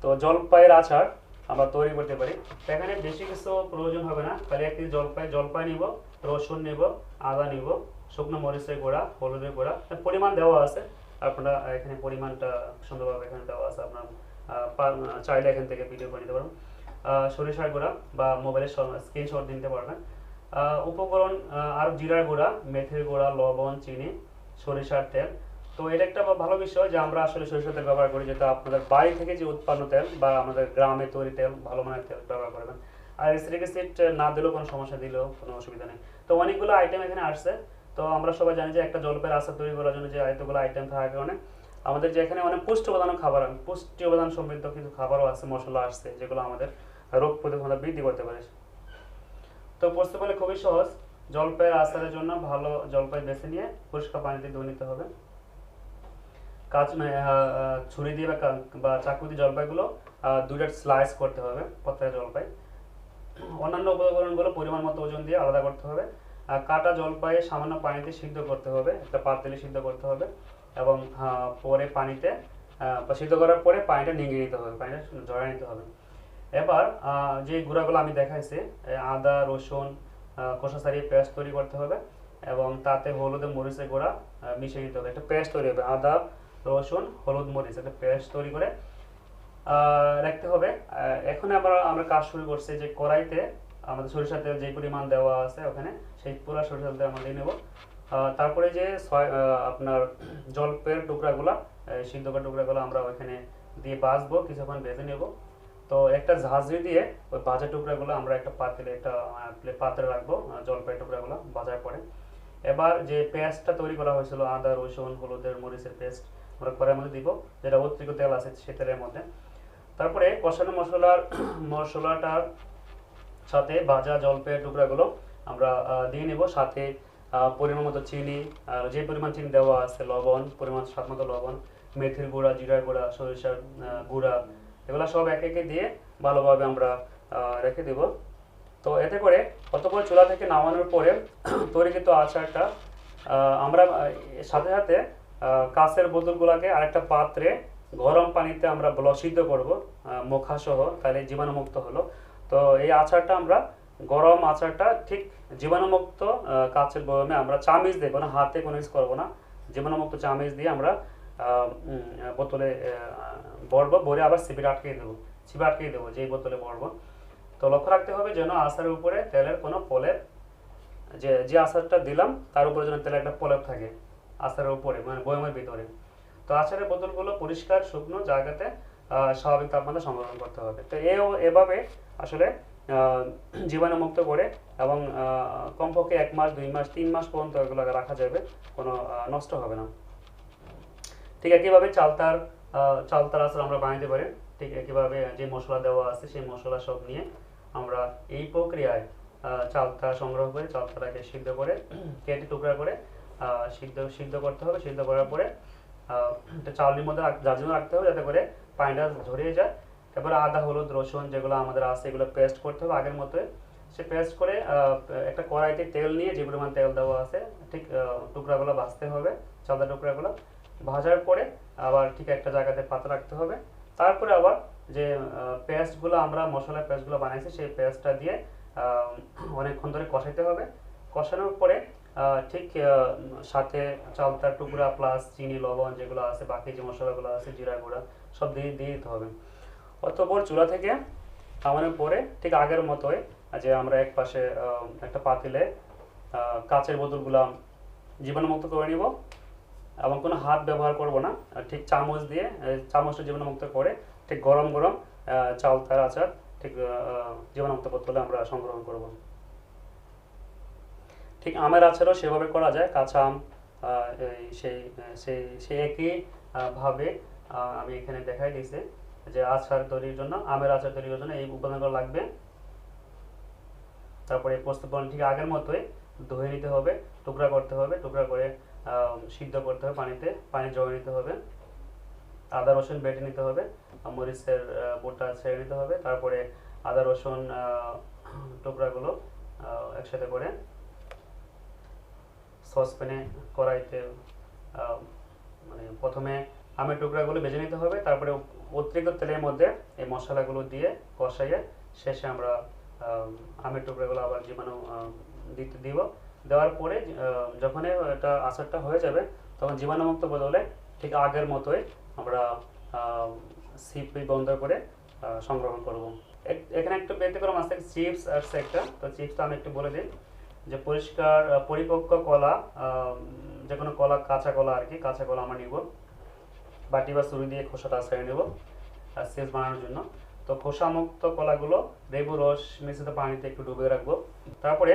তো জলপাইয়ের আচার আমরা তৈরি করতে পারি। তো এখানে বেশি কিছু প্রয়োজন হবে না, খালি 1 কেজি জলপাই নিব, রসুন নিব, আদা নিব, শুকনো মরিচের গুঁড়া, হলুদের গুঁড়া, পরিমাণ দেওয়া আছে। আপনারা এখানে পরিমাণটা সুন্দরভাবে এখানে দেওয়া আছে, আপনার চাইলে এখান থেকে ভিডিও করে নিতে পারবেন। সরিষার গুঁড়া বা মোবাইলের স্ক্রিনশট দিতে পারবেন। উপকরণ আর জিরার গুঁড়া, মেথির গুঁড়া, লবণ, চিনি, সরিষার তেল। তো এটা একটা ভালো বিষয় যে আমরা আসলে সরিষার তেল ব্যবহার করি, যেটা আপনাদের বাড়ি থেকে যে উৎপন্ন তেল বা আমাদের গ্রামে তৈরি তেল, ভালো মানের তেল ব্যবহার করবেন। আর এসিডিক অ্যাসিড না দিলেও কোনো সমস্যা, দিলেও কোনো অসুবিধা নেই। তো অনেকগুলো আইটেম এখানে আসছে। তো আমরা সবাই জানি যে একটা জলপাইয়ের আচার তৈরি করার জন্য যে এতগুলো আইটেম থাকার কারণে আমাদের যে এখানে অনেক পুষ্টি উপাদান সমৃদ্ধ কিছু খাবারও আছে, মশলা আসছে, যেগুলো আমাদের রোগ প্রতিরোধ বৃদ্ধি করতে পারে। তো প্রস্তুত করলে খুবই সহজ। জলপাইয়ের আচারের জন্য ভালো জলপাই বেছে নিয়ে পরিষ্কার পানিতে ধুয়ে নিতে হবে। ছুরি দিয়ে বা চাকু দিয়ে জলপাইগুলো 2টা স্লাইস করতে হবে প্রত্যেকটা জলপাই। অন্যান্য উপকরণগুলো পরিমাণ মতো ওজন দিয়ে আলাদা করতে হবে। কাটা জলপাই সামান্য পানিতে সিদ্ধ করতে হবে, একটা পাতিলে সিদ্ধ করতে হবে, এবং পরে পানিতে সিদ্ধ করার পরে পানিটা নিংড়ে নিতে হবে, পানিটা ঝরাই নিতে হবে। এবার যে গুঁড়াগুলো আমি দেখাইছি, আদা, রসুন, খোসা ছাড়িয়ে পেস্ট তৈরি করতে হবে, এবং তাতে হলুদ ও মরিচের গুঁড়া মিশিয়ে নিতে হবে। একটা পেস্ট তৈরি হবে, আদা, রসুন, হলুদ, মরিচ, একটা পেস্ট তৈরি করে রাখতে হবে। এখন আবার আমরা কাজ শুরু করছি যে কড়াইতে আমাদের সরিষার তেল যে পরিমাণ দেওয়া আছে ওখানে, সেই পুরো সরিষার তেল আমরা দিয়ে নেব। তারপরে যে আপনার জলপাইয়ের টুকরাগুলো, সিদ্ধ করা টুকরাগুলো আমরা ওইখানে দিয়ে ভাজবো, কিছুক্ষণ ভেজে নেব। তো একটা ঝাঁঝরি দিয়ে ওই ভাজা টুকরাগুলো আমরা একটা পাত্রে রাখবো, জলপাইয়ের টুকরাগুলো ভাজার পরে। এবার যে পেস্টটা তৈরি করা হয়েছিল, আদা, রসুন, হলুদের, মরিচের পেস্ট, আমরা কড়াইয়ের মধ্যে দিব, যেটা অতিরিক্ত তেল আছে সেই তেলের মধ্যে। তারপরে কষানো মশলাটার সাথে ভাজা জলপাইয়ের টুকরাগুলো আমরা দিয়ে নেব, সাথে পরিমাণ মতো চিনি, আর যে পরিমাণ চিনি দেওয়া আছে, লবণ, পরিমাণ স্বাদ মতো লবণ, মেথির গুঁড়া, জিরার গুঁড়া, সরিষার গুঁড়া, এগুলো সব একে একে দিয়ে ভালোভাবে আমরা রেখে দেব। তো এতে করে অতঃপর চুলা থেকে নামানোর পরে তৈরিকৃত আচারটা আমরা সাথে সাথে কাঁচের বোতলগুলোকে আরেকটা পাত্রে গরম পানিতে আমরা সিদ্ধ করব মোখা সহ, তাহলে জীবাণুমুক্ত হলো। তো এই আচারটা আমরা গরম আচারটা ঠিক জীবাণুমুক্ত কাঁচের বয়মে আমরা চামিচ দিয়ে, কোনো হাতে কোনো ইউজ করবো না, জীবাণুমুক্ত চামিচ দিয়ে আমরা বোতলে ভরবো, ভরে আবার ছিপে আটকে দেবো যেই বোতলে ভরবো। তো লক্ষ্য রাখতে হবে যেন আচারের উপরে তেলের কোনো প্রলেপ, যে আচারটা দিলাম তার উপরে যেন তেলের একটা প্রলেপ থাকে আচারের উপরে, মানে বয়মের ভিতরে। তো আচারের বোতলগুলো পরিষ্কার শুকনো জায়গাতে স্বাভাবিক তাপমাত্রা সংরক্ষণ করতে হবে। তো এভাবে আসলে আহ, জীবাণুমুক্ত করে এবং কমপক্ষে 1 মাস 2 মাস 3 মাস পর্যন্ত এগুলো রাখা যাবে, কোনো নষ্ট হবে না। ঠিক একইভাবে চালতার আচার আমরা বানাইতে পারি। ঠিক একইভাবে যে মশলা দেওয়া আছে সেই মশলা সব নিয়ে আমরা এই প্রক্রিয়ায় চালতা সংগ্রহ করে চালতাটাকে সিদ্ধ করে কেটে টুকরা করে সিদ্ধ করতে হবে। সিদ্ধ করার পরে একটা চাউলের মধ্যে যার জন্য রাখতে হবে যাতে করে পানিটা ঝরিয়ে যায়। এরপরে আদা হলুদ রসুন যেগুলো আমাদের আছে এগুলো পেস্ট করতে হবে আগের মতোই। সে পেস্ট করে একটা কড়াইতে তেল নিয়ে যে পরিমাণ তেল দেওয়া আছে ঠিক টুকরাগুলো ভাজতে হবে, চালতা টুকরাগুলো ভাজার পরে আবার ঠিক একটা জায়গাতে পাতা রাখতে হবে। তারপরে আবার যে পেস্টগুলো আমরা মশলা পেস্টগুলো বানাইছি সেই পেস্টটা দিয়ে অনেকক্ষণ ধরে কষাইতে হবে। কষানোর পরে ঠিক সাথে চালতার টুকরা প্লাস চিনি লবণ যেগুলো আছে বাকি যে মশলাগুলো আছে জিরা গুঁড়া সব দিয়ে দিতে হবে। অতঃপর চুলা থেকে নামানোর পরে ঠিক আগের মতোই যে আমরা এক পাশে একটা পাতিলে কাচের বোতলগুলো জীবাণুমুক্ত করে নিব এবং কোনো হাত ব্যবহার করব না, ঠিক চামচ দিয়ে চামচটা জীবাণুমুক্ত করে ঠিক গরম গরম চালতার আচার ঠিক জীবাণুমুক্ত বোতলে আমরা সংগ্রহ করব। ঠিক আমের আচারও সেভাবে করা যায়। কাঁচা আম সেই সেই সেই একই ভাবে আমি এখানে দেখাই দিয়েছি যে আচার তৈরির জন্য আমের আচার তৈরির জন্য এই উপাদানগুলো লাগবে। তারপরে প্রস্তুত ঠিক আগের মতোই ধুয়ে নিতে হবে, টুকরা করতে হবে, টুকরা করে সিদ্ধ করতে হবে পানি জড়িয়ে নিতে হবে। আদা রসুন বেটে নিতে হবে, মরিচের বোটা ছেড়ে নিতে হবে। তারপরে আদা রসুন টুকরাগুলো একসাথে করে সসপ্যানে কড়াইতে মানে প্রথমে আমের টুকরাগুলো ভেজে নিতে হবে। তারপরে অতিরিক্ত তেলের মধ্যে এই মশলাগুলো দিয়ে কষাইয়ে শেষে আমরা আমের টুকরাগুলো আবার জীবাণু দিব। দেওয়ার পরে যখন এটা আচারটা হয়ে যাবে তখন জীবাণুমুক্ত বদলে ঠিক আগের মতোই আমরা সিপি বন্ধ করে সংরক্ষণ করব। এখানে একটু ব্যতিক্রম আছে, চিপস আসছে একটা। তো চিপসটা আমি একটু বলে দিই যে পরিষ্কার পরিপক্ক কলা, যে কোনো কলা, কাঁচা কলা আর কি, কাঁচা কলা আমরা নিব, বাটি বা ছুরি দিয়ে খোসাটা ছেড়ে নেব চিপস বানানোর জন্য। তো খোসামুক্ত কলাগুলো লেবু রস মিশ্রিত পানিতে একটু ডুবিয়ে রাখবো। তারপরে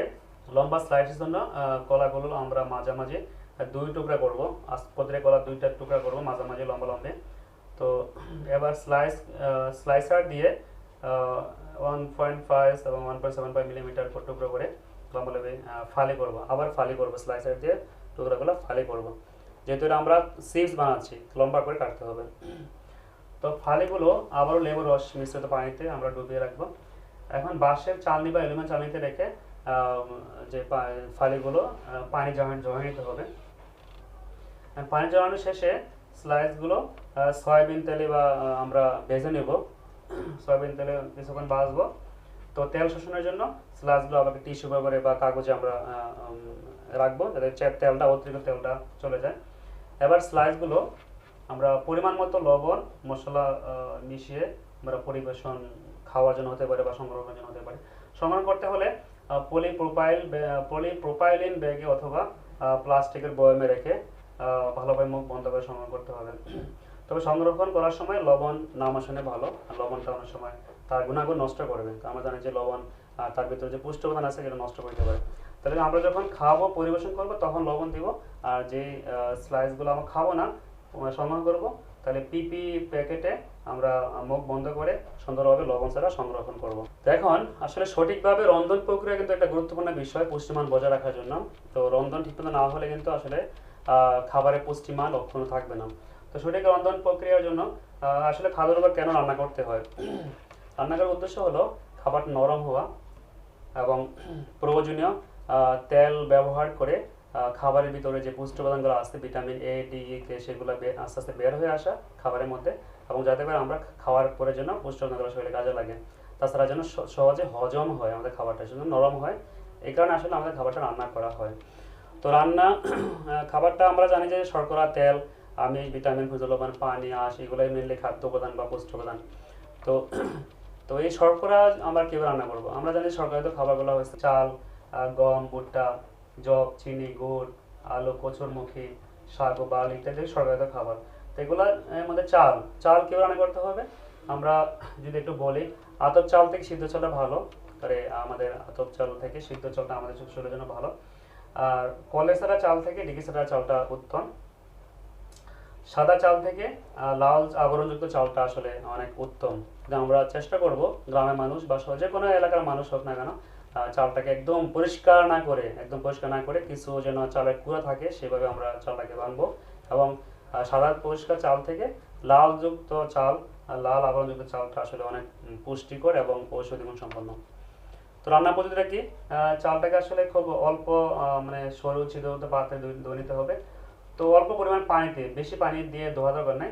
লম্বা স্লাইসের জন্য কলাগুলো আমরা মাঝামাঝি 2 টুকরা করব, প্রতিটা কলা 2টা টুকরা করব মাঝামাঝি লম্বা লম্বে। তো এবার স্লাইসার দিয়ে 1.5 এবং 1.75 মিলিমিটার করে টুকরো করে লম্বা লম্বে ফালি করব। আবার ফালি করব, স্লাইসার দিয়ে টুকরাগুলো ফালি করব, যেহেতু আমরা চিপস বানাচ্ছি লম্বা করে কাটতে হবে। তো ফালিগুলো আবারও লেবু রস মিশ্রিত পানিতে আমরা ডুবিয়ে রাখবো। এখন বাঁশের চালনি বা অ্যালুমিনিয়াম চালনিতে রেখে যে ফালিগুলো পানি জমিয়ে নিতে হবে। পানি জমানোর শেষে স্লাইসগুলো সয়াবিন তেলে বা আমরা ভেজে নেব, সয়াবিন তেলে কিছুক্ষণ ভাজবো। তো তেল শোষণের জন্য স্লাইসগুলো আবার টিস্যু পেপারে বা কাগজে আমরা রাখবো যাতে তেলটা অতিরিক্ত তেলটা চলে যায়। এবার স্লাইসগুলো আমরা পরিমাণ মতো লবণ মশলা মিশিয়ে আমরা পরিবেশন খাওয়ার জন্য হতে পারে বা সংরক্ষণের জন্য হতে পারে। সংরক্ষণ করতে হলে পলিপ্রোপাইলিন ব্যাগে অথবা প্লাস্টিকের বয়ামে রেখে ভালোভাবে মুখ বন্ধ করে সংরক্ষণ করতে হবে। তবে সংরক্ষণ করার সময় লবণ না মেশানো ভালো, লবণটা অনেক সময় তার গুণাগুণ নষ্ট করবে। আমরা জানি যে লবণ তার ভিতরে যে পুষ্টি উপাদান আছে সেটা নষ্ট করতে পারে। তাহলে আমরা যখন খাবো পরিবেশন করবো তখন লবণ দিব, আর যে স্লাইসগুলো আমরা খাবো না সংগ্রহ করবো তাহলে পিপি প্যাকেটে আমরা মুখ বন্ধ করে সুন্দরভাবে লবণ ছাড়া সংরক্ষণ করব। এখন আসলে সঠিকভাবে রন্ধন প্রক্রিয়া কিন্তু একটা গুরুত্বপূর্ণ বিষয় পুষ্টিমান বজায় রাখার জন্য। তো রন্ধন ঠিকমতো না হলে কিন্তু আসলে খাবারের পুষ্টিমান অক্ষুণ্ণ থাকবে না। তো সঠিক রন্ধন প্রক্রিয়ার জন্য আসলে খাদ্যের উপর কেন রান্না করতে হয়? রান্না করার উদ্দেশ্য হলো খাবারটা নরম হওয়া এবং প্রয়োজনীয় তেল ব্যবহার করে খাবারের ভিতরে যে পুষ্টি উপাদানগুলো আছে ভিটামিন এ ডি ই কে সেগুলো আস্তে আস্তে বের হয়ে আসা খাবারের মধ্যে, এবং যাতে করে আমরা খাওয়ার পরে যেন পুষ্টি উপাদানগুলো শরীরে কাজে লাগে, তাছাড়া যেন সহজে হজম হয়, আমাদের খাবারটা যেন নরম হয়। এই কারণে আসলে আমাদের খাবারটা রান্না করা হয়। তো খাবারটা আমরা জানি যে শর্করা, তেল, আমিষ, ভিটামিন, খনিজ লবণ, পানি, আঁশ এগুলোই মেনলি খাদ্য উপাদান বা পুষ্টি উপাদান। তো তো এই শর্করা আমরা কীভাবে রান্না করবো? আমরা জানি শর্করাযুক্ত খাবারগুলো হচ্ছে চাল, গম, ভুট্টা, যব, চিনি, গুড়, আলু, কচুরমুখী, শাক ও বাল ইত্যাদি শর্করাযুক্ত খাবার। তো এগুলা এর মধ্যে চাল চাল কীভাবে রান্না করতে হবে আমরা যদি একটু বলি, আতপ চাল থেকে সিদ্ধ চালটা ভালো, তাহলে আমাদের আতপ চাল থেকে সিদ্ধ চালটা আমাদের শরীরের জন্য ভালো। আর কলেসারা চাল থেকে ডিকিসারা চালটা উত্তম। সাদা চাল থেকে লাল আবরণযুক্ত চালটা আসলে অনেক উত্তম। আমরা চেষ্টা করব গ্রামের মানুষ বা যে কোনো এলাকার মানুষ হোক না কেন, চালটাকে একদম পরিষ্কার না করে কিছু যেন চালের কুড়া থাকে সেভাবে আমরা চালটাকে বানবো। এবং সাদা পরিষ্কার চাল থেকে লাল আবরণযুক্ত চালটা আসলে অনেক পুষ্টিকর এবং ঔষধি গুণ সম্পন্ন। তো রান্নার পদ্ধতিটা কি, চালটাকে আসলে খুব অল্প মানে সরু ছিদ্রযুক্ত পাত্রে ধুয়ে নিতে হবে। তো অল্প পরিমাণ পানিতে, বেশি পানি দিয়ে ধোয়া দরকার নেই,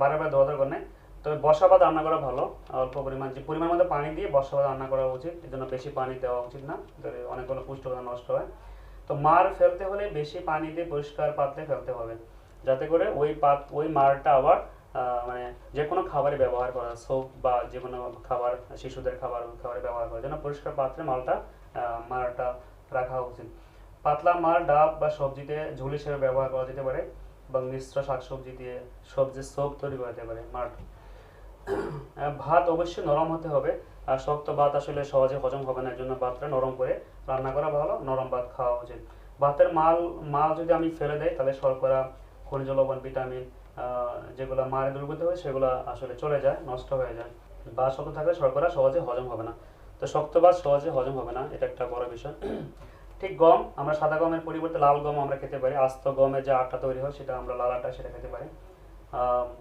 বারে ধোয়া দরকার নেই। তবে বসা ভাত রান্না করা ভালো, অল্প পরিমাণ যে পরিমাণ মতো পানি দিয়ে বসা ভাত রান্না করা উচিত, এর জন্য বেশি পানি দেওয়া উচিত না, তাহলে অনেকগুলো পুষ্টিগুণ নষ্ট হয়। তো মার ফেলতে হলে বেশি পানি দিয়ে পরিষ্কার পাত্রে ফেলতে হবে, যাতে করে ওই মারটা আবার মানে যে কোনো খাবারে ব্যবহার করা, সোপ বা যে কোনো খাবার, শিশুদের খাবারে ব্যবহার করার জন্য পরিষ্কার পাত্রে মারটা রাখা উচিত। পাতলা মার ডাব বা সবজিতে ঝোল হিসেবে ব্যবহার করা যেতে পারে, এবং মিশ্র শাকসবজি দিয়ে সবজির সোপ তৈরি করা যেতে পারে। মার ভাত অবশ্যই নরম হতে হবে, আর শক্ত ভাত আসলে সহজে হজম হবে না, এর জন্য ভাতটা নরম করে রান্না করা ভালো, নরম ভাত খাওয়া উচিত। ভাতের মাল যদি আমি ফেলে দেই তাহলে শর্করা, খনিজ লবণ, ভিটামিন যেগুলো মারে দুর্গত হয় সেগুলো আসলে চলে যায়, নষ্ট হয়ে যায়। বা শক্ত থাকলে শর্করা সহজে হজম হবে না, তো শক্ত ভাত সহজে হজম হবে না, এটা একটা বড় বিষয়। ঠিক গম, আমরা সাদা গমের পরিবর্তে লাল গম আমরা খেতে পারি। আস্ত গমের যে আটা তৈরি হয় সেটা আমরা লাল আটা, সেটা খেতে পারি।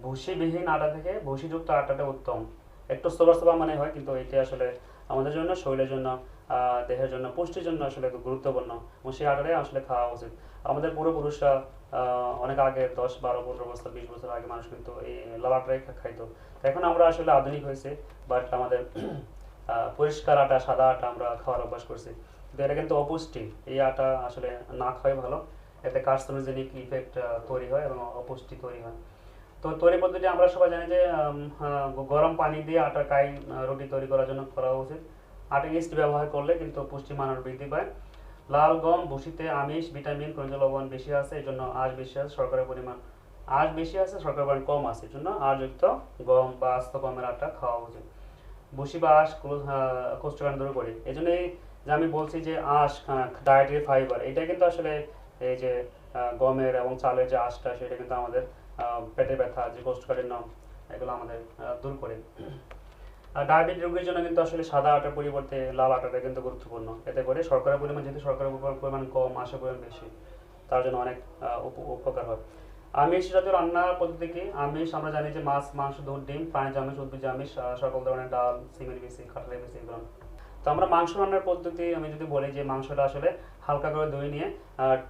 ভুসিবিহীন আটা থেকে ভুসিযুক্ত আটাটা উত্তম, একটু সোবা মানে হয়, কিন্তু এটা আসলে আমাদের জন্য, শরীরের জন্য, দেহের জন্য, পুষ্টির জন্য আসলে খুব গুরুত্বপূর্ণ, এবং সেই আটাটাই আসলে খাওয়া উচিত। আমাদের পূর্বপুরুষরা অনেক আগে 10, 12, 15 বছর, 20 বছর আগে মানুষ কিন্তু এই লাল আটাই খাইতো। এখন আমরা আসলে আধুনিক হয়েছে, বাট আমাদের পরিষ্কার আটা, সাদা আটা আমরা খাওয়ার অভ্যাস করছি, কিন্তু এটা কিন্তু অপুষ্টি। এই আটা আসলে না খাওয়াই ভালো, এতে কার্সিনোজেনিক ইফেক্ট তৈরি হয় এবং অপুষ্টি তৈরি হয়। তো তৈরি পদ্ধতি আমরা সবাই জানি যে গরম পানি দিয়ে আটার রুটি তৈরি করার জন্য করা উচিত। আটা ইস্ট ব্যবহার করলে কিন্তু পুষ্টিমান আরও বৃদ্ধি পায়। লাল গম ভুসিতে আমিষ, ভিটামিন, খনিজ লবণ বেশি আছে, এই জন্য আঁশ বেশি আছে, শর্করার পরিমাণ কম আছে, এই জন্য আঁশযুক্ত গম বা আস্ত গমের আটা খাওয়া উচিত। ভুসি বা আঁশ কোষ্ঠকাঠিন্য দূর করে, এই জন্যই যে আমি বলছি যে আঁশ ডায়েটারি ফাইবার, এটা কিন্তু আসলে এই যে গমের এবং চালের যে আঁশটা, সেটা কিন্তু আমাদের পেটে ব্যথা, যে কোষ্ঠকাঠিন্য, এগুলো আমাদের দূর করে। আর ডায়াবেটিস রোগীর জন্য কিন্তু আসলে সাদা আটার পরিবর্তে লাল আটাটা কিন্তু গুরুত্বপূর্ণ, এতে করে শর্করার পরিমাণ, যেহেতু শর্করার পরিমাণ কম, আঁশের পরিমাণ বেশি, তার জন্য অনেক উপকার হয়। আমিষ জাতীয় রান্নার পদ্ধতি কি, আমিষ আমরা জানি যে মাছ, মাংস, দুধ, ডিম, প্রাণীজ আমিষ, উদ্ভিজ্জ আমিষ, সকল ধরনের ডাল, সিমের বেশি, কাঁঠালের বেশি, এগুলো। তো আমরা মাংস রান্নার পদ্ধতি আমি যদি বলি, যে মাংসটা আসলে হালকা করে ধুয়ে নিয়ে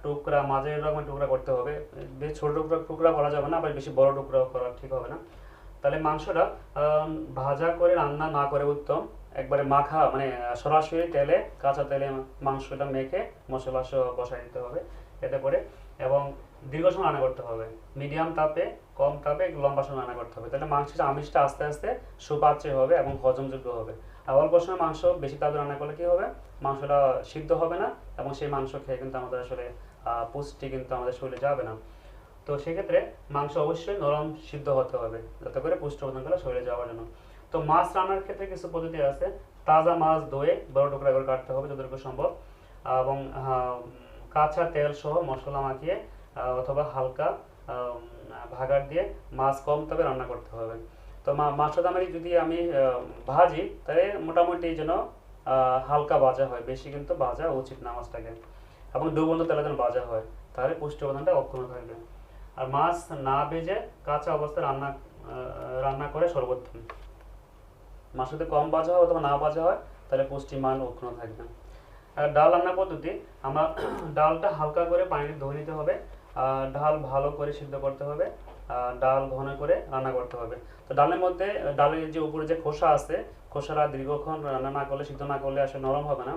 টুকরা, মাঝে এরকম টুকরা করতে হবে, বেশ ছোট টুকরা করা যাবে না, আবার বেশি বড় টুকরা করা ঠিক হবে না। তাহলে মাংসটা ভাজা করে রান্না না করে উত্তম, একবারে মাখা, মানে সরাসরি তেলে, কাঁচা তেলে মাংসটা মেখে মশলা সহ বসাই দিতে হবে এতে করে, এবং দীর্ঘ সময় রান্না করতে হবে, মিডিয়াম তাপে, কম তাপে, লম্বা সময় রান্না করতে হবে। তাহলে মাংসের আমিষটা আস্তে আস্তে সুপাচ্য হবে এবং হজমযোগ্য হবে। আর অল্প সময় মাংস বেশি তাপে রান্না করলে কি হবে, মাংসটা সিদ্ধ হবে না, এবং সেই মাংস খেয়ে কিন্তু আমাদের আসলে পুষ্টি কিন্তু আমাদের শরীরে যাবে না। তো সেক্ষেত্রে মাংস অবশ্যই নরম সিদ্ধ হতে হবে, যাতে করে পুষ্টি উপাদানগুলো শরীরে যাওয়ার জন্য। তো মাছ রান্নার ক্ষেত্রে কিছু পদ্ধতি আছে। তাজা মাছ ধুয়ে বড় টুকরা করে কাটতে হবে যতটুকু সম্ভব, এবং কাঁচা তেল সহ মশলা মাখিয়ে অথবা হালকা ভাগার দিয়ে মাছ কম তবে রান্না করতে হবে। তো মাছটা যদি আমি ভাজি, তাহলে মোটামুটি যেন হালকা ভাজা হয়, বেশি কিন্তু ভাজা উচিত না মাছটাকে, এবং ডুবন্ত তেলে যেন ভাজা হয়, তাহলে পুষ্টি উপাদানটা অক্ষুণ্ণ থাকবে। আর মাছ না ভেজে কাঁচা অবস্থায় রান্না করে সর্বোত্তম। মাছ যদি কম ভাজা হয় অথবা না ভাজা হয়, তাহলে পুষ্টিমান অক্ষুণ্ণ থাকবে। আর ডাল রান্নার পদ্ধতি, আমরা ডালটা হালকা করে পানিতে ধুয়ে নিতে হবে, ডাল ভালো করে সিদ্ধ করতে হবে, ডাল ঘন করে রান্না করতে হবে। তো ডালের যে উপরে যে খোসা আছে, খোসাটা দীর্ঘক্ষণ রান্না না করলে, সিদ্ধ না করলে আসলে নরম হবে না।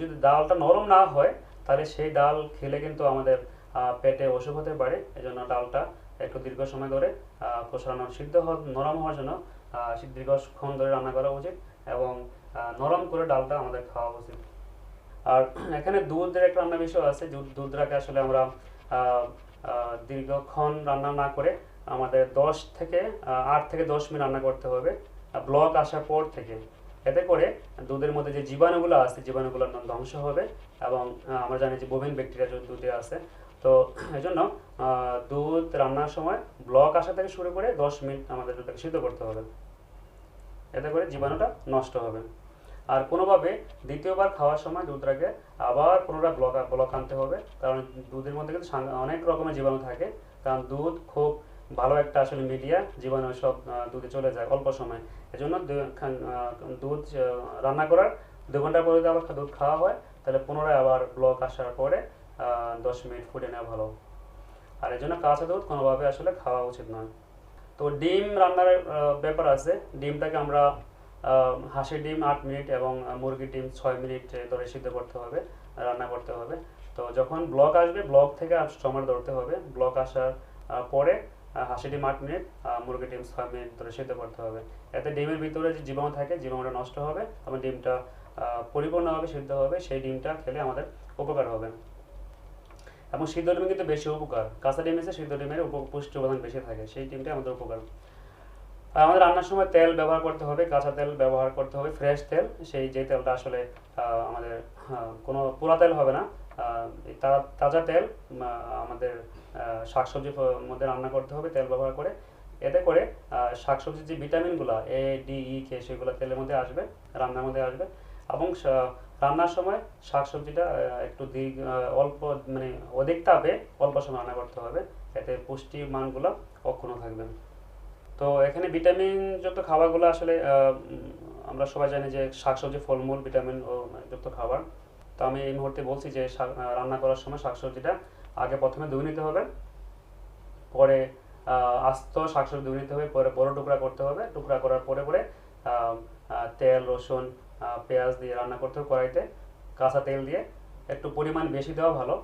যদি ডালটা নরম না হয়, তাহলে সেই ডাল খেলে কিন্তু আমাদের পেটে অসুখ হতে পারে। এই জন্য ডালটা একটু দীর্ঘ সময় ধরে খোসা নরম হওয়ার জন্য দীর্ঘক্ষণ ধরে রান্না করা উচিত, এবং নরম করে ডালটা আমাদের খাওয়া উচিত। আর এখানে দুধের একটা রান্নার বিষয় আছে, দুধটাকে আসলে আমরা দীর্ঘক্ষণ রান্না না করে আমাদের 8 থেকে 10 মিনিট রান্না করতে হবে ব্লক আসার পর থেকে। এতে করে দুধের মধ্যে যে জীবাণুগুলো আছে জীবাণুগুলো ধ্বংস হবে এবং আমরা জানি যে বোভিন ব্যাকটেরিয়া দুধে আছে। তো এই জন্য দুধ রান্নার সময় ব্লক আসা থেকে শুরু করে 10 মিনিট আমাদের দুধটাকে সিদ্ধ করতে হবে, এতে করে জীবাণুটা নষ্ট হবে। আর কোনোভাবে দ্বিতীয়বার খাওয়ার সময় দুধটাকে আবার পুনরায় ব্লক আনতে হবে, কারণ দুধের মধ্যে কিন্তু অনেক রকমের জীবাণু থাকে। কারণ দুধ খুব ভালো একটা আসলে মিডিয়া, জীবাণু সব দুধে চলে যায় অল্প সময়। এজন্য দুধ রান্না করার 2 ঘন্টা পরে যদি আবার দুধ খাওয়া হয় তাহলে পুনরায় আবার ব্লক আসার পরে 10 মিনিট ফুটে নেওয়া ভালো। আর এই জন্য কাঁচা দুধ কোনোভাবে আসলে খাওয়া উচিত নয়। তো ডিম রান্নার ব্যাপার আছে। ডিমটাকে আমরা হাঁসের ডিম 8 মিনিট এবং মুরগির ডিম 6 মিনিট ধরে সিদ্ধ করতে হবে, রান্না করতে হবে। তো যখন ব্লক আসবে ব্লক থেকে সময় ধরতে হবে, ব্লক আসার পরে হাঁসের ডিম 8 মিনিট, মুরগির ডিম 6 মিনিট ধরে সিদ্ধ করতে হবে। এতে ডিমের ভিতরে যে জীবাণু থাকে জীবাণুটা নষ্ট হবে এবং ডিমটা পরিপূর্ণভাবে সিদ্ধ হবে। সেই ডিমটা খেলে আমাদের উপকার হবে। এবং সিদ্ধ ডিম কিন্তু বেশি উপকার, কাঁচা ডিম এসে সিদ্ধ ডিমের পুষ্টি উপাদান বেশি থাকে, সেই ডিমটা আমাদের উপকার। আর আমাদের রান্নার সময় তেল ব্যবহার করতে হবে, কাঁচা তেল ব্যবহার করতে হবে, ফ্রেশ তেল। যে তেলটা আসলে আমাদের কোনো পোড়া তেল হবে না, তাজা তেল আমাদের শাকসবজির মধ্যে রান্না করতে হবে তেল ব্যবহার করে। এতে করে শাকসবজির যে ভিটামিনগুলো A, D, E খেয়ে সেগুলো তেলের মধ্যে আসবে, রান্নার মধ্যে আসবে। এবং রান্নার সময় শাকসবজিটা একটু অল্প মানে অধিক তাপে অল্প সময় রান্না করতে হবে, এতে পুষ্টির মানগুলো অক্ষুণ্ণ থাকবে। তো এখানে ভিটামিন যুক্ত খাবারগুলো আসলে আমরা সবাই জানি যে শাকসবজি ফলমূল ভিটামিন ও যুক্ত খাবার। তো আমি এই মুহূর্তে বলছি যে রান্না করার সময় শাকসবজিটা আগে প্রথমে ধুয়ে নিতে হবে, পরে আস্ত শাকসবজি ধুয়ে নিতে হবে, পরে বড় টুকরা করতে হবে, টুকরা করার পরে পরে তেল রসুন পেঁয়াজ দিয়ে রান্না করতে হবে কড়াইতে, কাঁচা তেল দিয়ে। একটু পরিমাণ বেশি দেওয়া ভালো,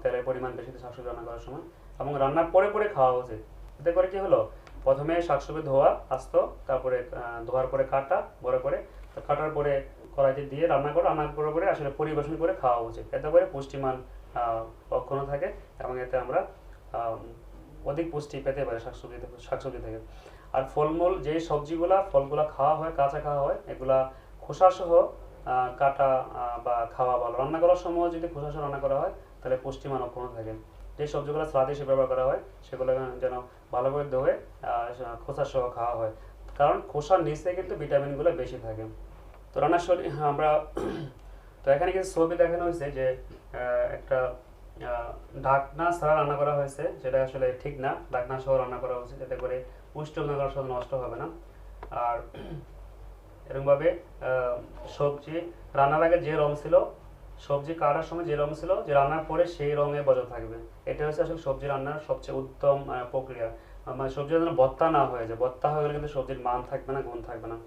তেলের পরিমাণ বেশি দিয়ে শাকসবজি রান্না করার সময়, এবং রান্নার পরে পরে খাওয়া উচিত। এতে করে কি হলো, প্রথমে শাকসবজি ধোয়া আস্ত, তারপরে ধোয়ার পরে কাটা বড় করে, কাটার পরে কড়াইতে দিয়ে রান্না করে পরে আসলে পরিবেশন করে খাওয়া উচিত। এতে করে পুষ্টিমান অক্ষুণ্ণ থাকে এবং এতে আমরা অধিক পুষ্টি পেতে পারি শাকসবজি থেকে। আর ফলমূল যে ফলগুলা খাওয়া হয়, কাঁচা খাওয়া হয়, এগুলা খোসাসহ কাটা বা খাওয়া ভালো। রান্না করার সময় যদি খোসাসহ রান্না করা হয় তাহলে পুষ্টিমান অক্ষুণ্ণ থাকে। যে সবজিগুলো সালাদ হিসেবে ব্যবহার করা হয় সেগুলো যেন ভালো করে ধুয়ে খোসাসহ খাওয়া হয়, কারণ খোসার নিচে কিন্তু ভিটামিনগুলো বেশি থাকে। তো রান্নার আমরা তো এখানে কিছু ছবি দেখানো হয়েছে যে একটা ঢাকনা ছাড়া রান্না করা হয়েছে, যেটা আসলে ঠিক না। ঢাকনা সহ রান্না করা উচিত, এতে করে পুষ্টি উপাদান সাথে নষ্ট হবে না। আর এরকমভাবে সবজি রান্নার আগে যে রং ছিল, সবজি কাটার সময় যে রং ছিল, যে রান্নার পরে সেই রঙে বজায় থাকবে। এটা হচ্ছে আসলে সবজি রান্নার সবচেয়ে উত্তম প্রক্রিয়া। মানে সবজি যেন ভর্তা না হয়ে যায়, ভর্তা হয়ে গেলে কিন্তু সবজির মান থাকবে না, গুণ থাকবে না,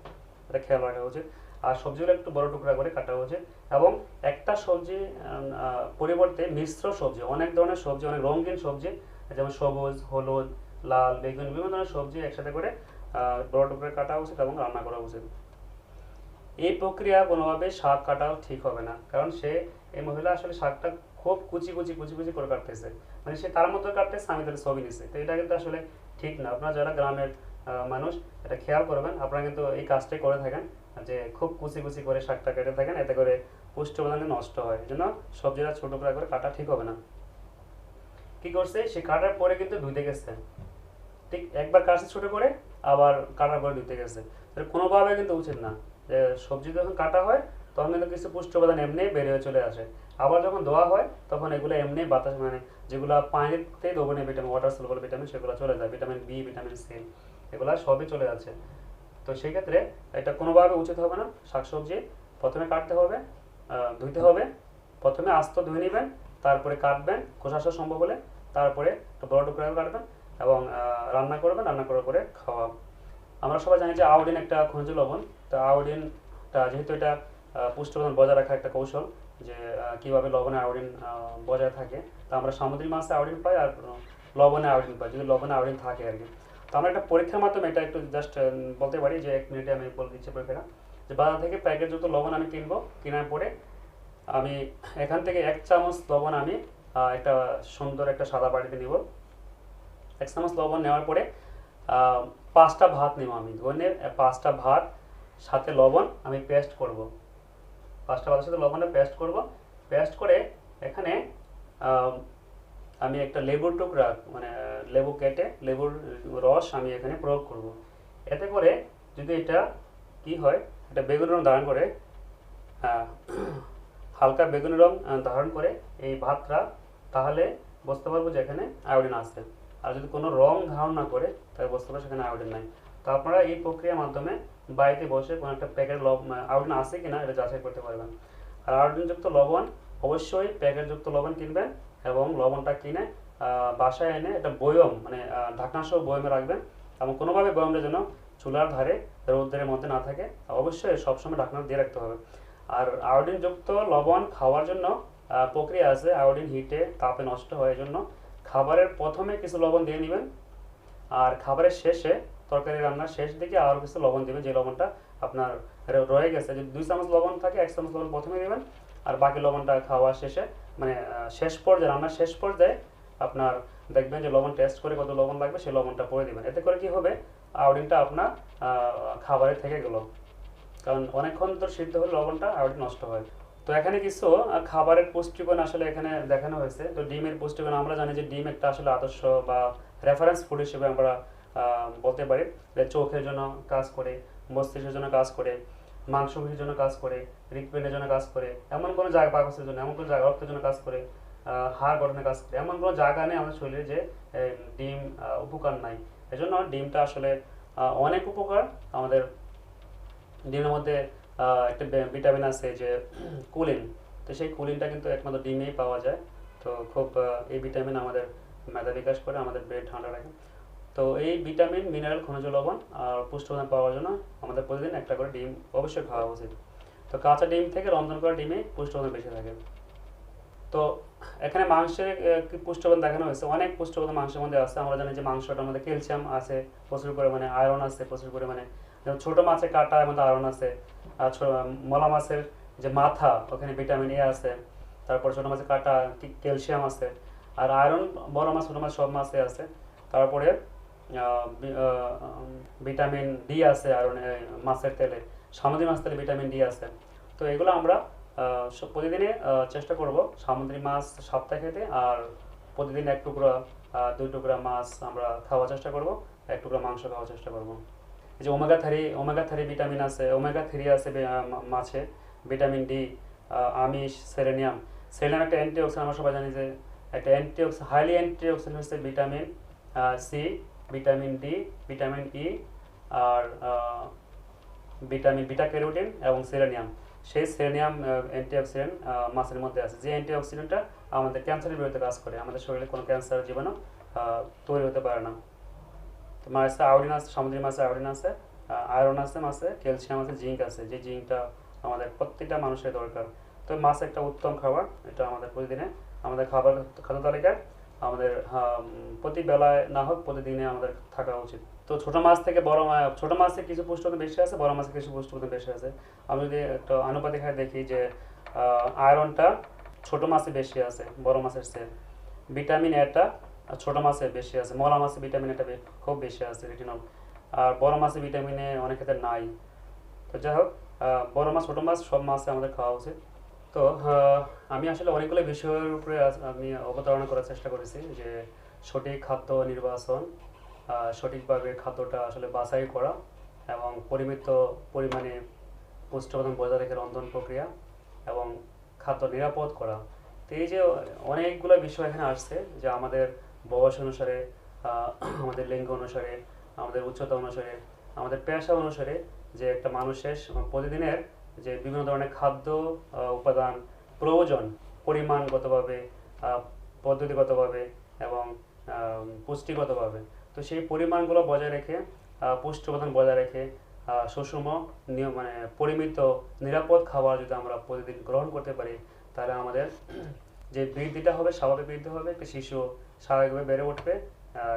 এটা খেয়াল রাখা উচিত। আর সবজিগুলো একটু বড় টুকরা করে কাটা উচিত, এবং একটা সবজি পরিবর্তে মিশ্র সবজি, অনেক ধরনের সবজি, অনেক রঙিন সবজি, যেমন সবুজ, হলুদ, লাল, বেগুন, বিভিন্ন ধরনের সবজি একসাথে করে বড় টুকরা কাটা উচিত এবং রান্না করা উচিত। এই প্রক্রিয়া কোনোভাবে শাক কাটাও ঠিক হবে না, কারণ এই মহিলা আসলে শাকটা খুব কুচি কুচি কুচি কুচি করে কাটতেছে, মানে সে তার মতো কাটতেছে, আমি তাদের ছবি নিচ্ছে। তো এটা কিন্তু আসলে ঠিক না। আপনারা যারা গ্রামের মানুষ এটা খেয়াল করবেন, আপনারা কিন্তু এই কাজটাই করে থাকেন যে খুব কুচি কুচি করে শাকটা কেটে থাকেন, এতে করে পুষ্টি উপাদান নষ্ট হয়। এই জন্য সবজিটা ছোট করে কাটা ঠিক হবে না। কি করছে, সে কাটার পরে কিন্তু ধুইতে গেছে, ঠিক একবার কাটছে ছোট করে, আবার কাটার পরে ধুইতে গেছে। কোনোভাবে কিন্তু উচিত না। যে সবজি যখন কাটা হয় তখন কিন্তু কিছু পুষ্টি উপাদান এমনি বের হয়ে চলে আসে, আবার যখন ধোয়া হয় তখন এগুলো এমনি বাতাস, মানে যেগুলো পানিতে দ্রবণীয় ভিটামিন, ওয়াটার সলুবল ভিটামিন, সেগুলো চলে যায়, ভিটামিন বি, ভিটামিন সি, এগুলো সবই চলে যাচ্ছে। তো সেই ক্ষেত্রে এটা কোনোভাবে উচিত হবে না। শাকসবজি প্রথমে কাটতে হবে, ধুইতে হবে, প্রথমে আস্ত ধুয়ে নেবেন, তারপরে কাটবেন খোসাসহ সম্ভব হলে, তারপরে একটা বড় টুকরা কাটবেন এবং রান্না করবেন, রান্না করার পরে খাওয়া। আমরা সবাই জানি যে আয়োডিন একটা খনিজ লবণ। তো আয়োডিনটা যেহেতু এটা পুষ্টি উপাদান বজায় রাখা একটা কৌশল, যে কীভাবে লবণে আয়োডিন বজায় থাকে। তো আমরা সামুদ্রিক মাছে আয়োডিন পাই আর লবণে আয়োডিন পাই, যদি লবণে আয়োডিন থাকে আর কি। তো আমরা একটা পরীক্ষার মাধ্যমে এটা একটু জাস্ট বলতে পারি, যে 1 মিনিটে আমি বলে দিচ্ছি পরীক্ষাটা। যে বাজার থেকে প্যাকেটযুক্ত লবণ আমি কিনবো, কেনার পরে আমি এখান থেকে 1 চামচ লবণ আমি একটা সুন্দর একটা সাদা বাটিতে নিব, 1 চামচ লবণ নেওয়ার পরে 5টা ভাত নেব আমি, ধরে 5টা ভাত সাথে লবণ আমি পেস্ট করব, 5টা ভাতের সাথে লবণটা পেস্ট করব। পেস্ট করে এখানে আমি একটা লেবুর টুকরা মানে লেবু কেটে লেবুর রস আমি এখানে প্রয়োগ করব। এতে করে যদি এটা কি হয়, এটা বেগুনি রং ধারণ করে, হালকা বেগুনি রং ধারণ করে এই ভাতটা, তাহলে বুঝতে পারবো যে এখানে আয়োডিন আছে। আর যদি কোনো রং ধারণ না করে তাহলে বুঝতে পারবো সেখানে আয়োডিন নাই। তো আপনারা এই প্রক্রিয়ার মাধ্যমে বাড়িতে বসে কোনো একটা প্যাকেট আয়োডিন আছে কিনা এটা যাচাই করতে পারবেন। আর আয়োডিনযুক্ত লবণ অবশ্যই প্যাকেটযুক্ত লবণ কিনবেন এবং লবণটা কিনে বাসায় এনে একটা বয়ম মানে ঢাকনা সহ বয়মে রাখবেন এবং কোনোভাবে বয়মটা যেন চুলার ধারে রৌদ্রের মধ্যে না থাকে, অবশ্যই সবসময় ঢাকনা দিয়ে রাখতে হবে। আর আয়োডিনযুক্ত লবণ খাওয়ার জন্য প্রক্রিয়া আছে, আয়োডিন হিটে তাপে নষ্ট হয়, এই জন্য খাবারের প্রথমে কিছু লবণ দিয়ে নেবেন আর খাবারের শেষে তরকারি রান্নার শেষ দিকে আরও কিছু লবণ দেবেন, যে লবণটা আপনার রয়ে গেছে। যদি 2 চামচ লবণ থাকে 1 চামচ লবণ প্রথমে দেবেন আর বাকি লবণটা খাওয়া শেষে মানে শেষ পর্যায়ে রান্নার শেষ পর্যায়ে আপনার দেখবেন যে লবণ টেস্ট করে কত লবণ লাগবে সেই লবণটা পরে দেবেন। এতে করে কি হবে, আয়োডিনটা আপনার খাবারে থেকে গেল, কারণ অনেকক্ষণ তো সিদ্ধ হলে লবণটা আয়োডিন নষ্ট হয়। তো এখানে কিছু খাবারের পুষ্টিগুণ আসলে এখানে দেখানো হয়েছে। তো ডিমের পুষ্টিগুণ আমরা জানি যে ডিম একটা আসলে আদর্শ বা রেফারেন্স ফুড হিসেবে আমরা বলতে পারি, যে চোখের জন্য কাজ করে, মস্তিষ্কের জন্য কাজ করে, মাংসপেশির জন্য কাজ করে, হৃৎপিণ্ডের জন্য কাজ করে, এমন কোনো জায়গা পাকস্থের জন্য, এমন কোনো জায়গা রক্তের জন্য কাজ করে, হাড় গঠনের কাজ করে, এমন কোনো জায়গা নেই আমাদের শরীরে যে ডিম উপকার নাই। এজন্য ডিমটা আসলে অনেক উপকার। আমাদের ডিমের মধ্যে একটা ভিটামিন আছে যে কুলিন, তো সেই কুলিনটা কিন্তু একমাত্র ডিমেই পাওয়া যায়। তো খুব এই ভিটামিন আমাদের মেধা বিকাশ করে, আমাদের ব্রেন ঠান্ডা রাখে। তো এই ভিটামিন, মিনারেল, খনিজ লবণ আর পুষ্টি উপাদান পাওয়ার জন্য আমাদের প্রতিদিন একটা করে ডিম অবশ্যই খাওয়া উচিত। তো কাঁচা ডিম থেকে রন্ধন করা ডিমে পুষ্টি উপাদান বেশি থাকে। তো এখানে মাংসের কি পুষ্টি উপাদান দেখানো হয়েছে, অনেক পুষ্টি উপাদান মাংসের মধ্যে আছে। আমরা জানি যে মাংসটার মধ্যে ক্যালসিয়াম আছে প্রচুর পরিমাণে, আয়রন আছে প্রচুর পরিমাণে, যেমন ছোটো মাছের কাঁটা এর মধ্যে আয়রন আছে, আর মলা মাছের যে মাথা ওখানে ভিটামিন এ আছে, তারপর ছোটো মাছের কাঁটা ক্যালসিয়াম আছে, আর আয়রন বড় মাছ ছোটো মাছ সব মাছে আছে। তারপরে ভিটামিন ডি আছে আয়রন মাছের তেলে, সামুদ্রিক মাছ তেলে ভিটামিন ডি আছে। তো এগুলো আমরা প্রতিদিনে চেষ্টা করব সামুদ্রিক মাছ সপ্তাহে খেতে, আর প্রতিদিন 1 টুকরা 2 টুকরা মাছ আমরা খাওয়ার চেষ্টা করব, 1 টুকরা মাংস খাওয়ার চেষ্টা করব। এই যে ওমেগা 3 ভিটামিন আছে, ওমেগা 3 আছে মাছে, ভিটামিন ডি, আমিষ, সেলেনিয়াম একটা অ্যান্টিঅক্সিডেন্ট। আমরা সবাই জানি যে একটা হাইলি অ্যান্টিঅক্সিডেন্ট হচ্ছে vitamin C, vitamin D, vitamin E আর ভিটামিন বিটা ক্যারোটিন এবং সেলেনিয়াম। সেই সেলেনিয়াম অ্যান্টিঅক্সিডেন্ট মাছের মধ্যে আছে, যে অ্যান্টিঅক্সিডেন্টটা আমাদের ক্যান্সারের বিরুদ্ধে কাজ করে, আমাদের শরীরে কোনো ক্যান্সার জীবাণু তৈরি হতে পারে না। তো মাছে আয়োডিন আছে, সামুদ্রিক মাছে আয়োডিন আছে, আয়রন আছে মাছে, ক্যালসিয়াম আছে, জিঙ্ক আছে, যে জিঙ্কটা আমাদের প্রত্যেকটা মানুষের দরকার। তো মাছ একটা উত্তম খাবার, এটা আমাদের প্রতিদিনে আমাদের খাদ্য তালিকায় আমাদের প্রতি বেলায় না হোক প্রতিদিনে আমাদের থাকা উচিত। তো ছোটো মাছ থেকে ছোটো মাছে কিছু পুষ্টিগুণ বেশি আছে, বড় মাছে কিছু পুষ্টিগুণ বেশি আছে। আমি যদি একটা আনুপাতিক হারে দেখি যে আয়রনটা ছোটো মাছে বেশি আছে বড় মাছের চেয়ে, ভিটামিন এটা ছোটো মাছে বেশি আছে, মলা মাছে ভিটামিন এটা খুব বেশি আছে রেটিনল, আর বড় মাছে ভিটামিনে অনেক ক্ষেত্রে নাই। তো যাই হোক, বড় মাছ ছোটো মাছ সব মাছে আমাদের খাওয়া উচিত। তো আমি আসলে অনেকগুলো বিষয়ের উপরে আমি অবতারণা করার চেষ্টা করেছি, যে সঠিক খাদ্য নির্বাচন, সঠিকভাবে খাদ্যটা আসলে বাছাই করা এবং পরিমিত পরিমাণে পুষ্টি উপাদান বজায় রেখে রন্ধন প্রক্রিয়া এবং খাদ্য নিরাপদ করা। তো এই যে অনেকগুলো বিষয় এখানে আসছে, যে আমাদের বয়স অনুসারে, আমাদের লিঙ্গ অনুসারে, আমাদের উচ্চতা অনুসারে, আমাদের পেশা অনুসারে, যে একটা মানুষের প্রতিদিনের যে বিভিন্ন ধরনের খাদ্য উপাদান প্রয়োজন পরিমাণগতভাবে, পদ্ধতিগতভাবে এবং পুষ্টিগতভাবে, তো সেই পরিমাণগুলো বজায় রেখে, পুষ্টি উপাদান বজায় রেখে, সুষম মানে পরিমিত নিরাপদ খাবার যদি আমরা প্রতিদিন গ্রহণ করতে পারি, তাহলে আমাদের যে বৃদ্ধিটা হবে স্বাভাবিক বৃদ্ধি হবে, একটা শিশু স্বাভাবিকভাবে বেড়ে উঠবে,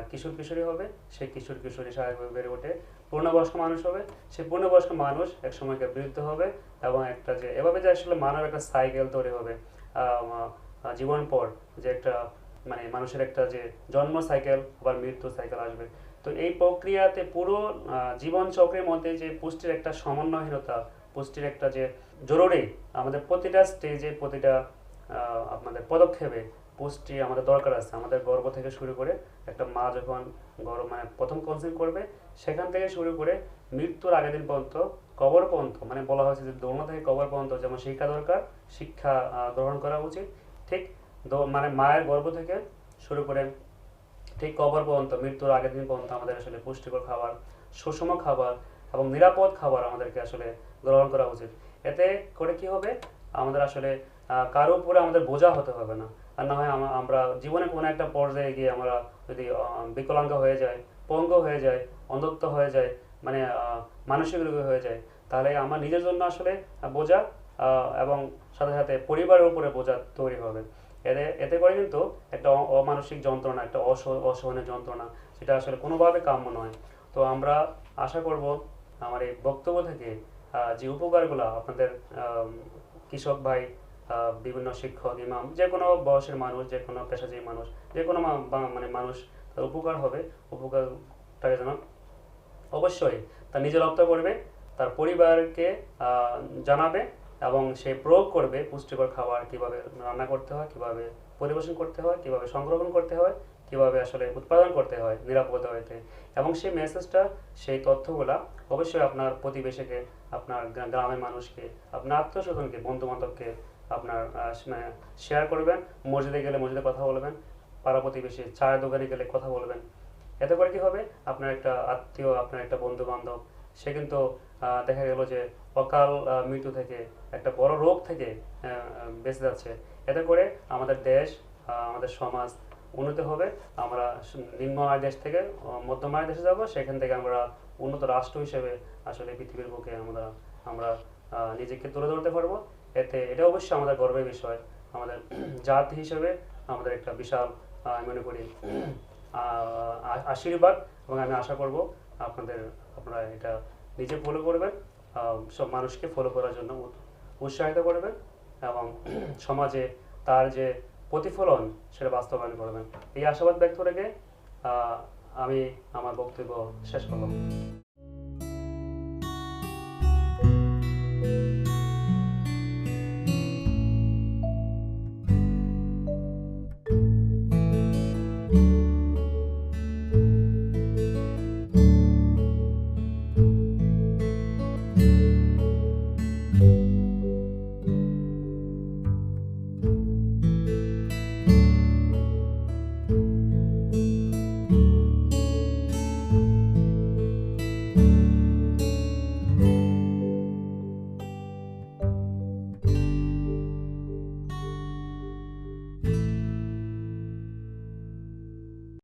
কিশোর কিশোরী হবে, সেই কিশোর কিশোরী স্বাভাবিকভাবে বেড়ে ওঠে, পূর্ণবয়স্ক মানুষ হবে, সেই পূর্ণবয়স্ক মানুষ এক সময় বৃদ্ধ হবে, এবং একটা যে এভাবে যে আসলে মানব একটা সাইকেল তৈরি হবে জীবন পর, যে একটা মানে মানুষের একটা যে জন্ম সাইকেল আবার মৃত্যু সাইকেল আসবে। তো এই প্রক্রিয়াতে পুরো জীবন চক্রের মধ্যে যে পুষ্টির একটা সমন্বয়হীনতা, পুষ্টির একটা যে জরুরি, আমাদের প্রতিটা স্টেজে প্রতিটা আপনাদের পদক্ষেপে পুষ্টি আমাদের দরকার আছে। আমাদের গর্ভ থেকে শুরু করে একটা মা যখন গর্ভ মানে প্রথম কনসিভ করবে সেখান থেকে শুরু করে মৃত্যুর আগের দিন পর্যন্ত কবর পর্যন্ত, মানে বলা হয়েছে যে দোলনা থেকে কবর পর্যন্ত যেমন শিক্ষা দরকার, শিক্ষা গ্রহণ করা উচিত, ঠিক মানে মায়ের গর্ভ থেকে শুরু করে ঠিক কবর পর্যন্ত মৃত্যুর আগের দিন পর্যন্ত আমাদের আসলে পুষ্টিকর খাবার, সুষম খাবার এবং নিরাপদ খাবার আমাদেরকে আসলে গ্রহণ করা উচিত। এতে করে কি হবে, আমাদের আসলে কারো উপরে আমাদের বোঝা হতে হবে না। আর না হয় আমরা জীবনে কোনো একটা পর্যায়ে গিয়ে আমরা যদি বিকলাঙ্গ হয়ে যায়, পঙ্গু হয়ে যায়, অন্ধত্ব হয়ে যায়, মানে মানসিক রোগী হয়ে যায়, তাহলে আমার নিজের জন্য আসলে বোঝা এবং সাথে সাথে পরিবারের উপরে বোঝা তৈরি হবে। এতে এতে করে কিন্তু একটা অমানসিক যন্ত্রণা, একটা অসহনীয় যন্ত্রণা, সেটা আসলে কোনোভাবে কাম্য নয়। তো আমরা আশা করব আমার এই বক্তব্য থেকে যে উপকারগুলো আপনাদের কৃষক ভাই, বিভিন্ন শিক্ষক, ইমাম, যে কোনো বয়সের মানুষ, যে কোনো পেশাজীবী মানুষ, যে কোনো মানে মানুষ তার উপকার হবে, উপকারটাকে যেন অবশ্যই তার নিজে রপ্ত করবে, তার পরিবারকে জানাবে এবং সে প্রয়োগ করবে পুষ্টিকর খাবার কিভাবে রান্না করতে হয়, কিভাবে পরিবেশন করতে হয়, কিভাবে সংরক্ষণ করতে হয়, কিভাবে আসলে উৎপাদন করতে হয় নিরাপদ হইতে। এবং সেই মেসেজটা, সেই তথ্যগুলা অবশ্যই আপনার প্রতিবেশীকে, আপনার গ্রামের মানুষকে, আপনার আত্মীয়স্বজনকে, বন্ধু বান্ধবকে আপনার শেয়ার করবেন। মসজিদে গেলে মসজিদে কথা বলবেন, পাড়া প্রতিবেশী চায়ের দোকানে গেলে কথা বলবেন। এতে করে কি হবে, আপনার একটা আত্মীয়, আপনার একটা বন্ধু বান্ধব, সে কিন্তু দেখা গেল যে অকাল মৃত্যু থেকে, একটা বড় রোগ থেকে বেঁচে যাচ্ছে। এতে করে আমাদের দেশ, আমাদের সমাজ উন্নতি হবে। আমরা নিম্ন আয়ের দেশ থেকে মধ্যম আয়ের দেশে যাব, সেখান থেকে আমরা উন্নত রাষ্ট্র হিসেবে আসলে পৃথিবীর বুকে আমরা নিজেকে তুলে ধরতে পারবো। এটা অবশ্যই আমাদের গর্বের বিষয়, আমাদের জাতি হিসেবে আমাদের একটা বিশাল আমি মনে করি আশীর্বাদ। এবং আমি আশা করব আপনারা এটা নিজে ফলো করবেন, সব মানুষকে ফলো করার জন্য উৎসাহিত করবেন এবং সমাজে তার যে প্রতিফলন সেটা বাস্তবায়ন করবেন। এই আশাবাদ ব্যক্ত রেখে আমি আমার বক্তব্য শেষ করলাম।